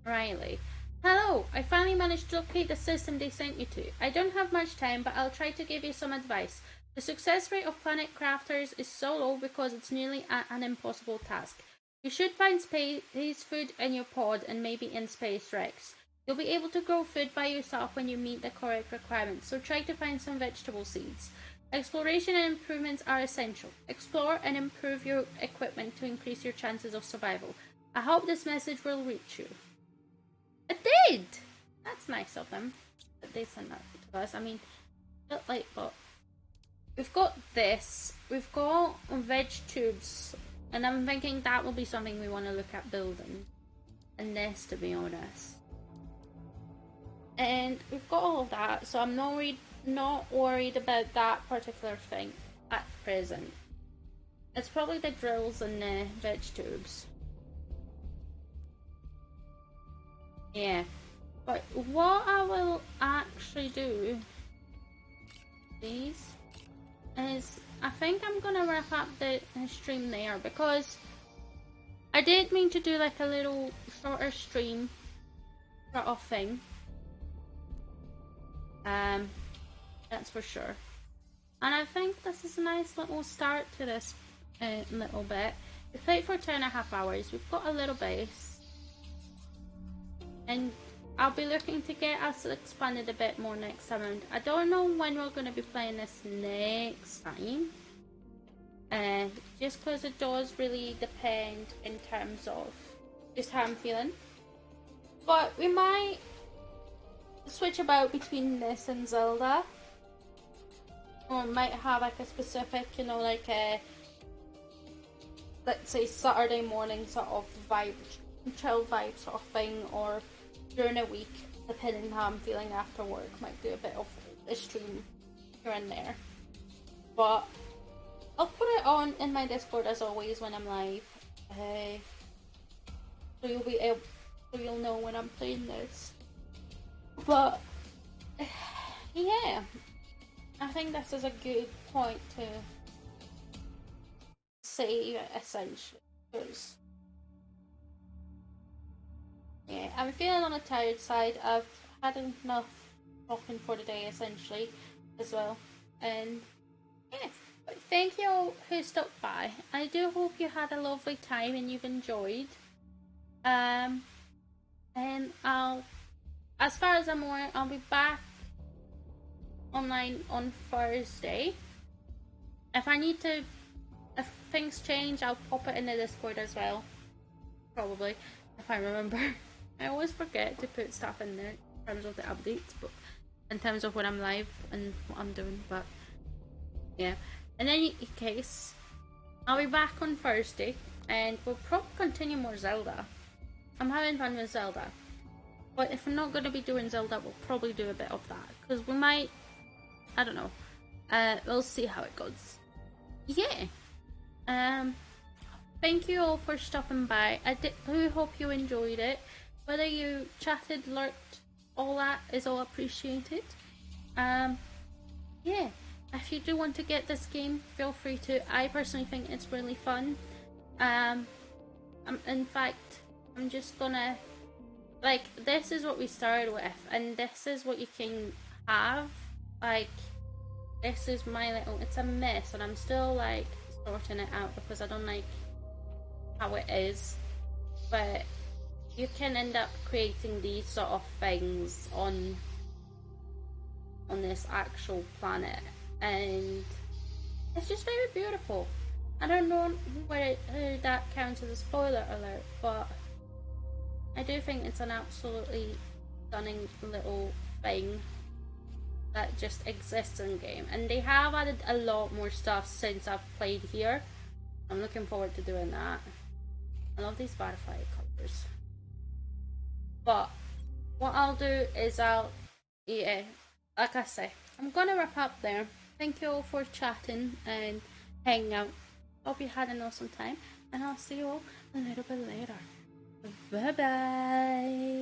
Riley. Hello, I finally managed to locate the system they sent you to. I don't have much time, but I'll try to give you some advice. The success rate of planet crafters is so low because it's nearly an impossible task. You should find space food in your pod and maybe in space Rex. You'll be able to grow food by yourself when you meet the correct requirements, so try to find some vegetable seeds. Exploration and improvements are essential. Explore and improve your equipment to increase your chances of survival. I hope this message will reach you. It did! That's nice of them that they sent that to us. I mean, but we've got this. We've got veg tubes, and I'm thinking that will be something we want to look at building. And this, to be honest. And we've got all of that, so I'm not worried about that particular thing at present. It's probably the drills and the veg tubes. Yeah, but what I will actually do is I think I'm gonna wrap up the stream there, because I did mean to do like a little shorter stream sort of thing. That's for sure. And I think this is a nice little start to this little bit. We played for 2.5 hours. We've got a little base. And I'll be looking to get us expanded a bit more next time. I don't know when we're going to be playing this next time. Just because it does really depend in terms of just how I'm feeling. But we might switch about between this and Zelda. Or might have like a specific, you know, like a, let's say, Saturday morning sort of vibe, chill vibe sort of thing, or during a week, depending how I'm feeling after work, might do a bit of a stream here and there. But I'll put it on in my Discord as always when I'm live, so you'll know when I'm playing this. But yeah, I think this is a good point to say essentially, because yeah, I'm feeling on the tired side. I've had enough talking for the day essentially as well, and yeah. But thank you all who stopped by. I do hope you had a lovely time and you've enjoyed. And as far as I'm aware, I'll be back online on Thursday. If things change, I'll pop it in the Discord as well. Probably, if I remember. I always forget to put stuff in there in terms of the updates, but in terms of when I'm live and what I'm doing. But yeah, in any case, I'll be back on Thursday, and we'll probably continue more Zelda. I'm having fun with Zelda. But if we're not going to be doing Zelda, we'll probably do a bit of that. Because we might, I don't know. We'll see how it goes. Yeah. Thank you all for stopping by. I do hope you enjoyed it. Whether you chatted, lurked, all that is all appreciated. Yeah. If you do want to get this game, feel free to. I personally think it's really fun. In fact, I'm just gonna, like, this is what we started with, and this is what you can have. Like, this is my little, it's a mess, and I'm still like sorting it out because I don't like how it is. But you can end up creating these sort of things on this actual planet, and it's just very beautiful. I don't know whether that counts as a spoiler alert, but I do think it's an absolutely stunning little thing that just exists in game, and they have added a lot more stuff since I've played here. I'm looking forward to doing that. I love these butterfly colors. But what I'll do is yeah, like I say, I'm gonna wrap up there. Thank you all for chatting and hanging out. Hope you had an awesome time, and I'll see you all a little bit later. Bye bye.